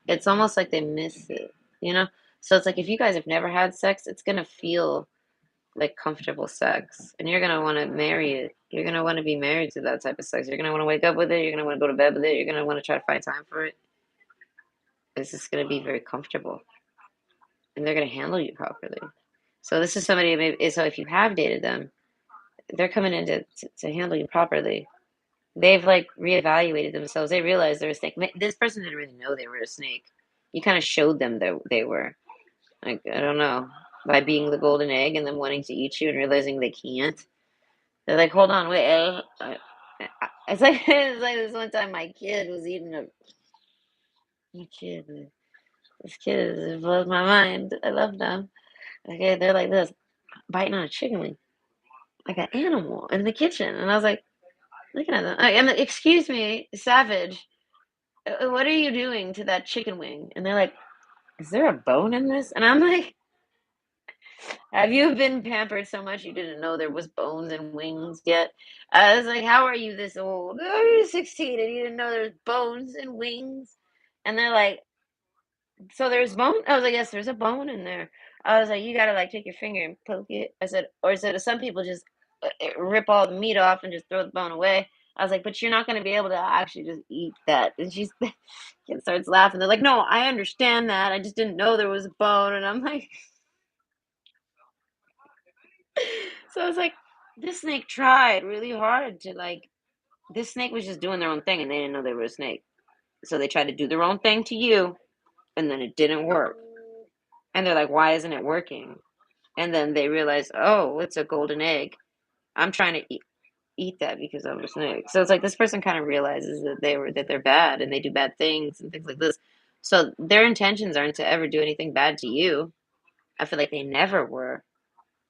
It's almost like they miss it, you know? So it's like if you guys have never had sex, it's going to feel like comfortable sex. And you're going to want to marry it. You're going to want to be married to that type of sex. You're going to want to wake up with it. You're going to want to go to bed with it. You're going to want to try to find time for it. It's just going to be very comfortable. And they're going to handle you properly. So this is somebody, maybe, so if you have dated them, they're coming in to handle you properly. They've like reevaluated themselves. They realize they're a snake. This person didn't really know they were a snake. You kind of showed them that they were. Like, I don't know, by being the golden egg and them wanting to eat you and realizing they can't. They're like, hold on, wait. It's like it's like this one time my kid was eating my kid. This kid it blows my mind. I love them. Okay, they're like this, biting on a chicken wing like an animal in the kitchen, and I was like, looking at them. I'm like, excuse me, savage. What are you doing to that chicken wing? And they're like, is there a bone in this? And I'm like, Have you been pampered so much you didn't know there was bones and wings yet? I was like, how are you this old? Oh, you're 16 and you didn't know there's bones and wings. And they're like, so there's bone? I was like, yes, there's a bone in there. I was like, you gotta like take your finger and poke it. I said, or I said, some people just rip all the meat off and just throw the bone away. I was like, but you're not gonna be able to actually just eat that. And she's kid starts laughing. They're like, no, I understand that. I just didn't know there was a bone. And I'm like, so I was like, this snake tried really hard to like. This snake was just doing their own thing, and they didn't know they were a snake. So they tried to do their own thing to you, and then it didn't work. And they're like, why isn't it working? And then they realize, oh, it's a golden egg. I'm trying to eat that because I'm a snake. So it's like this person kind of realizes that they're bad and they do bad things and things like this. So their intentions aren't to ever do anything bad to you. I feel like they never were.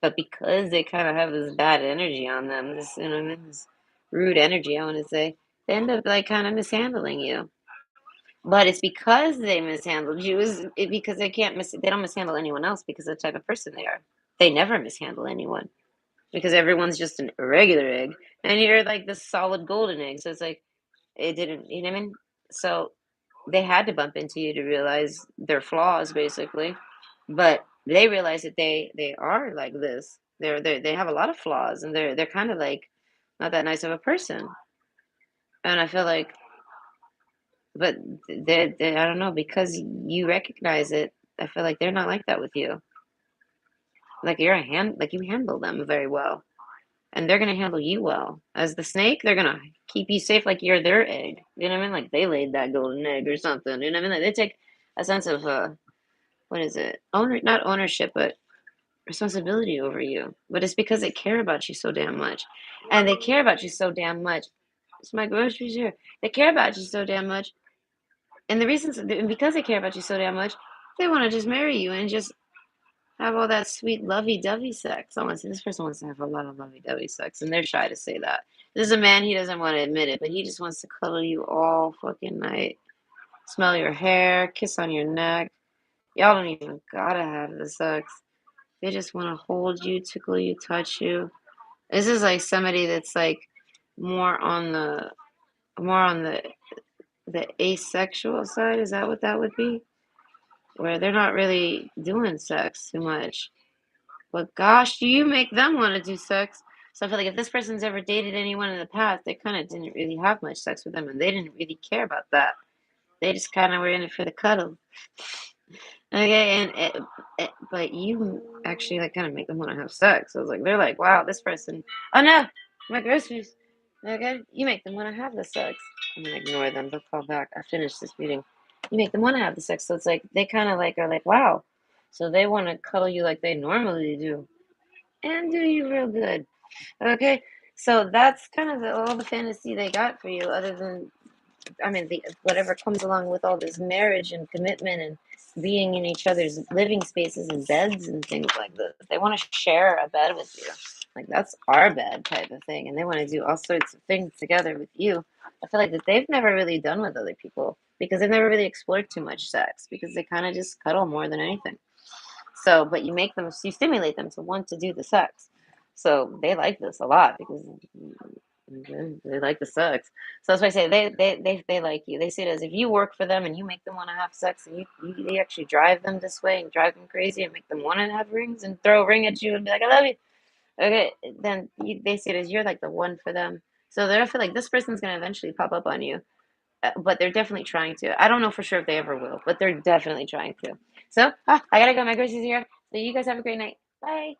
But because they kind of have this bad energy on them, this you know, what I mean, this rude energy, I want to say, they end up like kind of mishandling you. But it's because they mishandled you, because they don't mishandle anyone else because of the type of person they are. They never mishandle anyone because everyone's just an irregular egg, and you're like this solid golden egg. So it's like it didn't, you know what I mean? So they had to bump into you to realize their flaws, basically. But they realize that they are like this. They have a lot of flaws, and they're kind of like not that nice of a person. And I feel like, but they I don't know because you recognize it. I feel like they're not like that with you. Like like you handle them very well, and they're gonna handle you well. As the snake, they're gonna keep you safe like you're their egg. You know what I mean? Like they laid that golden egg or something. You know what I mean? Like they take a sense of what is it? Not ownership, but responsibility over you. But it's because they care about you so damn much, and they care about you so damn much. It's my groceries here. They care about you so damn much, and the reasons and because they care about you so damn much, they want to just marry you and just have all that sweet lovey-dovey sex. I want to say this person wants to have a lot of lovey-dovey sex, and they're shy to say that. This is a man, he doesn't want to admit it, but he just wants to cuddle you all fucking night, smell your hair, kiss on your neck. Y'all don't even gotta have the sex. They just want to hold you, tickle you, touch you. This is like somebody that's like more on the more on the asexual side. Is that what that would be? Where they're not really doing sex too much. But gosh, do you make them want to do sex? So I feel like if this person's ever dated anyone in the past, they kind of didn't really have much sex with them, and they didn't really care about that. They just kind of were in it for the cuddle. Okay, but you actually like kind of make them want to have sex. So I was like, they're like, wow, this person. Oh no, my groceries. Okay, you make them want to have the sex. I'm gonna ignore them. They'll call back. I finished this meeting. You make them want to have the sex. So it's like they kind of like are like, wow. So they want to cuddle you like they normally do, and do you real good. Okay, so that's kind of all the fantasy they got for you, other than I mean, whatever comes along with all this marriage and commitment and being in each other's living spaces and beds and things like this. They want to share a bed with you. Like that's our bed type of thing. And they want to do all sorts of things together with you. I feel like that they've never really done with other people because they've never really explored too much sex because they kind of just cuddle more than anything. So, but you stimulate them to want to do the sex. So they like this a lot because they like the sex. So that's why I say they like you. They see it as if you work for them and you make them want to have sex and they actually drive them this way and drive them crazy and make them want to have rings and throw a ring at you and be like, I love you. Okay, then they see it as you're like the one for them. So they feel like this person's going to eventually pop up on you. But they're definitely trying to. I don't know for sure if they ever will, but they're definitely trying to. So I gotta go. My groceries here. So you guys have a great night. Bye.